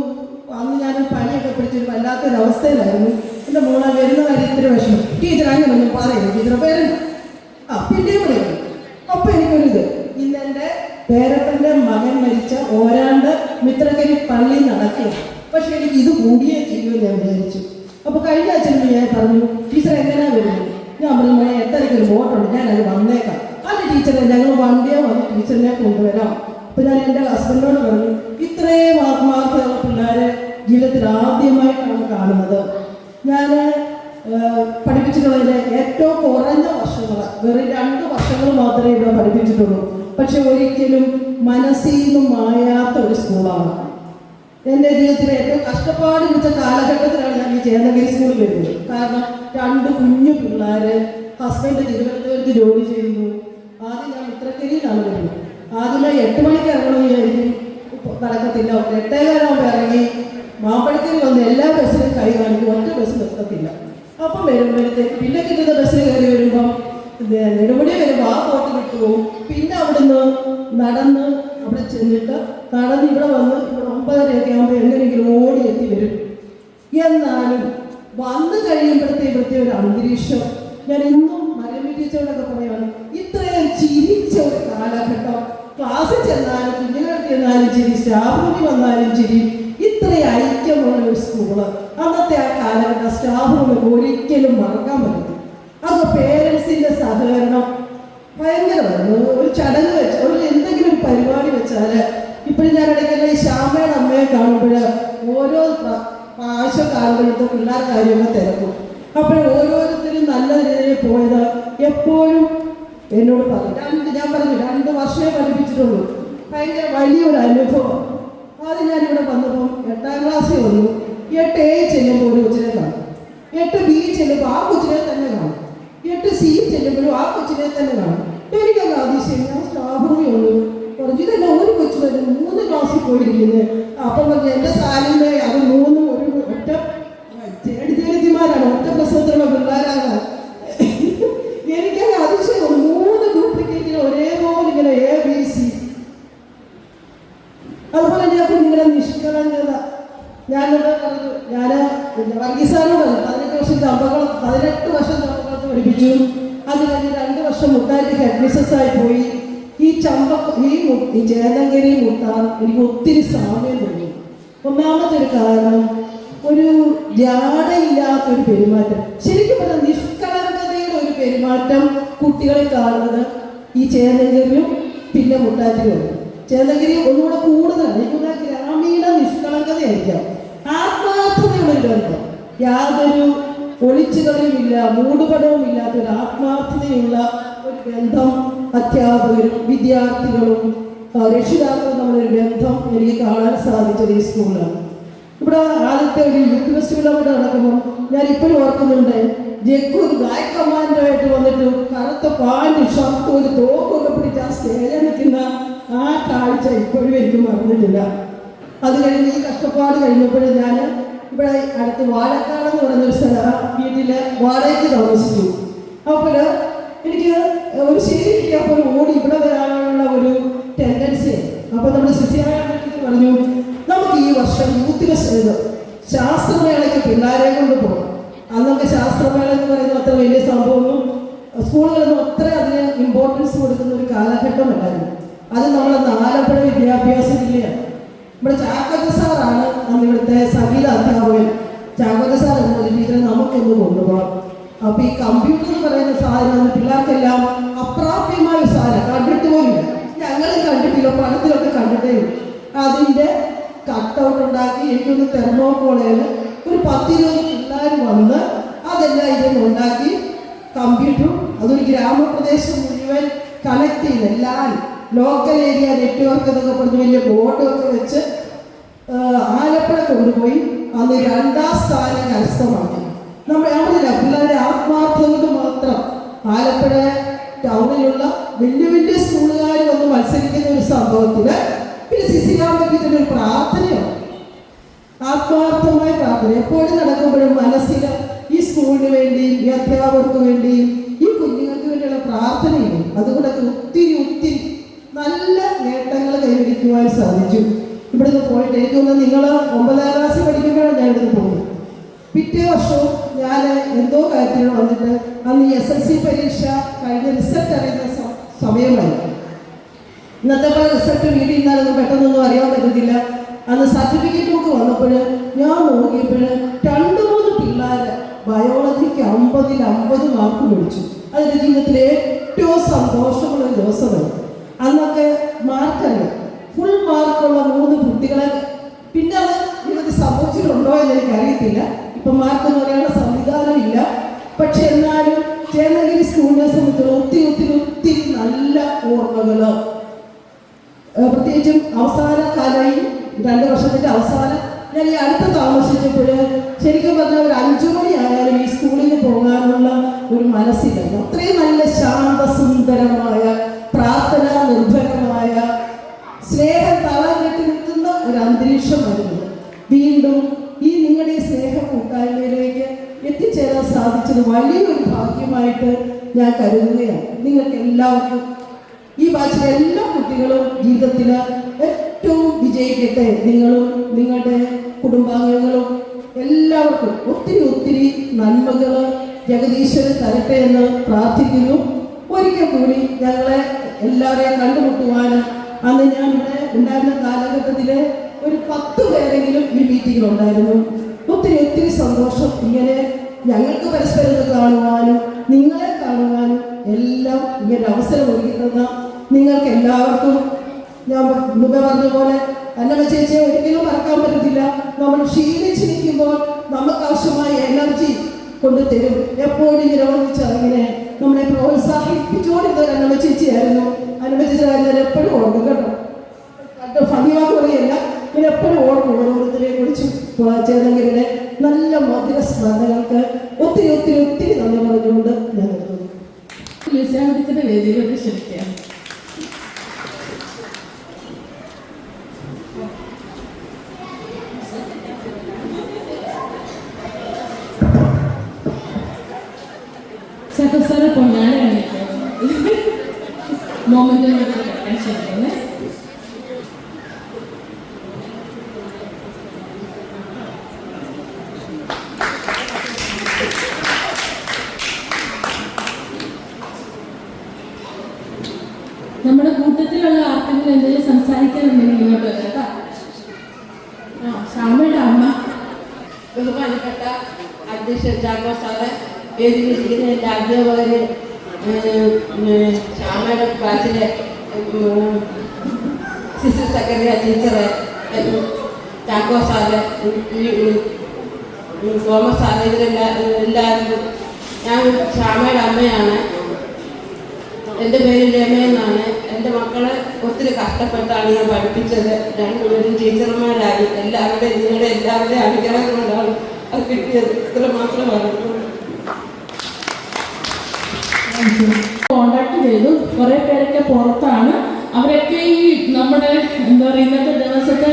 അന്ന് ഞാൻ പനിയൊക്കെ പിടിച്ചൊരു വല്ലാത്തൊരവസ്ഥയിലായിരുന്നു. എൻ്റെ മോളെ വരുന്ന കാര്യം ഇത്തിരി വിഷമം. ടീച്ചർ അങ്ങനെയൊന്നും പറയില്ല, ടീച്ചർ പേരുണ്ട്. പിന്നെയും പറയുന്നു. അപ്പം എനിക്കൊരിത്, ഇന്ന് എൻ്റെ പേരപ്പൻ്റെ മകൻ മരിച്ച ഓരാണ്ട് മിത്രക്കരി പള്ളി നടക്കുകയാണ്. പക്ഷെ എനിക്ക് ഇത് കൂടിയേ ചെയ്യുമെന്ന് ഞാൻ വിചാരിച്ചു. അപ്പോൾ കഴിഞ്ഞ ആഴ്ച ഞാൻ പറഞ്ഞു, ടീച്ചർ എങ്ങനെയാണ് വരുന്നത്? ഞാൻ പറഞ്ഞു, മോളെ 8:30 ഒരു ബോട്ടുണ്ട്, ഞാനത് വന്നേക്കാം. അല്ല ടീച്ചറെ, ഞങ്ങൾ വണ്ടിയോ വന്ന് ടീച്ചറിനെ കൊണ്ടുവരാം. അപ്പോൾ ഞാൻ എൻ്റെ ഹസ്ബൻഡിനോട് പറഞ്ഞു, ഇത്രയും ആത്മാർത്ഥമുള്ള പിള്ളേർ ജീവിതത്തിൽ ആദ്യമായിട്ടാണ് കാണുന്നത്. ഞാൻ പഠിപ്പിച്ചിട്ടുള്ളതിൽ ഏറ്റവും കുറഞ്ഞ വർഷങ്ങൾ, വെറും 2 വർഷങ്ങൾ മാത്രമേ ഇവിടെ പഠിപ്പിച്ചിട്ടുള്ളൂ. പക്ഷെ ഒരിക്കലും മനസ്സിൽ നിന്നും മായാത്ത ഒരു സ്കൂളാണ്. എൻ്റെ ജീവിതത്തിലെ ഏറ്റവും കഷ്ടപ്പാട് പിടിച്ച കാലഘട്ടത്തിലാണ് ഞാൻ ഈ ചേന്നഗിരി സ്കൂളിൽ വരുന്നത്. കാരണം 2 കുഞ്ഞു പിള്ളേർ, ഹസ്ബൻഡ് തിരുവനന്തപുരത്ത് ജോലി ചെയ്യുന്നു. ആദ്യം ഞാൻ മിത്രക്കരിയിലാണ് വരുന്നത്. ആദ്യമേ 8 മണിക്ക് ഇറങ്ങണമെന്ന് വിചാരിക്കും, നടക്കത്തില്ല. 8:15 ഇറങ്ങി മാമ്പഴത്തിൽ വന്ന് എല്ലാ ബസ്സിലും കൈ കാണിക്കും, ഒറ്റ ബസ് നിർത്തത്തില്ല. അപ്പം വരുമ്പോഴത്തേക്ക് പിന്നെ കിട്ടുന്ന ബസ്സിൽ കയറി വരുമ്പം നെടുമുടി വരുമ്പോൾ ആ പോട്ട് കിട്ടുപോകും. പിന്നെ അവിടുന്ന് നടന്ന് അവിടെ ചെന്നിട്ട് നടന്ന് ഇവിടെ വന്ന് ഇവിടെ 9:30 ആകുമ്പോൾ എങ്ങനെയെങ്കിലും ഓടി എത്തി വരും. എന്നാലും വന്നു കഴിയുമ്പോഴത്തെ ഒരു അന്തരീക്ഷം ഞാൻ ഇന്നും മരമി ടീച്ചറോടൊക്കെ പറയുകയാണ്, ഇത്രയും ചിരിച്ച ഒരു കാലഘട്ടം. ക്ലാസ്സിൽ ചെന്നാലും കുഞ്ഞുങ്ങൾക്ക് ചെന്നാലും ചിരി, സ്റ്റാഫ് റൂമിൽ വന്നാലും ചിരി, ഇത്രയും ഐക്യമുള്ള ഒരു സ്കൂള്. അന്നത്തെ ആ കാലഘട്ടം സ്റ്റാഫ് റൂമിൽ ഒരിക്കലും മറക്കാൻ പറ്റില്ല. അത് പേരൻസിൻ്റെ സഹകരണം ഭയങ്കരമായിരുന്നു. ഒരു ചടങ്ങ് വെച്ച് എന്തെങ്കിലും ഒരു പരിപാടി വെച്ചാൽ, ഇപ്പോഴും ഞാൻ ഇടയ്ക്കല്ല ഈ ശ്യാമയുടെ അമ്മയെ കാണുമ്പോൾ ഓരോ പ്രാവശ്യം കാണുമ്പോഴത്തെ പിള്ളേർ കാര്യമൊക്കെ തിരക്കും. അപ്പോൾ ഓരോരുത്തരും നല്ല രീതിയിൽ പോയത് എപ്പോഴും എന്നോട് പറഞ്ഞു. ഞാൻ പറഞ്ഞു 2 വർഷമേ പഠിപ്പിച്ചിട്ടുള്ളൂ. ഭയങ്കര വലിയൊരു അനുഭവം. ആദ്യം ഞാനിവിടെ വന്നപ്പം 8ാം ക്ലാസ്സിൽ വന്നു. 8A ചെല്ലുമ്പോൾ ഒരു കൊച്ചിനെ കാണും, 8B ചെല്ലുമ്പോൾ ആ കൊച്ചിനെ തന്നെ കാണും, 8C ചെല്ലുമ്പോഴും ആ കൊച്ചിനെ തന്നെ കാണും. എനിക്കത് അതിശയം. ഞാൻ സ്റ്റാഫ് റൂമിൽ വന്നു പറഞ്ഞു, ഇതല്ല ഒരു കൊച്ചു തന്നെ 3 ക്ലാസ്സിൽ പോയിരിക്കുന്നത്. അപ്പം പറഞ്ഞു എൻ്റെ സാലിൻ്റെ അത് 3 ഒരു ഒറ്റ ചേടിമാരാണ്, ഒറ്റ പ്രസവത്തിലുള്ള പിള്ളേരാണ്. എനിക്കത് അതിശയം. 3 ഡ്യൂപ്ലിക്കേറ്റിന് ഒരേപോലെ ഇങ്ങനെ ABC. അതുപോലെ ഞാൻ കുഞ്ഞുങ്ങളെ നിഷ്കളങ്കത. ഞാനത് പറഞ്ഞു, ഞാൻ വർഗീസാനോട് 18 വർഷം ചമ്പക്കുളത്ത് പഠിപ്പിച്ചു. അത് കഴിഞ്ഞ് 2 വർഷം മുട്ടായിട്ട് ഹെഡ് മിസ്സസ്സായി പോയി. ഈ ചേതങ്കരി മുട്ടാൻ എനിക്ക് ഒത്തിരി സമയം തോന്നി. ഒന്നാമത്തെ ഒരു കാരണം, ഒരു ജാടയില്ലാത്തൊരു പെരുമാറ്റം. ശരിക്കും പറഞ്ഞാൽ നിഷ്കളങ്കതയുടെ ഒരു പെരുമാറ്റം കുട്ടികളെ കാണുന്നത് ഈ ചേതങ്കരിയും പിന്നെ മുട്ടാറ്റിലും. ചേതങ്കരി ഒന്നുകൂടെ കൂടുതലാണ്. എനിക്കൊന്ന് ഗ്രാമീണ നിഷ്കളങ്കതയായിരിക്കാം. ആത്മാർത്ഥതയുള്ളൊരു ബന്ധം, യാതൊരു ഒളിച്ചുകളിയുമില്ല, മൂടുപടവും ഇല്ലാത്ത ഒരു ആത്മാർത്ഥതയുള്ള ഒരു ബന്ധം അധ്യാപകരും വിദ്യാർത്ഥികളും രക്ഷിതാക്കളും തമ്മിലൊരു ബന്ധം എനിക്ക് കാണാൻ സാധിച്ചത് ഈ സ്കൂളിലാണ്. ഇവിടെ ആദ്യത്തെ ഒരു യൂത്ത് ഫെസ്റ്റിവൽ അവിടെ നടക്കുമ്പോൾ ഞാൻ ഇപ്പോഴും ഓർക്കുന്നുണ്ട്, ജഗ്ഗു ഒരു ബ്ലാക്ക് കമാൻഡായിട്ട് വന്നിട്ട് കറുത്ത പാൻറ് ഷർട്ട് ഒരു തോക്കൊക്കെ പിടിച്ച് ആ സ്റ്റേജിൽ നിൽക്കുന്ന ആ കാഴ്ച ഇപ്പോഴും എനിക്ക് മറന്നിട്ടില്ല. അത് കഴിഞ്ഞ് ഈ കഷ്ടപ്പാട് കഴിഞ്ഞപ്പോൾ ഞാൻ ഇവിടെ അടുത്ത് വാഴക്കാട് എന്ന് പറയുന്നൊരു വീട്ടിൽ വാടകയ്ക്ക് താമസിച്ചു. അപ്പോൾ എനിക്ക് ഒരു ശരി കിട്ടിയപ്പോൾ ഓടി ഇവിടെ വരാനുള്ള ഒരു ടെൻഡൻസി. അപ്പോൾ നമ്മുടെ ശിശുരായ പറഞ്ഞു, നമുക്ക് ഈ വർഷം യൂത്ത് ഫെസ്റ്റ് ശാസ്ത്രമേളയ്ക്ക് പിള്ളേരെ കൊണ്ട് പോകണം. അന്നൊക്കെ ശാസ്ത്രമേള എന്ന് പറയുന്നത് അത്ര വലിയ സംഭവമൊന്നും സ്കൂളുകളൊന്നും അത്ര അതിന് ഇമ്പോർട്ടൻസ് കൊടുക്കുന്ന ഒരു കാലഘട്ടമല്ലായിരുന്നു. അത് നമ്മളന്ന് ആലപ്പുഴ വിദ്യാഭ്യാസ ജില്ലയാണ്. നമ്മുടെ ചാക്കോച്ച സാറാണ് അന്ന് ഇവിടുത്തെ സംഗീത അധ്യാപകൻ. ചാക്കോച്ച സാർ എന്നൊരു ടീച്ചറെ നമുക്കൊന്ന് കൊണ്ടുപോകാം. അപ്പോൾ ഈ കമ്പ്യൂട്ടർ എന്ന് പറയുന്ന സാധനം പിള്ളേർക്കെല്ലാം അപ്രാപ്യമായ ഒരു സാധനം, കണ്ടിട്ട് പോലില്ല. ഞങ്ങളും കണ്ടിട്ടില്ല, പണത്തിലൊക്കെ കണ്ടിട്ടേ ഉള്ളൂ. അതിൻ്റെ കട്ടൗട്ട് ഉണ്ടാക്കി എനിക്കൊന്ന് തെർമോക്കോളയിൽ ഒരു 10-20 പിള്ളേർ വന്ന് അതെല്ലാം ഇതൊന്നും ഉണ്ടാക്കി കമ്പ്യൂട്ടറും അതൊരു ഗ്രാമപ്രദേശം മുഴുവൻ കണക്ട് ചെയ്ത് എല്ലാ ലോക്കൽ ഏരിയ നെറ്റ്വർക്ക് എന്നൊക്കെ പറഞ്ഞ് വലിയ ബോർഡൊക്കെ വെച്ച് ആലപ്പുഴ കൊണ്ടുപോയി അന്ന് 2ാം സ്ഥാനം കരസ്ഥമാക്കി. അവിടെ പിള്ളേരുടെ ആത്മാർത്ഥത കൊണ്ട് മാത്രം ആലപ്പുഴ ടൗണിലുള്ള വലിയ വലിയ സ്കൂളുകാർ വന്ന് മത്സരിക്കുന്ന ഒരു സംഭവത്തിന് പിന്നെ സിസിരാമയ്ക്ക് ഒരു പ്രാർത്ഥനയാണ്, ആത്മാർത്ഥമായ പ്രാർത്ഥന എപ്പോഴും നടക്കുമ്പോഴും മനസ്സിൽ ഈ സ്കൂളിന് വേണ്ടിയും ഈ അധ്യാപകർക്ക് വേണ്ടിയും ഈ കുഞ്ഞുങ്ങൾക്ക് വേണ്ടിയുള്ള പ്രാർത്ഥനയില്ലേ. അതുകൊണ്ടൊക്കെ ഒത്തിരി നല്ല നേട്ടങ്ങൾ കൈവരിക്കുവാൻ സാധിച്ചു. ഇവിടുന്ന് പോയിട്ട് എനിക്ക് തോന്നുന്നു നിങ്ങൾ 9ാം ക്ലാസ്സിൽ പഠിക്കുമ്പോഴാണ് ഞാൻ ഇവിടുന്ന് പോകുന്നത്. പിറ്റേ വർഷവും ഞാൻ എന്തോ കാര്യത്തിൽ വന്നിട്ട് അന്ന് SSLC പരീക്ഷ കഴിഞ്ഞ റിസൾട്ട് അറിയുന്ന സമയമായി. ഇന്നത്തെ പോലെ റിസൾട്ട് വീട്ടിൽ നിന്നാലൊന്നും പെട്ടെന്നൊന്നും അറിയാൻ പറ്റത്തില്ല. അന്ന് സർട്ടിഫിക്കറ്റ് ബുക്ക് വന്നപ്പോൾ ഞാൻ നോക്കിയപ്പോൾ 2-3 പിള്ളേർ ബയോളജിക്ക് 50-ൽ 50 മാർക്ക് മേടിച്ചു. അതിൻ്റെ ജീവിതത്തിലെ ഏറ്റവും സന്തോഷമുള്ള ഒരു ദിവസമായി. അന്നൊക്കെ മാർക്കല്ല, ഫുൾ മാർക്കുള്ള 3 കുട്ടികളെ. പിന്നെ അത് ജീവിതത്തിൽ സംഭവിച്ചിട്ടുണ്ടോ എന്ന് എനിക്കറിയത്തില്ല. ഇപ്പം മാർക്കെന്ന് പറയാനുള്ള സംവിധാനമില്ല. പക്ഷെ എന്നാലും ചേന്നഗിരി സ്കൂളിനെ സംബന്ധിച്ചുള്ള ഒത്തിരി നല്ല ഓർമ്മകൾ, പ്രത്യേകിച്ചും അവസാന കാലം 2 വർഷത്തിൻ്റെ അവസാനം ഞാൻ ഈ അടുത്ത് താമസിച്ചപ്പോൾ ശരിക്കും പറഞ്ഞാൽ ഒരു 5 മണിയായാലും ഈ സ്കൂളിൽ പോകാനുള്ള ഒരു മനസ്സിലായിരുന്നു. അത്രയും നല്ല ശാന്തസുന്ദരമായ പ്രാർത്ഥനാ നിർഭരമായ സ്നേഹം തളം കെട്ടി നിൽക്കുന്ന ഒരു അന്തരീക്ഷമായിരുന്നു. വീണ്ടും ഈ നിങ്ങളുടെ സ്നേഹ കൂട്ടായ്മയിലേക്ക് എത്തിച്ചേരാൻ സാധിച്ചത് വലിയൊരു ഭാഗ്യമായിട്ട് ഞാൻ കരുതുകയാണ്. നിങ്ങൾക്ക് എല്ലാവർക്കും, ഈ ബാച്ചിലെ എല്ലാ കുട്ടികളും ജീവിതത്തിൽ ഏറ്റവും വിജയിക്കട്ടെ. നിങ്ങളും നിങ്ങളുടെ കുടുംബാംഗങ്ങളും എല്ലാവർക്കും ഒത്തിരി നന്മകൾ ജഗദീശ്വരൻ തരട്ടെ എന്ന് പ്രാർത്ഥിക്കുന്നു. ഒരിക്കൽ കൂടി ഞങ്ങളെ എല്ലാവരെയും കണ്ടുമുട്ടുവാനും അന്ന് ഞാൻ ഇവിടെ ഉണ്ടായിരുന്ന കാലഘട്ടത്തിൽ ഒരു 10 പേരെങ്കിലും ഈ മീറ്റിങ്ങിലുണ്ടായിരുന്നു. ഒത്തിരി സന്തോഷം. ഇങ്ങനെ ഞങ്ങൾക്ക് പരസ്പരം കാണുവാനും നിങ്ങളെ കാണുവാനും എല്ലാം ഇങ്ങനെ അവസരം ഒരുക്കി തന്ന നിങ്ങൾക്ക് എല്ലാവർക്കും ഞാൻ മുമ്പ് പറഞ്ഞ പോലെ അന്നമ്മ ചേച്ചിയെ ഒരിക്കലും മറക്കാൻ പറ്റത്തില്ല. നമ്മൾ ക്ഷീണിച്ച് നിൽക്കുമ്പോൾ നമുക്ക് ആവശ്യമായ എനർജി കൊണ്ട് തരും. എപ്പോഴും ഇങ്ങനെ ഇങ്ങനെ നമ്മളെ പ്രോത്സാഹിപ്പിച്ചുകൊണ്ടിരുന്ന അന്നമ്മ ചേച്ചിയായിരുന്നു. അന്നമ്മ ചേച്ചി ഞാൻ എപ്പോഴും ഓർക്കും കേട്ടോ. ഭംഗിവാക്ക് പറയല്ല, ഇങ്ങനെ എപ്പോഴും ഓർക്കും ഓരോരുത്തരെ കുറിച്ചും. ചേന്നഗിരിയുടെ നല്ല മധുര സ്മരണകൾക്ക് ഒത്തിരി ഒത്തിരി ഒത്തിരി നന്ദി പറഞ്ഞുകൊണ്ട് ഞാൻ നിർത്തുന്നു.
ലിസാബിത്തിന്റെ വേദിയിലോട്ട് ക്ഷണിക്കാം. സഹസ്ര പൊന്നാണ് മൊമെന്റിനോട് ക്ഷണിക്കുന്നത്. നമ്മുടെ കൂട്ടത്തിലുള്ള ആർക്കെങ്കിലും എന്തെങ്കിലും സംസാരിക്കാനുണ്ടെങ്കിൽ ഇങ്ങോട്ട് വരാം കേട്ടോ. ശ്യാമയുടെ അമ്മ,
ബഹുമാനപ്പെട്ട അധ്യക്ഷൻ ചാക്കോ സാറ്, വേദിയിലിരിക്കുന്ന എൻ്റെ അധ്യാപകര്, ശ്യാമയുടെ ക്ലാസ്സിലെ sister secretary teacher, Chacko sir, Thomas sir, ഇവരെല്ലാവരും. ഞാൻ ശ്യാമയുടെ അമ്മയാണ്. എൻ്റെ പേര് രമയെന്നാണ്. എൻ്റെ മക്കളെ ഒത്തിരി കഷ്ടപ്പെട്ടാണ് ഞാൻ പഠിപ്പിച്ചത്. രണ്ടുപേരും ടീച്ചർമാരായി. എല്ലാവരുടെയും നിങ്ങളുടെ എല്ലാവരുടെയും അനുഗ്രഹം കൊണ്ടാണ് അത് കിട്ടിയത്. ഇത്ര മാത്രമാണ്.
കോണ്ടാക്ട് ചെയ്തു. കുറേ പേരൊക്കെ പുറത്താണ്. അവരൊക്കെ ഈ നമ്മുടെ എന്താ പറയുക ഇന്നത്തെ ദിവസത്തെ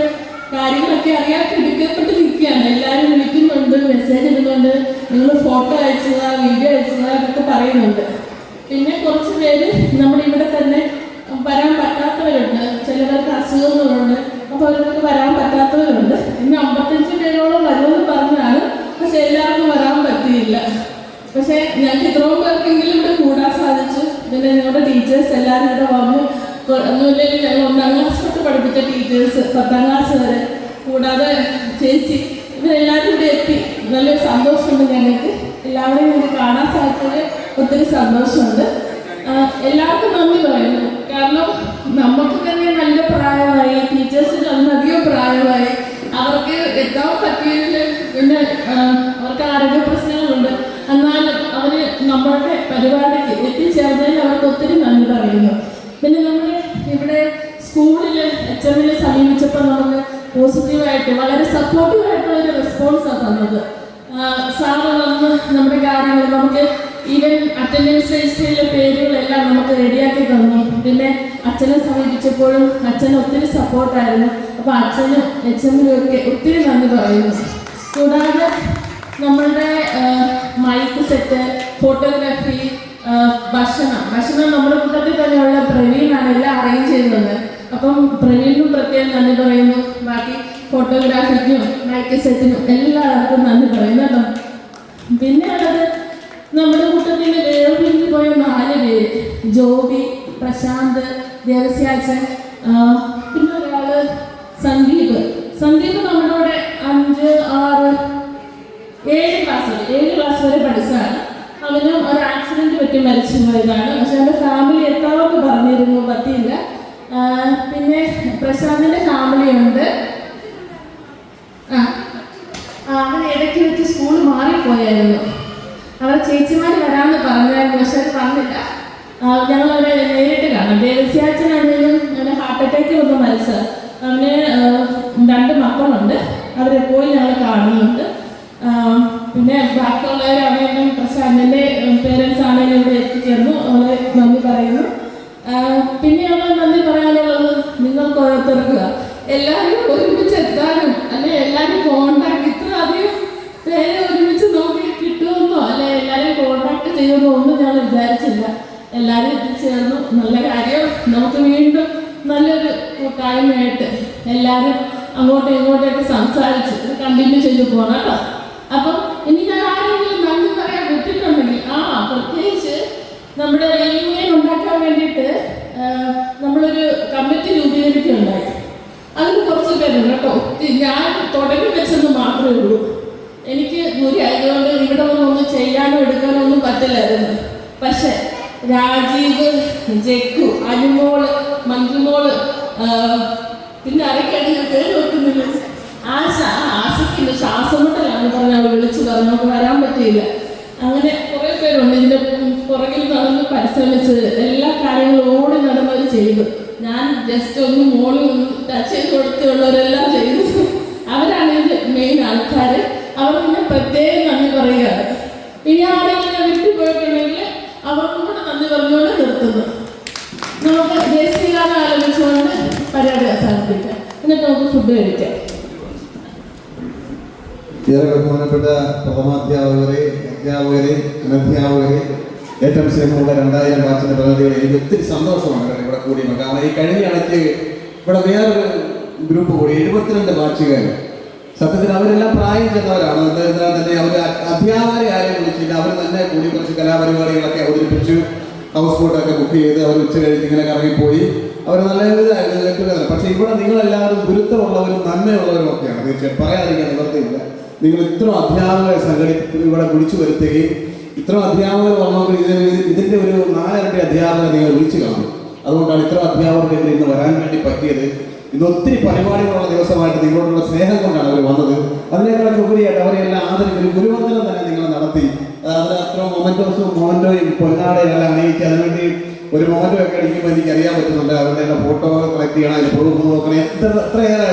കാര്യങ്ങളൊക്കെ അറിയാതെ എടുക്കപ്പെട്ട് നിൽക്കുകയാണ്. എല്ലാവരും വിളിക്കുന്നുണ്ട്, മെസ്സേജ് ഇടുന്നുണ്ട്, നിങ്ങൾ ഫോട്ടോ അയച്ചതാ, വീഡിയോ അയച്ചതാ എന്നൊക്കെ പറയുന്നുണ്ട്. പിന്നെ കുറച്ച് പേര് നമ്മുടെ ഇവിടെ തന്നെ വരാൻ പറ്റാത്തവരുണ്ട്. ചിലവർക്ക് അസുഖങ്ങളുണ്ട്. അപ്പോൾ അവർക്ക് വരാൻ പറ്റാത്തവരുണ്ട്. ഇന്ന് 55 പേരോളം വരുമെന്ന് പറഞ്ഞാണ്. പക്ഷെ എല്ലാവർക്കും വരാൻ പറ്റിയില്ല. പക്ഷേ ഞങ്ങൾക്ക് ഇത്രയും പേർക്കെങ്കിലും ഇവിടെ കൂടാൻ സാധിച്ചു. പിന്നെ ഞങ്ങളുടെ ടീച്ചേഴ്സ് എല്ലാവരും ഇവിടെ വന്നു. ഒന്നുമില്ലെങ്കിൽ ഞങ്ങൾ 1-ാം ക്ലാസ് തൊട്ട് പഠിപ്പിച്ച ടീച്ചേഴ്സ് 10ാം ക്ലാസ് വരെ, കൂടാതെ ചേച്ചി, ഇവരെല്ലാവരും ഇവിടെ എത്തി. നല്ലൊരു സന്തോഷമുണ്ട് ഞങ്ങൾക്ക്. എല്ലാവരെയും ഞങ്ങൾക്ക് കാണാൻ സാധിച്ചത് ഒത്തിരി സന്തോഷമുണ്ട്. എല്ലാവർക്കും നന്ദി പറയുന്നു. കാരണം നമുക്ക് തന്നെ നല്ല പ്രായമായി, ടീച്ചേഴ്സിന് അധികം പ്രായമായി. അവർക്ക് എത്താൻ പറ്റിയതിൽ പിന്നെ അവർക്ക് ആരോഗ്യ പ്രശ്നങ്ങളുണ്ട്. എന്നാലും അവർ നമ്മളുടെ പരിപാടിക്ക് എത്തിച്ചേർന്നതിൽ അവർക്ക് ഒത്തിരി നന്ദി പറയുന്നു. പിന്നെ നമ്മൾ ഇവിടെ സ്കൂളിൽ HM സമീപിച്ചപ്പോൾ നമുക്ക് പോസിറ്റീവായിട്ട് വളരെ സപ്പോർട്ടീവായിട്ടുള്ള ഒരു റെസ്പോൺസാണ് തന്നത്. സാറ് വന്ന് നമ്മുടെ കാര്യങ്ങൾ നമുക്ക് ഈവൻ അറ്റൻഡൻസ് രജിസ്റ്ററിലെ പേരുകളെല്ലാം നമുക്ക് റെഡിയാക്കി തന്നു. പിന്നെ അച്ഛനെ സമീപിച്ചപ്പോഴും അച്ഛന് ഒത്തിരി സപ്പോർട്ടായിരുന്നു. അപ്പോൾ അച്ഛനും HM ഒക്കെ ഒത്തിരി നന്ദി പറയുന്നു. കൂടാതെ നമ്മളുടെ മൈക്ക് സെറ്റ്, ഫോട്ടോഗ്രാഫി, ഭക്ഷണം നമ്മുടെ കൂട്ടത്തിൽ തന്നെയുള്ള പ്രവീണാണ് എല്ലാം അറേഞ്ച് ചെയ്യുന്നത്. അപ്പം പ്രവീണിനും പ്രത്യേകം നന്ദി പറയുന്നു. ബാക്കി ഫോട്ടോഗ്രാഫിക്കും മൈക്ക് സെറ്റിനും എല്ലാവർക്കും നന്ദി പറയുന്നു കേട്ടോ. പിന്നെ ഉള്ളത് നമ്മുടെ കൂട്ടത്തിൽ വേർപിരിഞ്ഞു പോയ 4 പേര്: ജോബി, പ്രശാന്ത്, ദേവസ്യാച്ചൻ, പിന്നെ ഒരാള് സന്ദീപ്. നമ്മുടെ കൂടെ 5, 6, 7 ക്ലാസ് വരെ പഠിച്ചതാണ്. അവന് ഒരു ആക്സിഡന്റ് പറ്റി മരിച്ചു പോയതാണ്. പക്ഷെ അവൻ്റെ ഫാമിലി എത്താമെന്ന് പറഞ്ഞിരുന്നു, പറ്റിയില്ല. പിന്നെ പ്രശാന്തിൻ്റെ ഫാമിലിയുണ്ട്. അവൻ ഇടയ്ക്ക് വെച്ച് സ്കൂൾ മാറിപ്പോയായിരുന്നു. അവരുടെ ചേച്ചിമാർ വരാമെന്ന് പറഞ്ഞായിരുന്നു, പക്ഷെ അത് പറഞ്ഞില്ല. ഞങ്ങളവരെ നേരിട്ട് കാണാം. ദേവസ്യാച്ചനാണെങ്കിലും അവന് ഹാർട്ട് അറ്റാക്ക് വന്ന് മരിച്ചത്. അവന് 2 മക്കളുണ്ട്. അവരെ പോയി ഞങ്ങൾ കാണുന്നുണ്ട്. പിന്നെ ബാക്കിയുള്ളവരാണെങ്കിലും പ്രശാന്തിൻ്റെ പേരൻസ് ആണെങ്കിലും ഇവിടെ എത്തിച്ചേർന്നു. അവരെ നന്ദി പറയുന്നു. പിന്നെ ഞങ്ങൾ നന്ദി പറയാനുള്ളത് നിങ്ങൾക്ക് ഓരോരുത്തർക്ക് എല്ലാവരും ഒരുമിച്ച് എത്താനും അല്ലെ എല്ലാവരും കോണ്ടാക്ട് ഇത്ര അധികം പേരെ ഒരുമിച്ച് നോക്കി കിട്ടുമെന്നോ അല്ലെ എല്ലാവരെയും കോണ്ടാക്ട് ചെയ്യുമെന്നോ ഒന്നും ഞങ്ങൾ വിചാരിച്ചില്ല. എല്ലാവരും എത്തിച്ചേർന്നു. നല്ല കാര്യം. നമുക്ക് വീണ്ടും നല്ലൊരു കൂട്ടായ്മയായിട്ട് എല്ലാവരും അങ്ങോട്ടും ഇങ്ങോട്ടൊക്കെ സംസാരിച്ച് കണ്ടിന്യൂ ചെയ്ത് പോകണം കേട്ടോ. അപ്പം ഇനി ഞാൻ ആരെങ്കിലും നന്ദി പറയാൻ വിട്ടിട്ടുണ്ടെങ്കിൽ പ്രത്യേകിച്ച് നമ്മുടെ റീയൂണിയൻ ഉണ്ടാക്കാൻ വേണ്ടിയിട്ട് നമ്മളൊരു കമ്മിറ്റി രൂപീകരിക്കുകയുണ്ടായി. അതിന് കുറച്ച് പേരുണ്ട് കേട്ടോ. ഞാൻ തുടങ്ങി വെച്ചെന്ന് മാത്രമേ ഉള്ളൂ. എനിക്ക് ദൂരെ ആയതുകൊണ്ട് ഇവിടെ ഒന്നും ചെയ്യാനോ എടുക്കാനോ ഒന്നും പറ്റില്ലായിരുന്നു. പക്ഷെ രാജീവ്, ജെക്കു, അനുമോള്, മഞ്ജുമോള്, പിന്നെ ആരൊക്കെയാണ് ഞാൻ പേര് വെക്കുന്നില്ല, ആശയ്ക്കില്ല ശ്വാസം മുട്ടലാണെന്ന് പറഞ്ഞ് അവൾ വിളിച്ചു പറഞ്ഞു. നമുക്ക് വരാൻ പറ്റിയില്ല. അങ്ങനെ കുറേ പേരുണ്ട് ഇതിൻ്റെ പുറകിൽ നടന്ന് പരിശ്രമിച്ചത്. എല്ലാ കാര്യങ്ങളും ഓടി നടന്നവർ ചെയ്തു. ഞാൻ ജസ്റ്റ് ഒന്ന് മോളിൽ ഒന്ന് ടച്ച് ചെയ്ത് കൊടുത്തുള്ളവരെല്ലാം ചെയ്തു. ആൾക്കാർ അവർക്ക് ഞാൻ പ്രത്യേകം നന്ദി പറയുകയാണ്. ഇനി ആരെങ്കിലും ഞാൻ വിട്ടുപോയിട്ടുണ്ടെങ്കിൽ അവർക്കും കൂടെ നന്ദി പറഞ്ഞുകൊണ്ട് നിർത്തുന്നു. നമുക്ക് ദേശീയഗാനം ആലപിച്ചുകൊണ്ട് പരിപാടി അവസാനിപ്പിക്കാം. എന്നിട്ട് നമുക്ക് ഫുഡ് കഴിക്കാം.
ഏറെ ബഹുമാനപ്പെട്ട പ്രഥമാധ്യാപകരെ, അധ്യാപകരെ, അനധ്യാപകരെ, ഏറ്റവും സ്നേഹമുള്ള 2000 ബാച്ചിന്റെ പ്രതിനിധികളെ, എനിക്ക് ഒത്തിരി സന്തോഷമാണ് ഇവിടെ കൂടി. കാരണം ഈ കഴിഞ്ഞ ഇടയ്ക്ക് ഇവിടെ വേറൊരു ഗ്രൂപ്പ് കൂടി 72 ബാച്ചുകാർ. സത്യത്തിൽ അവരെല്ലാം പ്രായം ചെന്നവരാണ്. എന്നാൽ തന്നെ അവർ അധ്യാപകരെ ആരെയും വിളിച്ചില്ല. അവർ തന്നെ കൂടി കുറച്ച് കലാപരിപാടികളൊക്കെ അവതരിപ്പിച്ചു. ഹൗസ് ബോട്ടൊക്കെ ബുക്ക് ചെയ്ത് അവർ ഉച്ച കഴിഞ്ഞ് ഇങ്ങനെ കറങ്ങിപ്പോയി. അവർ നല്ല ഇതായിരുന്നു. പക്ഷേ ഇവിടെ നിങ്ങളെല്ലാവരും ഗുരുത്വമുള്ളവരും നന്മയുള്ളവരും ഒക്കെയാണ്. തീർച്ചയായും പറയാതിരിക്കാൻ നിവർത്തിയില്ല. നിങ്ങൾ ഇത്ര അധ്യാപകരെ ഇവിടെ വിളിച്ചു വരുത്തുകയും ഇത്ര അധ്യാപകർ വന്നപ്പോൾ ഇതിൻ്റെ ഒരു 4 ഇരട്ടി അധ്യാപകരെ നിങ്ങൾ വിളിച്ചു കാണും. അതുകൊണ്ടാണ് ഇത്ര അധ്യാപകർക്ക് ഇന്ന് വരാൻ വേണ്ടി പറ്റിയത്. ഇന്ന് ഒത്തിരി പരിപാടികളുള്ള ദിവസമായിട്ട് നിങ്ങളോടുള്ള സ്നേഹം കൊണ്ടാണ് അവർ വന്നത്. അതിനേക്കാളൊക്കെ ഉപരിയായിട്ട് അവരെല്ലാം ആദരിക്കും. ഗുരുവന്ദനം തന്നെ നിങ്ങൾ നടത്തി. അതിന് അത്ര മൊമെന്റോയും പൊന്നാടയും എല്ലാം അണിയിച്ച് അതിനുവേണ്ടി ഒരു മൊമെന്റോ ഒക്കെ അടിക്കുമ്പോൾ എനിക്ക് അറിയാൻ പറ്റുന്നുണ്ട്. അവരുടെ എല്ലാം ഫോട്ടോ കളക്ട് ചെയ്യണം, അതിന് പ്രൂഫ് നോക്കണേ. എത്രയേറെ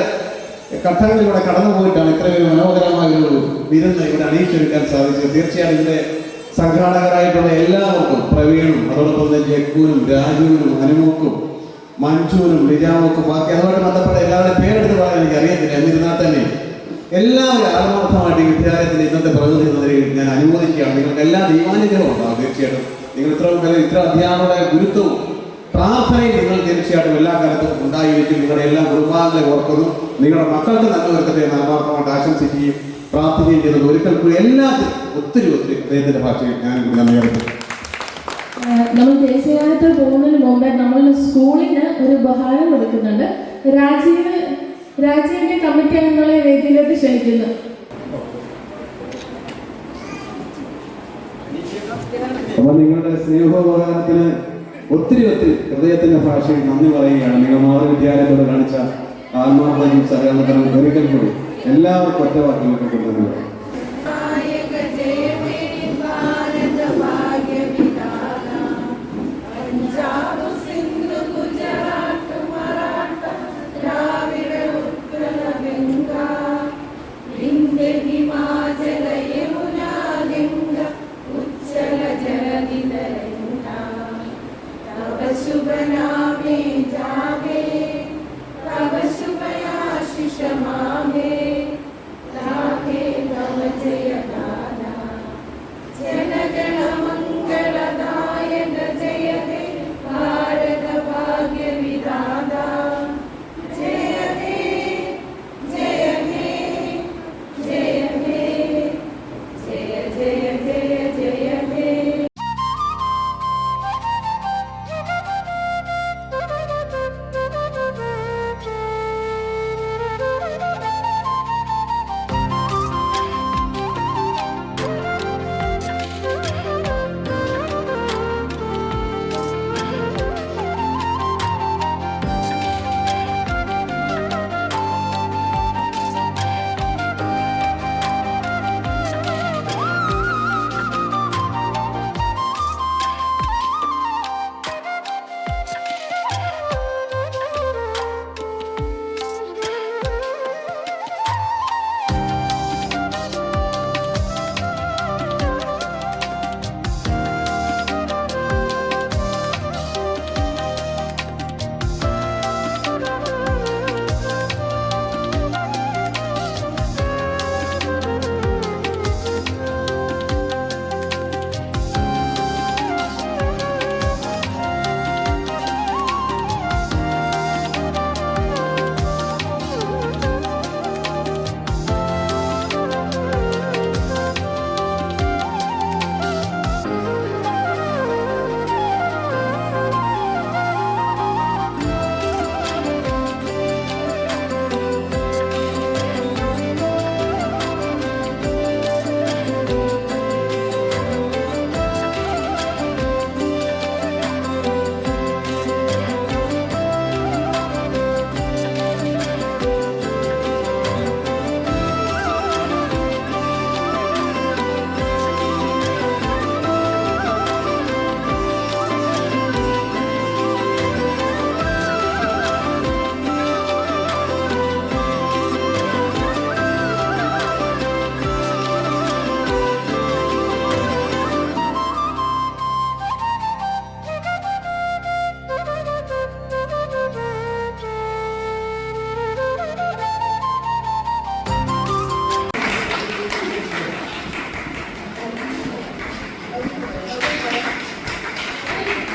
ഘട്ടങ്ങളിലൂടെ കടന്നു പോയിട്ടാണ് ഇത്രയൊരു മനോഹരമായ ഒരു വിരുന്ന് ഇവിടെ അണിയിച്ചെടുക്കാൻ സാധിച്ചത്. തീർച്ചയായും ഇതിന്റെ സംഘാടകരായിട്ടുള്ള എല്ലാവർക്കും, പ്രവീണും അതോടൊപ്പം തന്നെ ജഗ്ഗുവിനും രാജുവിനും അനുമോക്കും മഞ്ജുവിനും ലിജാമോക്കും ബാക്കി അതുമായിട്ട് ബന്ധപ്പെട്ട എല്ലാവരുടെയും പേരെടുത്ത് പറയാൻ എനിക്ക് അറിയത്തില്ല. എന്നിരുന്നാൽ തന്നെ എല്ലാവരും ആത്മാർത്ഥമായിട്ട് ഈ വിദ്യാലയത്തിന് ഇന്നത്തെ പ്രതിനിധി ഞാൻ അനുമോദിക്കുകയാണ്. നിങ്ങൾക്ക് എല്ലാ ദൈവാനുഗ്രഹവും ഉണ്ടാകും. തീർച്ചയായിട്ടും നിങ്ങൾ ഇത്ര അധ്യാപകരുടെ ഗുരുത്വവും പ്രാർത്ഥനയും നിങ്ങൾ തീർച്ചയായിട്ടും എല്ലാ കാലത്തും ഉണ്ടായിരിക്കും. നിങ്ങളുടെ എല്ലാ കുടുംബാംഗങ്ങളെ ഓർക്കുന്നു. നിങ്ങളുടെ മക്കൾക്ക് നന്മ വരുത്തട്ടെ എന്ന് ആത്മാർത്ഥമായിട്ട് ആശംസിക്കുകയും പ്രാർത്ഥിക്കുകയും ചെയ്യുന്നത് ഒരിക്കൽ കൂടി എല്ലാത്തിനും ഒത്തിരി അദ്ദേഹത്തിന്റെ ഭാഷയിൽ ഞാനും കൂടി നന്ദി അറിയിക്കുന്നു.
നമ്മൾ ദേശീയഗാനത്തിൽ പോകുന്നതിന് മുമ്പേ നമ്മൾ സ്കൂളിന് ഒരു ഉപഹാരം കൊടുക്കുന്നുണ്ട്. രാജീവിന്റെ കമ്മിറ്റി അംഗങ്ങളെ വേദിയിലോട്ട് ക്ഷണിക്കുന്നു.
അപ്പൊ നിങ്ങളുടെ സ്നേഹോപകാരത്തിന് ഒത്തിരി ഹൃദയത്തിന്റെ ഭാഷയിൽ നന്ദി പറയുകയാണ്. നിങ്ങൾ മാതൃവിദ്യാലയത്തോട് കാണിച്ച ആത്മാർത്ഥതയും സഹകരണത്തിനും ഒരിക്കൽ കൂടി എല്ലാവർക്കും ഒറ്റവാക്കിലേക്ക് കൊണ്ടുവരുന്നത്.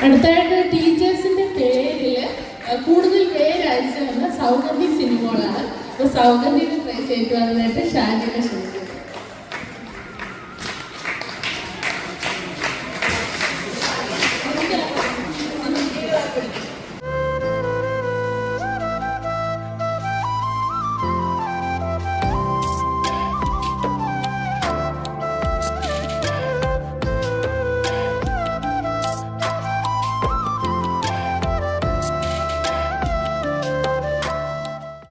അടുത്തായിട്ട് ടീച്ചേഴ്സിന്റെ പേരിൽ കൂടുതൽ പേര് അയച്ചു വന്ന സൗഗന്ധി സിനിമകളാണ്. അപ്പോൾ സൗഗന്ധിയുടെ പ്രൈസ് ഏറ്റുവാങ്ങാനായിട്ട് ഷാനിനെ ക്ഷണിക്കുന്നു.